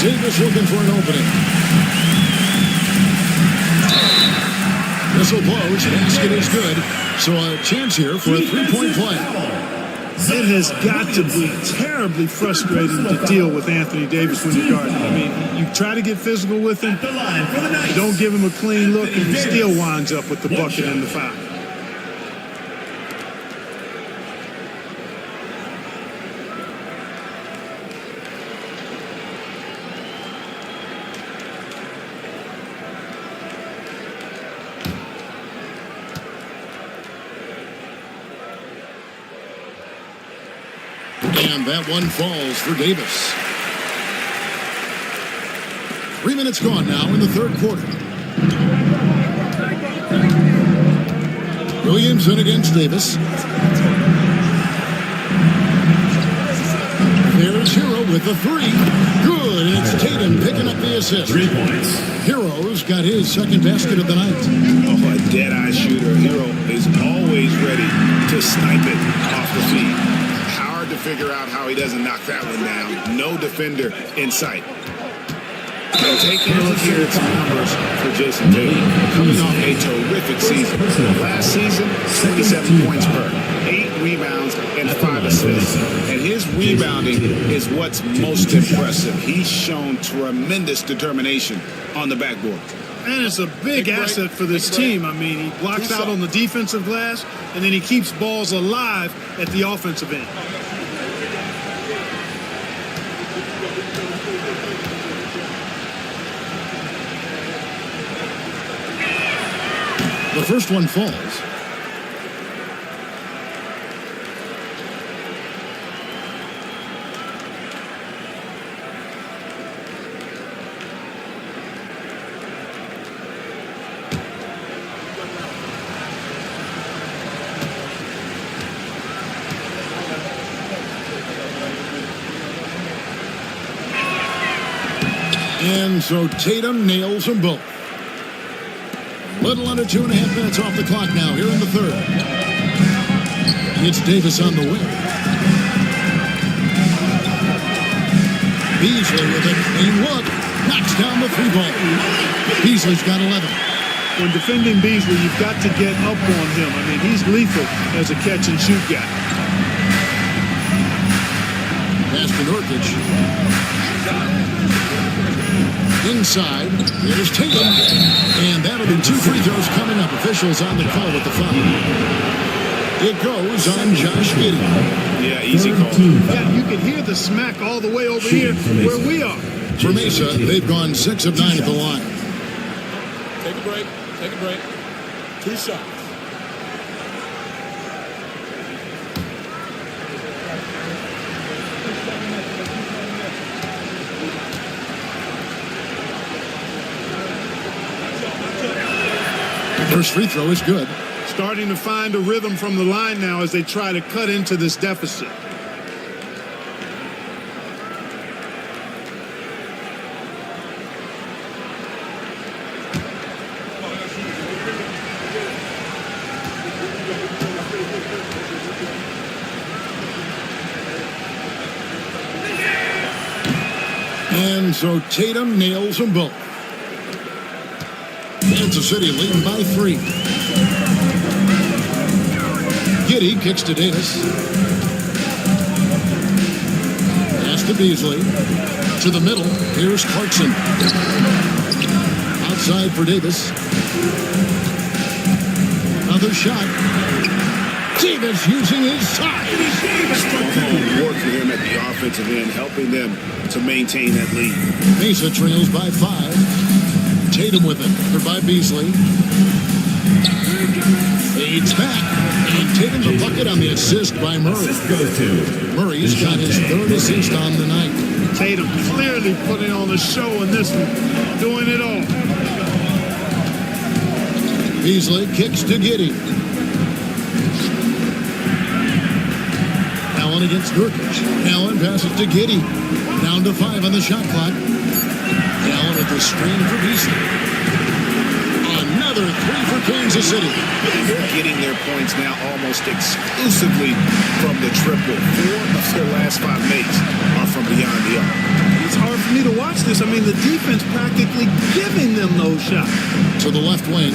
Davis looking for an opening. Whistle blows. Basket is good. So a chance here for a 3-point play. It has got to be terribly frustrating to deal with Anthony Davis when you're guarding. I mean, you try to get physical with him, you don't give him a clean look, and he still winds up with the bucket and the foul. And that one falls for Davis. 3 minutes gone now in the third quarter. Williamson against Davis. There's Hero with the 3. Good, and it's Tatum picking up the assist. 3 points. Hero's got his second basket of the night. Oh, a dead-eye shooter. Hero is always ready to snipe it off the feed. Hard to figure out how he doesn't knock that one down. No defender in sight. And taking a look here at some numbers for Jason Tatum, coming off a terrific season. Last season, 77 points per, 8 rebounds, and 5 assists. And his rebounding is what's most impressive. He's shown tremendous determination on the backboard. And it's a big asset for this team. I mean, he blocks out on the defensive glass, and then he keeps balls alive at the offensive end. The first one falls. And so Tatum nails them both. Little under 2.5 minutes off the clock now here in the third. It's Davis on the wing. Beasley with a clean look. Knocks down the 3 ball. Beasley's got 11. When defending Beasley, you've got to get up on him. I mean, he's lethal as a catch-and-shoot guy. Pass to Nurkic. Inside, there's Tatum. And that'll be 2 free throws coming up. Officials on the call with the foul. It goes on Josh Giddey. Yeah, easy call. Yeah, you can hear the smack all the way over here where we are. For Mesa, they've gone 6 of 9 at the line. Take a break. Take a break. 2 shots. First free throw is good. Starting to find a rhythm from the line now as they try to cut into this deficit. And so Tatum nails them both. Kansas City leading by 3. Giddey kicks to Davis. Pass to Beasley. To the middle. Here's Clarkson. Outside for Davis. Another shot. Davis using his size. Strong work for him at the offensive end, helping them to maintain that lead. Mesa trails by 5. Tatum with it. They're by Beasley. Fades back. And Tatum the bucket on the assist by Murray. Murray's got his 3rd assist on the night. Tatum clearly putting on the show in this one. Doing it all. Beasley kicks to Giddey. Allen against Nurkic. Allen passes to Giddey. Down to 5 on the shot clock. Allen at the screen for Beasley. Another 3 for Kansas City. They're getting their points now almost exclusively from the triple. 4 of their last 5 makes are from beyond the arc. It's hard for me to watch this. I mean, the defense practically giving them those shots. To the left wing.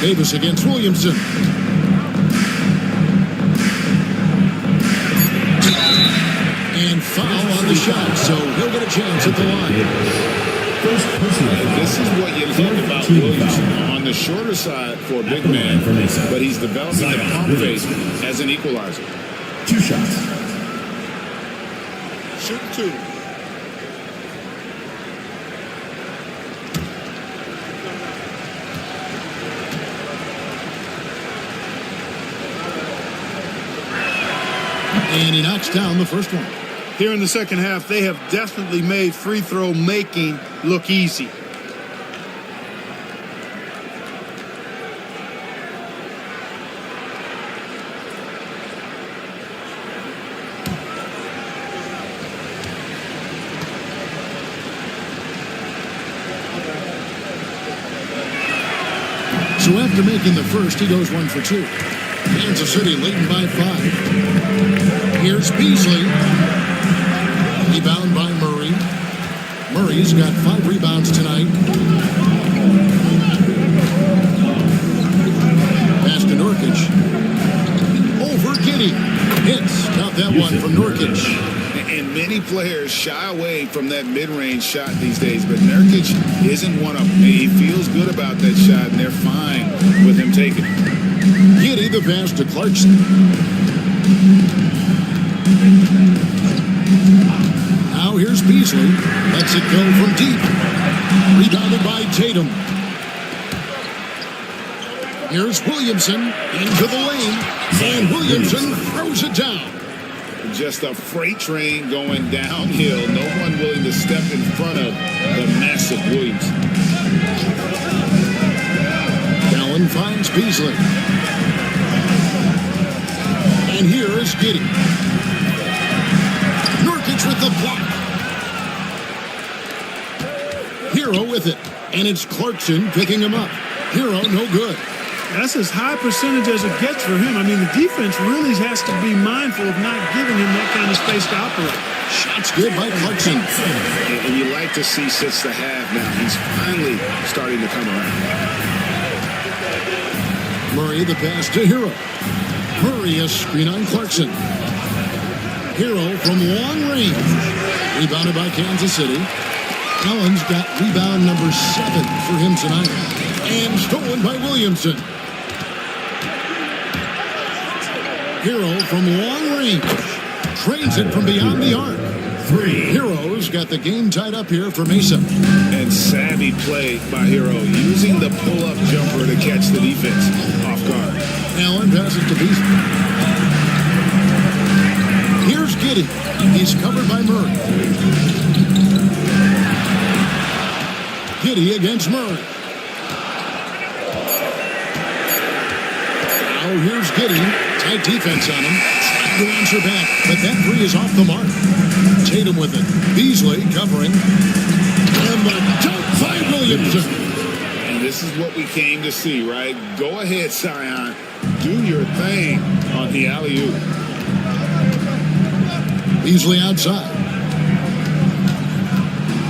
Davis against Williamson. And foul on the shot, so he'll get a chance at the line. This is what you love about Williamson. On the shorter side for a big man, but he's developing the pump fake as an equalizer. 2 shots. Shoot 2. And he knocks down the first one. Here in the second half, they have definitely made free throw making look easy. So after making the first, he goes 1 for 2. Kansas City leading by 5. Here's Beasley. Rebound by Murray. Murray's got 5 rebounds tonight. Pass to Nurkic. Over Giddey. Hits. Got that one from Nurkic. And many players shy away from that mid-range shot these days, but Nurkic isn't one of them. He feels good about that shot, and they're fine with him taking it. Giddey the pass to Clarkson. Now here's Beasley. Lets it go from deep. Rebounded by Tatum. Here's Williamson into the lane. And Williamson throws it down. Just a freight train going downhill. No one willing to step in front of the massive Williamson. Allen finds Beasley. And here is Giddey. Nurkic with the block. Hero with it. And it's Clarkson picking him up. Hero no good. That's as high percentage as it gets for him. I mean, the defense really has to be mindful of not giving him that kind of space to operate. Shots good by Clarkson. And you like to see since the half now. He's finally starting to come around. Murray the pass to Hero. Murray a screen on Clarkson. Hero from long range. Rebounded by Kansas City. Allen's got rebound number 7 for him tonight. And stolen by Williamson. Hero from long range. Trades it from beyond the arc. 3. Hero's got the game tied up here for Mesa. And savvy play by Hero, using the pull-up jumper to catch the defense off guard. Allen passes to Beasley. Here's Giddey. He's covered by Murray. Giddey against Murray. Now here's Giddey. Tight defense on him. Trying to answer back, but that 3 is off the mark. Tatum with it. Beasley covering. And the dunk by Williamson. And this is what we came to see, right? Go ahead, Sion. Do your thing on the alley-oop. Beasley outside.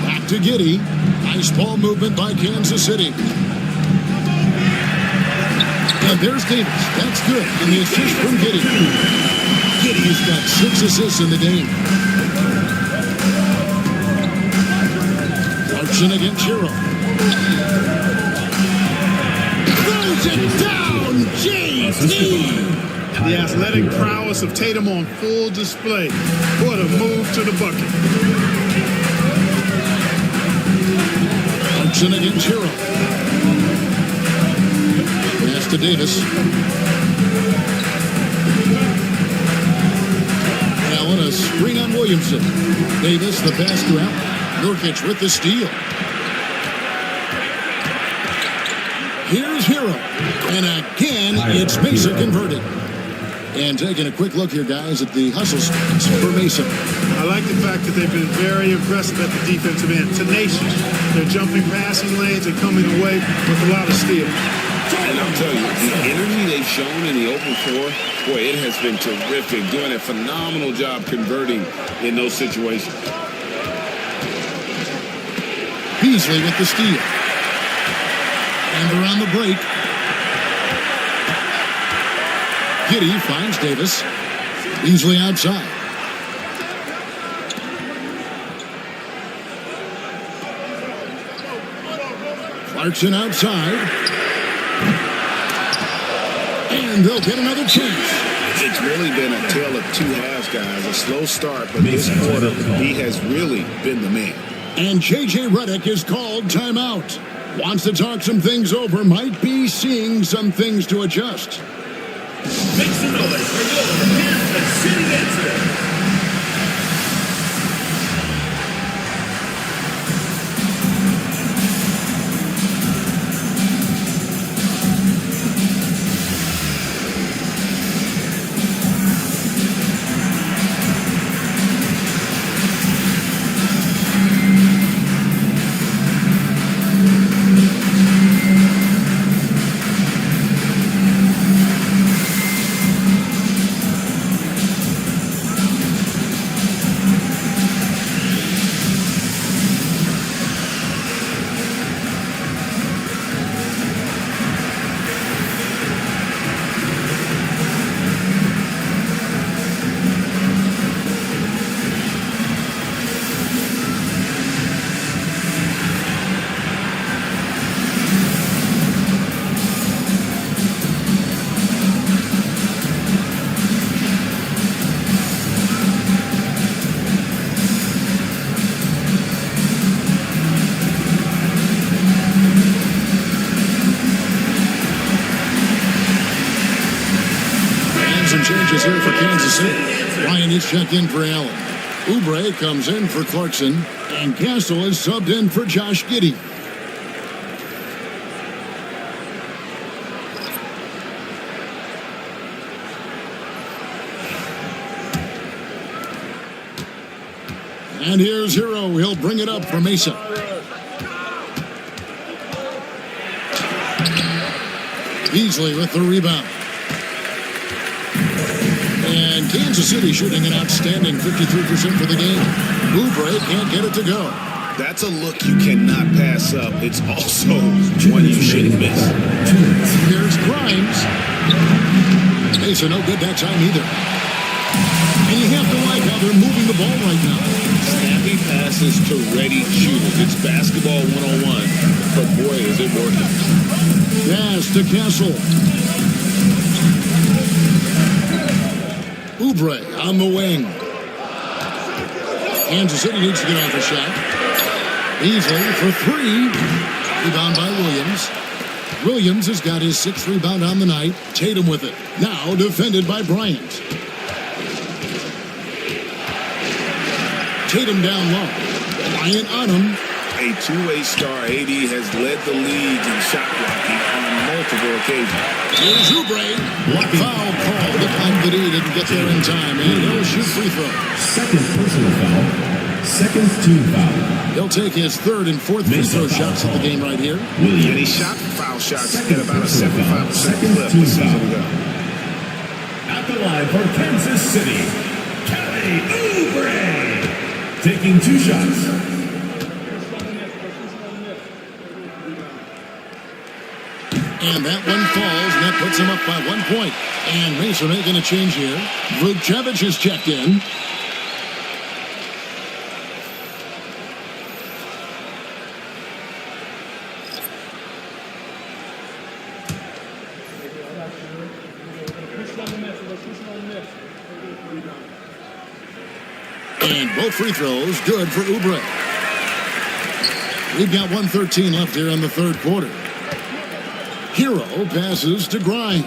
Back to Giddey. Nice ball movement by Kansas City. And there's Davis. That's good. And the assist from Giddey. Giddey's got 6 assists in the game. Clarkson against Hero. Throws it down, JT. The athletic prowess of Tatum on full display. What a move to the bucket. Clarkson against Hero. Pass to Davis. Allen a screen on Williamson. Davis the pass to Allen. Nurkic with the steal. Here's Hero. And again, it's Mesa converted. And taking a quick look here, guys, at the hustle stats for Mesa. I like the fact that they've been very aggressive at the defensive end. Tenacious. They're jumping passing lanes and coming away with a lot of steal. And I'll tell you, the energy they've shown in the open floor, boy, it has been terrific. Doing a phenomenal job converting in those situations. Beasley with the steal. And they're on the break. Giddey finds Davis. Beasley outside. Clarkson outside. And they'll get another chance. It's really been a tale of 2 halves, guys. A slow start, but this quarter, he has really been the man. And J.J. Redick is called timeout. Wants to talk some things over. Might be seeing some things to adjust. Make some noise for your Kansas City answer. Changes here for Kansas City. Ryan is checked in for Allen. Oubre comes in for Clarkson. And Castle is subbed in for Josh Giddey. And here's Hero. He'll bring it up for Mesa. Beasley with the rebound. And Kansas City shooting an outstanding 53% for the game. Oubre can't get it to go. That's a look you cannot pass up. It's also one you shouldn't miss. Here's Grimes. Mason no good that time either. And you have to like how they're moving the ball right now. Snappy passes to ready shooters. It's basketball 101, but boy, is it working. Pass to Castle. Oubre on the wing. Kansas City needs to get off a shot. Beasley for three. Rebound by Williams. Williams has got his 6th rebound on the night. Tatum with it. Now defended by Bryant. Tatum down low. Bryant on him. A two-way star, AD has led the league in shot blocking on multiple occasions. Here's Oubre. Foul call. The Convidee didn't get there in time. And he'll shoot free throw. Second personal foul. Second team foul. He'll take his 3rd and 4th free throw shots of the game right here. And he shot foul shots at about a 75% clip this season ago. At the line for Kansas City, Kelly Oubre. Taking 2 shots. And that one falls, and that puts him up by 1 point. And Mason making a change here. Vukcevic is checked in. And both free throws good for Oubre. We've got 1:13 left here in the 3rd quarter. Hero passes to Grimes.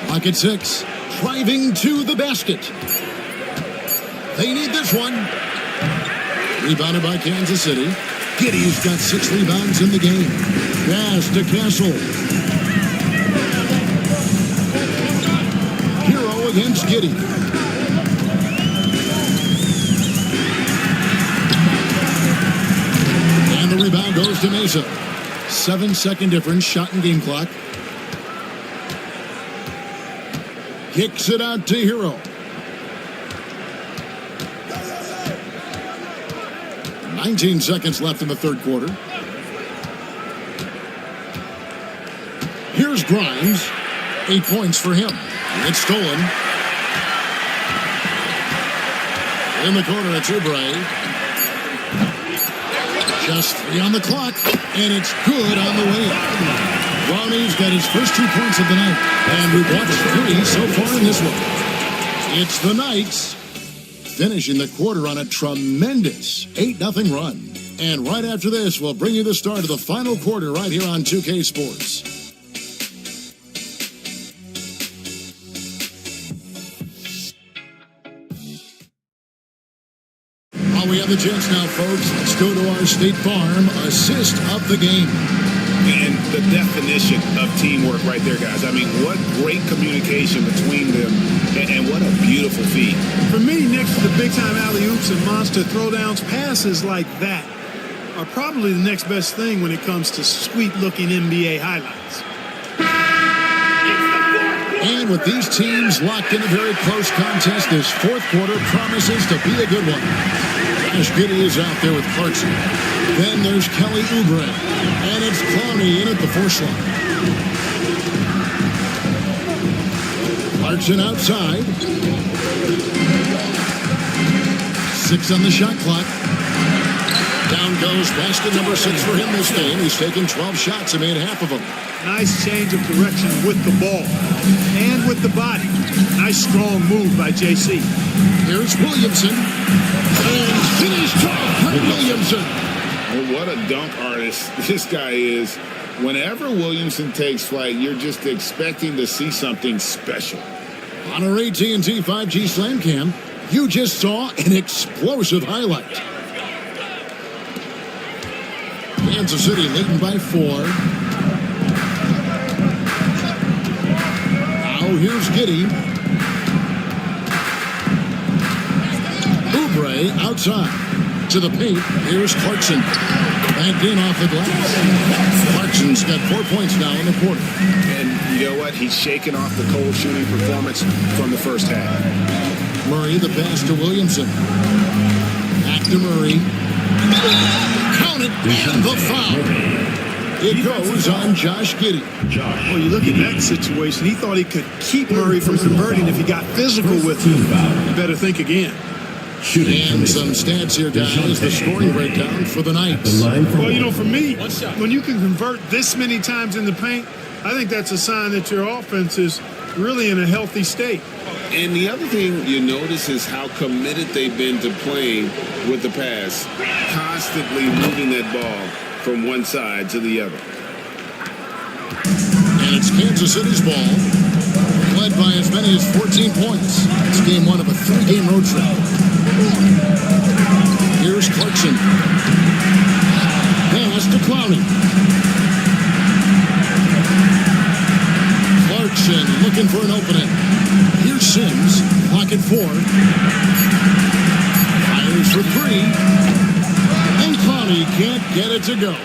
Clock at 6. Driving to the basket. They need this one. Rebounded by Kansas City. Giddey's got 6 rebounds in the game. Pass to Castle. Hero against Giddey. And the rebound goes to Mesa. 7-second difference, shot and game clock. Kicks it out to Hero. 19 seconds left in the 3rd quarter. Here's Grimes. 8 points for him. It's stolen. In the corner, it's Oubre. Just 3 on the clock, and it's good on the way. Brownie's got his first 2 points of the night, and we've watched 3 so far in this one. It's the Knights finishing the quarter on a tremendous 8-0 run. And right after this, we'll bring you the start of the final quarter right here on 2K Sports. While we have the chance now, folks, let's go to our State Farm assist of the game. And the definition of teamwork right there, guys. I mean, what great communication between them, and what a beautiful feat. For me, next to the big-time alley-oops and monster throwdowns, passes like that are probably the next best thing when it comes to sweet-looking NBA highlights. And with these teams locked in a very close contest, this 4th quarter promises to be a good one. Josh Giddey is out there with Clarkson. Then there's Kelly Oubre. And it's Clowney in at the 4 slot. Clarkson outside. 6 on the shot clock. Down goes basket number 6 for him this game. He's taken 12 shots and made half of them. Nice change of direction with the ball and with the body. Nice strong move by JC. Here's Williamson. And finished off by Williamson. Well, what a dunk artist this guy is. Whenever Williamson takes flight, you're just expecting to see something special. On our AT&T 5G Slam Cam, you just saw an explosive highlight. Kansas City leading by 4. Now here's Giddey. Oubre outside. To the paint. Here's Clarkson. Banked in off the glass. Clarkson's got 4 points now in the quarter. And you know what? He's shaking off the cold shooting performance from the first half. Murray, the pass to Williamson. Back to Murray. Count it, and the foul. It goes on Josh Giddey. Well, you look at that situation. He thought he could keep Murray from converting if he got physical with him. You better think again. And some stats here, guys. The scoring breakdown for the Knights. Well, you know, for me, when you can convert this many times in the paint, I think that's a sign that your offense is really in a healthy state. And the other thing you notice is how committed they've been to playing with the pass, constantly moving that ball from one side to the other. And it's Kansas City's ball, led by as many as 14 points. It's game one of a 3-game road trip. Here's Clarkson. Pass to Clowney. Clarkson looking for an opening. Here's Sims. Clock at 4. Fires for 3. And Clowney can't get it to go.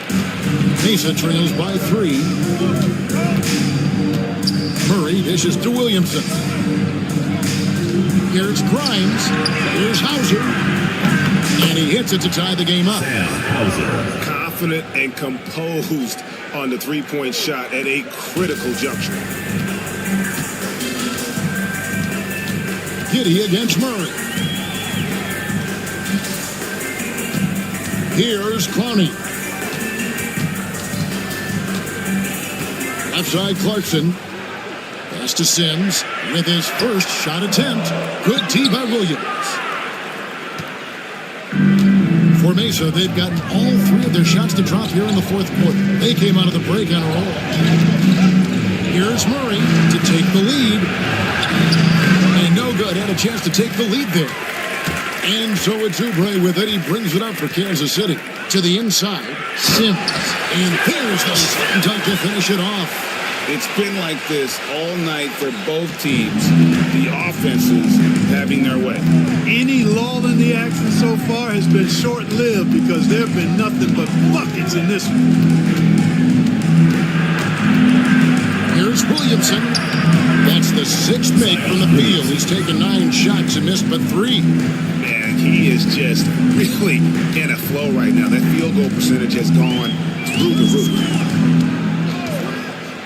Mesa trails by 3. Murray dishes to Williamson. Here's Grimes. Here's Hauser. And he hits it to tie the game up. Confident and composed on the three-point shot at a critical juncture. Giddey against Murray. Here's Clowney. Left side Clarkson. Pass to Sims with his first shot attempt. Good tee by Williams. For Mesa, they've gotten all 3 of their shots to drop here in the fourth quarter. They came out of the break on a roll. Here's Murray to take the lead. And no good. Had a chance to take the lead there. And so it's Oubre with it. He brings it up for Kansas City. To the inside, Sims. And here's the second time to finish it off. It's been like this all night for both teams. The offenses having their way. Any lull in the action so far has been short-lived because there have been nothing but buckets in this one. Here's Williamson. That's the 6th make from the field. He's taken 9 shots and missed but 3. Man, he is just really in a flow right now. That field goal percentage has gone through the roof.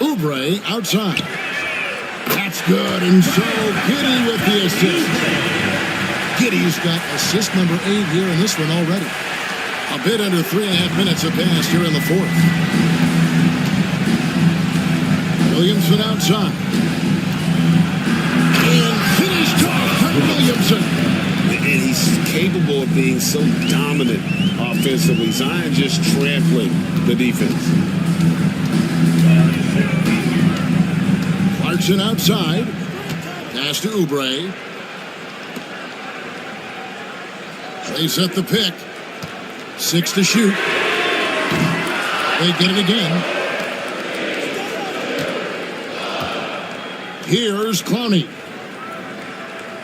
Oubre outside. That's good. And so Giddey with the assist. Giddey's got assist number 8 here in this one already. A bit under 3.5 minutes have passed here in the fourth. Williamson outside. And finished off by Williamson. And he's capable of being so dominant offensively. Zion just trampling the defense. Clarkson outside. Pass to Oubre. They set the pick. 6 to shoot. They get it again. Here's Clowney.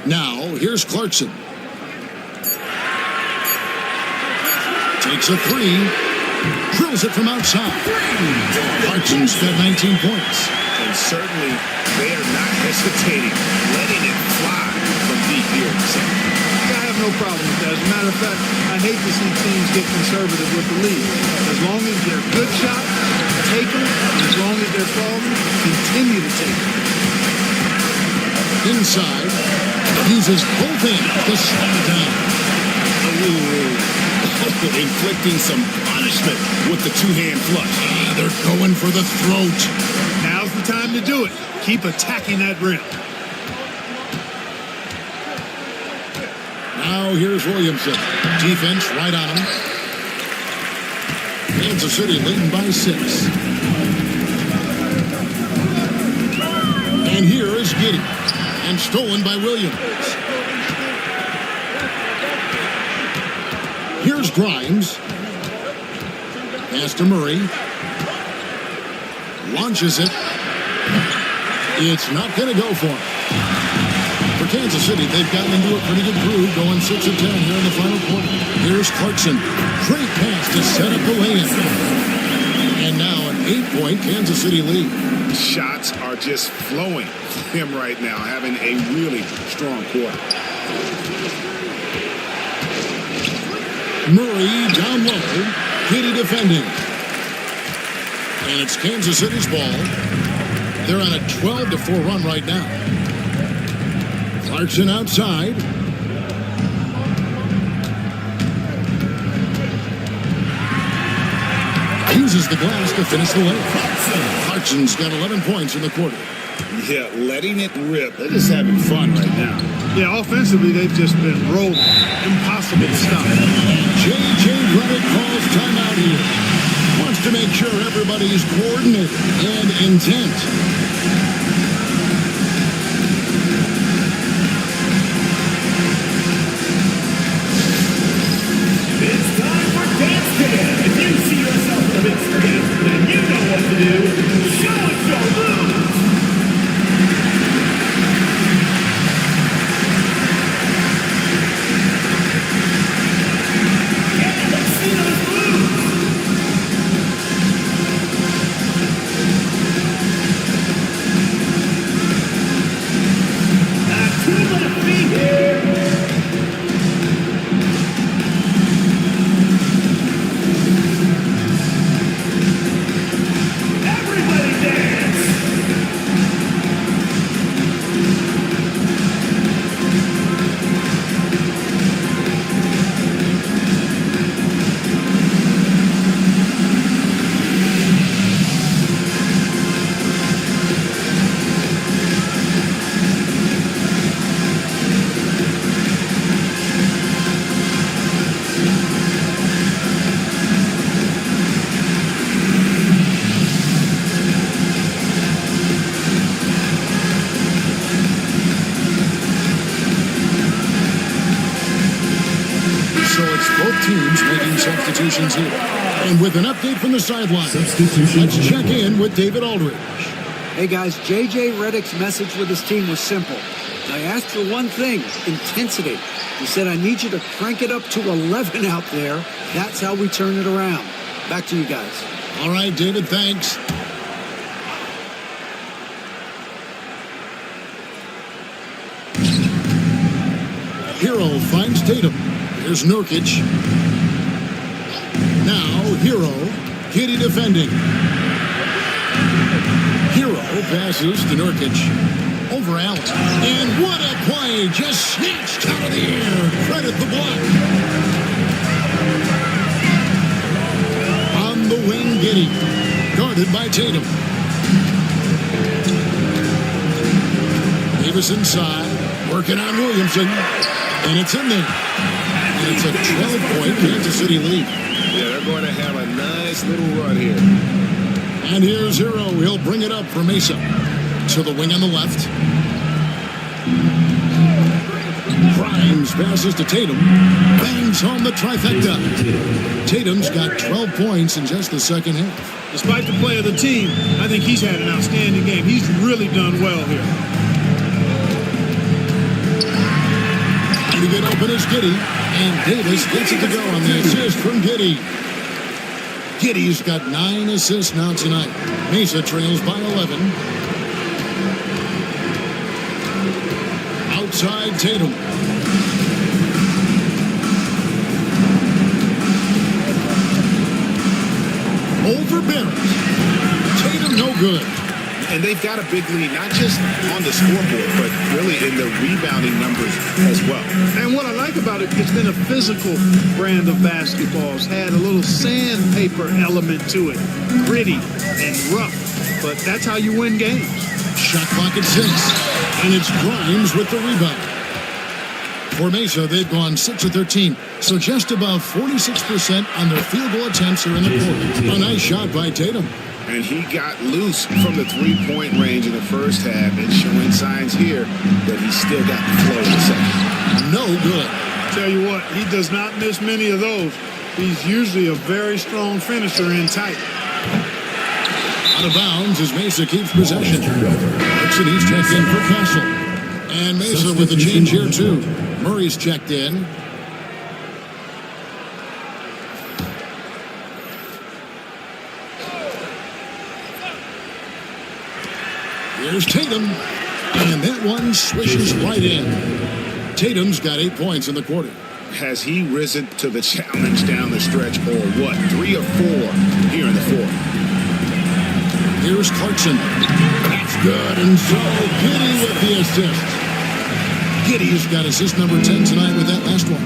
Now, here's Clarkson. Takes a 3. Drills it from outside. Clarkson's got 19 points. And certainly, they are not hesitating, letting it fly from deep here. I have no problem with that. As a matter of fact, I hate to see teams get conservative with the lead. As long as they're good shots, take them. As long as they're falling, continue to take them. Inside, uses both hands to slow it down. Inflicting some punishment with the two-hand flush. They're going for the throat. Now's the time to do it. Keep attacking that rim. Now here's Williamson. Defense right on him. Kansas City leading by 6. And here is Giddey. And stolen by Williams. Here's Grimes. Pass to Murray. Launches it. It's not going to go for him. For for Kansas City, they've gotten into a pretty good groove, going 6 of 10 here in the final quarter. Here's Clarkson. Great pass to set up the lay-in. And now an 8-point Kansas City lead. Shots are just flowing for him right now, having a really strong quarter. Murray down low. Giddy defending. And it's Kansas City's ball. They're on a 12-4 run right now. Clarkson outside. Uses the glass to finish the layup. Clarkson's got 11 points in the quarter. Yeah, letting it rip. They're just having fun right now. Yeah, offensively, they've just been rolling. Impossible to stop. J.J. Redick calls timeout here. Wants to make sure everybody is coordinated and intent. It's time for Dance Jam. If you see yourself on the big screen, then you know what to do. Show us your moves. Yeah, let's see those moves. Not too left feet here. Substitutions here. And with an update from the sideline, let's check in with David Aldridge. Hey guys, J.J. Redick's message with his team was simple. I asked for one thing, intensity. He said, I need you to crank it up to 11 out there. That's how we turn it around. Back to you guys. All right, David, thanks. Hero finds Tatum. Here's Nurkic. Now, Hero. Giddy defending. Hero passes to Nurkic. Over Allen. And what a play! Just snatched out of the air. Credit the block. On the wing, Giddy. Guarded by Tatum. Davis inside. Working on Williamson. And it's in there. And it's a 12-point Kansas City lead. Yeah, they're going to have a nice little run here. And here's Hero. He'll bring it up for Mesa. To the wing on the left. Grimes passes to Tatum. Bangs home the trifecta. Tatum's got 12 points in just the second half. Despite the play of the team, I think he's had an outstanding game. He's really done well here. To get open is Giddy, and Davis gets it to go on the assist from Giddy. Giddy's got 9 assists now tonight. Mesa trails by 11. Outside Tatum. Over Barrett. Tatum no good. And they've got a big lead, not just on the scoreboard, but really in the rebounding numbers as well. And what I like about it, it's been a physical brand of basketball. It's had a little sandpaper element to it. Gritty and rough. But that's how you win games. Shot clock at 6. And it's Grimes with the rebound. For Mesa, they've gone 6 of 13. So just above 46% on their field goal attempts here in the quarter. A nice shot by Tatum. And he got loose from the three-point range in the first half and showing signs here that he's still got the flow in the second. No good. Tell you what, he does not miss many of those. He's usually a very strong finisher in tight. Out of bounds as Mesa keeps possession. Clarkson, he's checked in for Castle. And Mesa with the change here, too. Murray's checked in. Here's Tatum. And that one swishes right in. Tatum's got 8 points in the quarter. Has he risen to the challenge down the stretch, or what? 3 or 4 here in the fourth. Here's Clarkson. That's good. And so Giddey with the assist. Giddey's got assist number 10 tonight with that last one.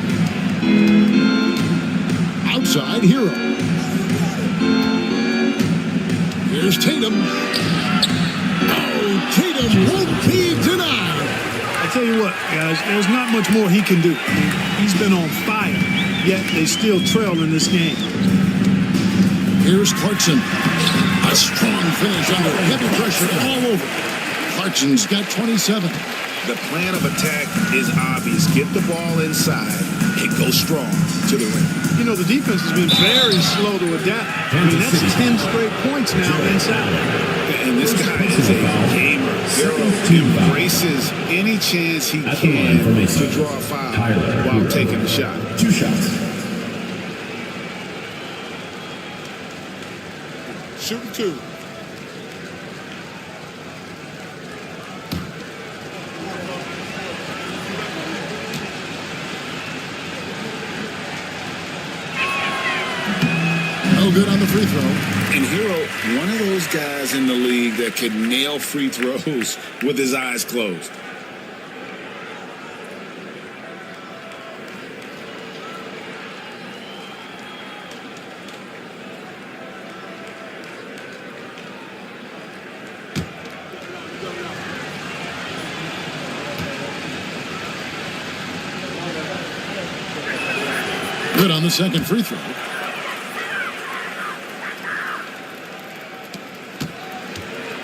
Outside, Hero. Here's Tatum. Oh, Tatum won't be denied. I tell you what, guys, there's not much more he can do. I mean, he's been on fire, yet they still trail in this game. Here's Clarkson. A strong finish under heavy pressure all over. Clarkson's got 27. The plan of attack is obvious. Get the ball inside and go strong to the rim. You know, the defense has been very slow to adapt. I mean, that's 10 straight points now inside. And this guy is a gamer. He embraces any chance he can to draw a foul while taking a shot. 2 shots. Shooting 2. No good on the free throw. And Hero, one of those guys in the league that can nail free throws with his eyes closed. Good on the second free throw.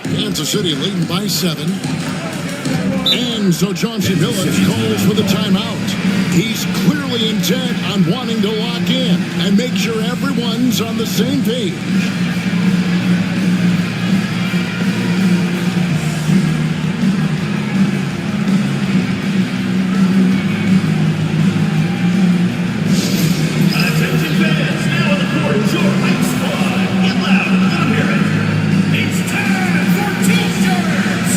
Kansas City leading by 7. And so Chauncey Billups calls for the timeout. He's clearly intent on wanting to lock in and make sure everyone's on the same page. Attention fans, now on the court is your hype squad. Get loud, let them hear it. It's time for T-shirts.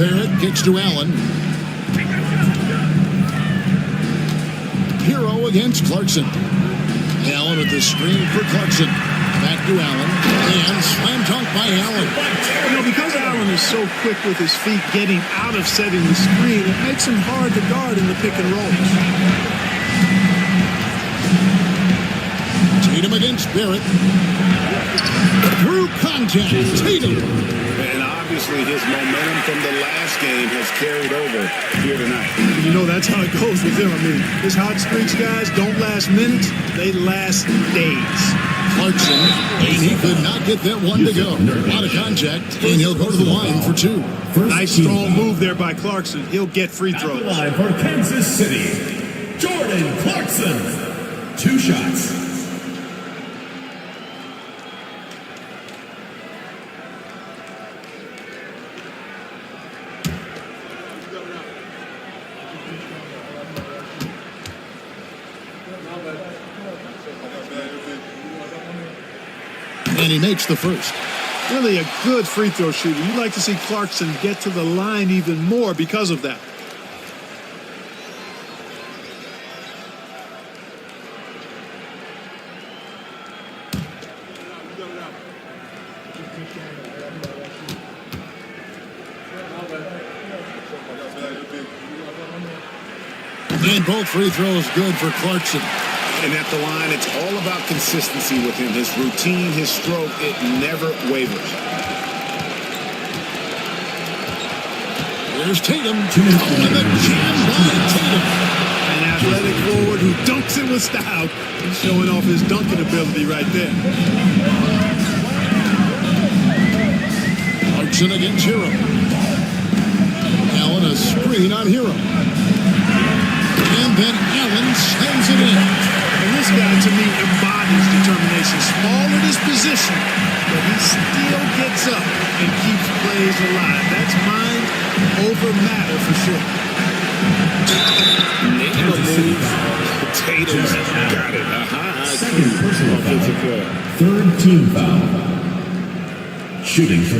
Barrett kicks to Allen. Hero against Clarkson. Allen with the screen for Clarkson. Back to Allen. And slam dunk by Allen. You know, because Allen is so quick with his feet getting out of setting the screen, it makes him hard to guard in the pick and rolls. Tatum against Barrett. Through contact. Tatum. And obviously his momentum from the last game has carried over here tonight. You know, that's how it goes with him. I mean, his hot streaks, guys, don't last minutes. They last days. Clarkson, and he could not get that one to go. Out of contact, and he'll go to the line for two. Nice strong move there by Clarkson. He'll get free throws. At the line for Kansas City, Jordan Clarkson. 2 shots. And he makes the first. Really a good free throw shooter. You'd like to see Clarkson get to the line even more because of that. And both free throws good for Clarkson. And at the line, it's all about consistency with him. His routine, his stroke, it never wavers. There's Tatum. Oh, and the jam by Tatum. An athletic forward who dunks it with style. He's showing off his dunking ability right there. Clarkson against Hero. Allen a screen on Hero. And then Allen slams it in. And this guy, to me, embodies determination. Small in his position, but he still gets up and keeps plays alive. That's mind over matter for sure. Tatum got it. Second personal foul. Third team foul. Shooting for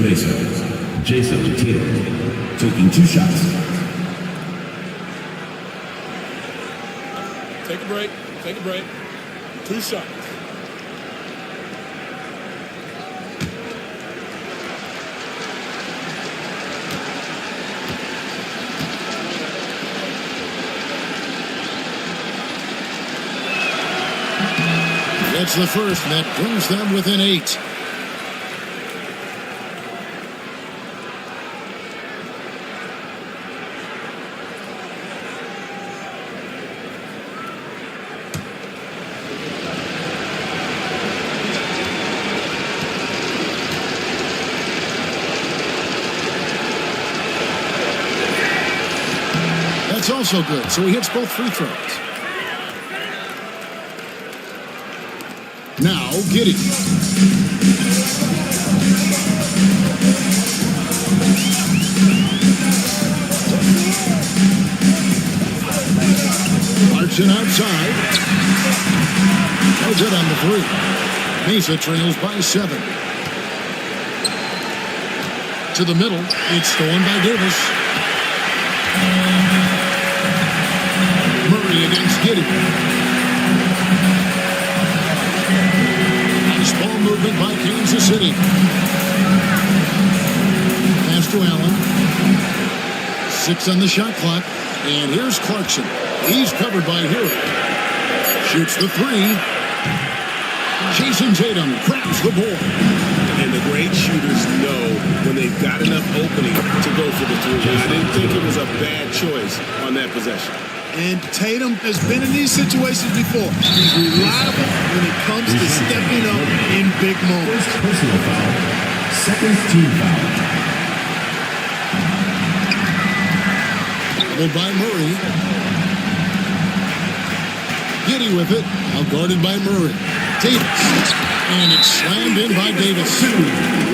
Jason Tatum, taking 2 shots. Take a break. Take a break. 2 shots. That's the first, and that brings them within 8. That's also good, so he hits both free throws. Now, Giddey. Clarkson outside. No good on the 3. Mesa trails by 7. To the middle. It's stolen by Davis. Murray against Giddey. Nice ball movement by Kansas City. Pass to Allen. 6 on the shot clock. And here's Clarkson. He's covered by Hero. Shoots the 3. Jason Tatum grabs the board. And the great shooters know when they've got enough opening to go for the 3. I didn't think it was a bad choice on that possession. And Tatum has been in these situations before. He's reliable when it comes to stepping up in big moments. First personal foul. Second team foul. Doubled by Murray. Giddey with it. Now guarded by Murray. Davis. And it's slammed in by Davis.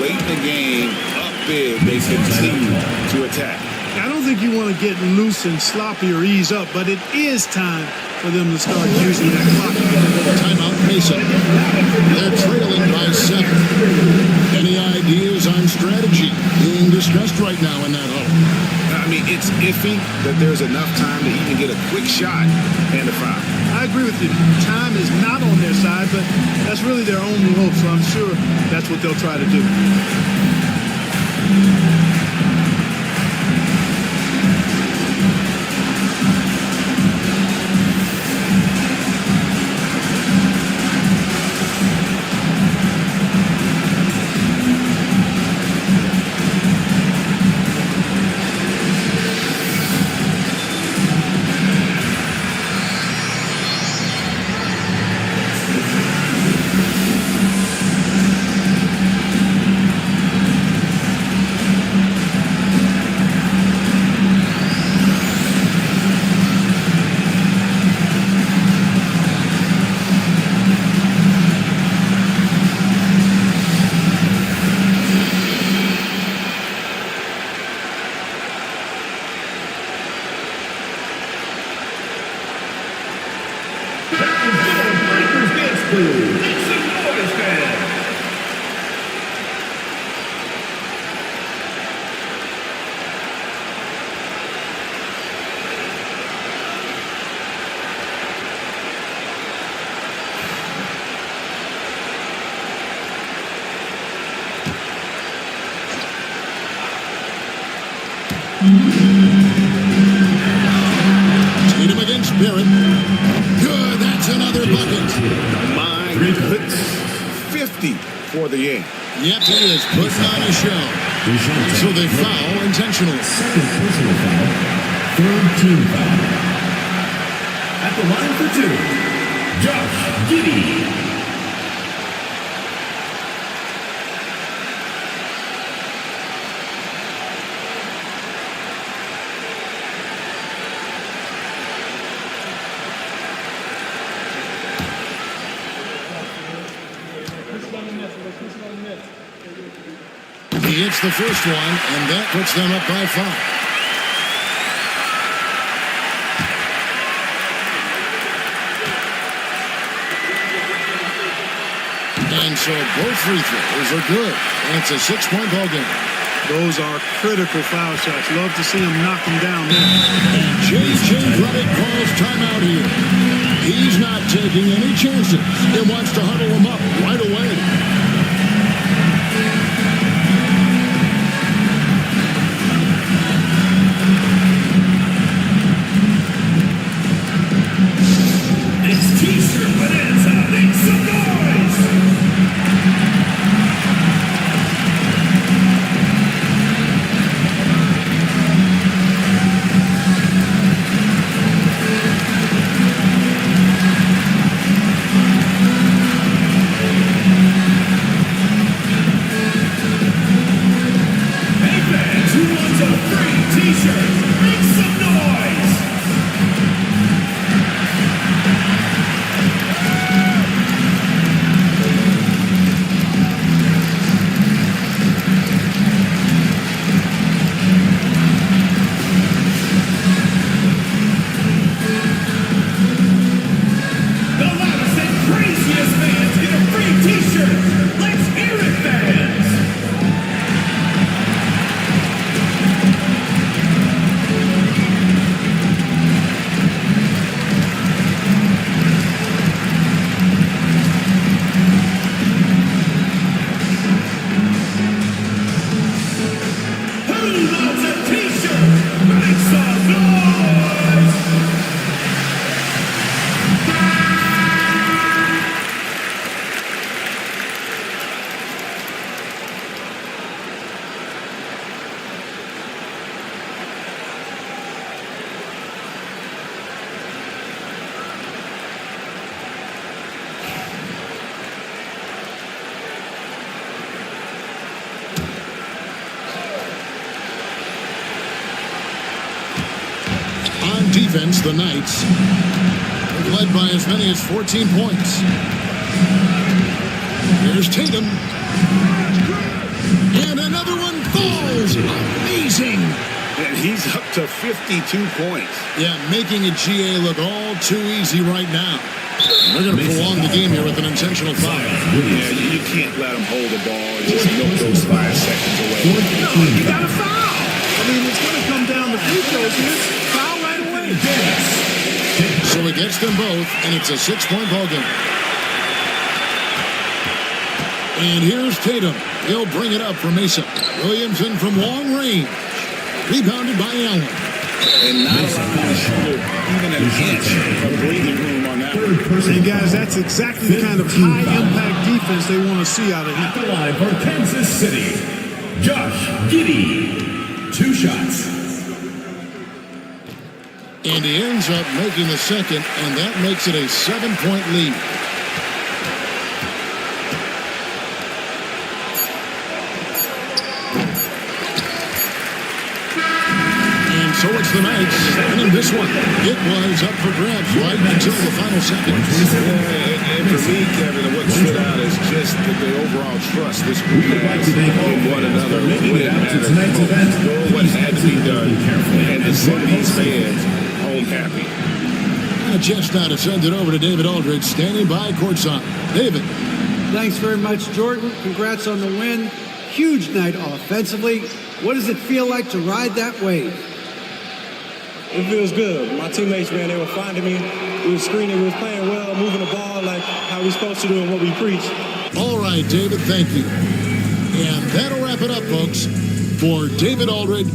Late in the game, up big, they continue to attack. I don't think you want to get loose and sloppy or ease up, but it is time for them to start using that clock. Timeout Mesa. They're trailing by 7. Any ideas on strategy being discussed right now in that huddle? I mean, it's iffy that there's enough time to even get a quick shot and a foul. I agree with you. Time is not on their side, but that's really their only hope, so I'm sure that's what they'll try to do. booze. Make some noise, fans. Tatum against Barrett. Good, that's another bucket. My goodness. 50 for the game. Yep, he is putting on a show. So they foul intentionally. Second personal foul. Third team foul. At the line for two, Josh Giddey. He hits the first one, and that puts them up by 5. And so both free throws are good. And it's a 6-point ball game. Those are critical foul shots. Love to see him knock them down there. And J.J. Redick calls timeout here. He's not taking any chances. He wants to huddle them up right away. It's T-shirt bonanza. Make some noise. Hey fans, who wants a free T-shirt? Make some noise. The loudest and craziest fans get a free T-shirt. Let's hear it, fans. Who loves a T-shirt? Make some noise. On defense, the Knights have led by as many as 14 points. Here's Tatum. And another one falls. Amazing. And he's up to 52 points. Yeah, making a GA look all too easy right now. They're going to prolong the game here with an intentional foul. Yeah, you can't let him hold the ball and just milk those 5 seconds away. No, you got a foul. I mean, it's going to come down to free throws here. Foul right away. So he gets them both, and it's a 6-point ball game. And here's Tatum. He'll bring it up for Mesa. Williamson from long range. Rebounded by Allen. And not allowing the shooter even an inch of breathing room on that one. And guys, that's exactly the kind of high-impact defense they want to see out of him. At the line for Kansas City, Josh Giddey. 2 shots. And he ends up making the second, and that makes it a 7-point lead. And so it's the Knights winning this one. It was up for grabs right until the final seconds. And for me, Kevin, what stood out is just the overall trust this group has in one another. When it matters, what had to be done, and to send these fans home happy. A chance now to send it over to David Aldridge, standing by courtside. David. Thanks very much, Jordan. Congrats on the win. Huge night offensively. What does it feel like to ride that wave? It feels good. My teammates, man, they were finding me. We were screening, we were playing well, moving the ball like how we're supposed to do and what we preach. All right, David, thank you. And that'll wrap it up, folks. For David Aldridge,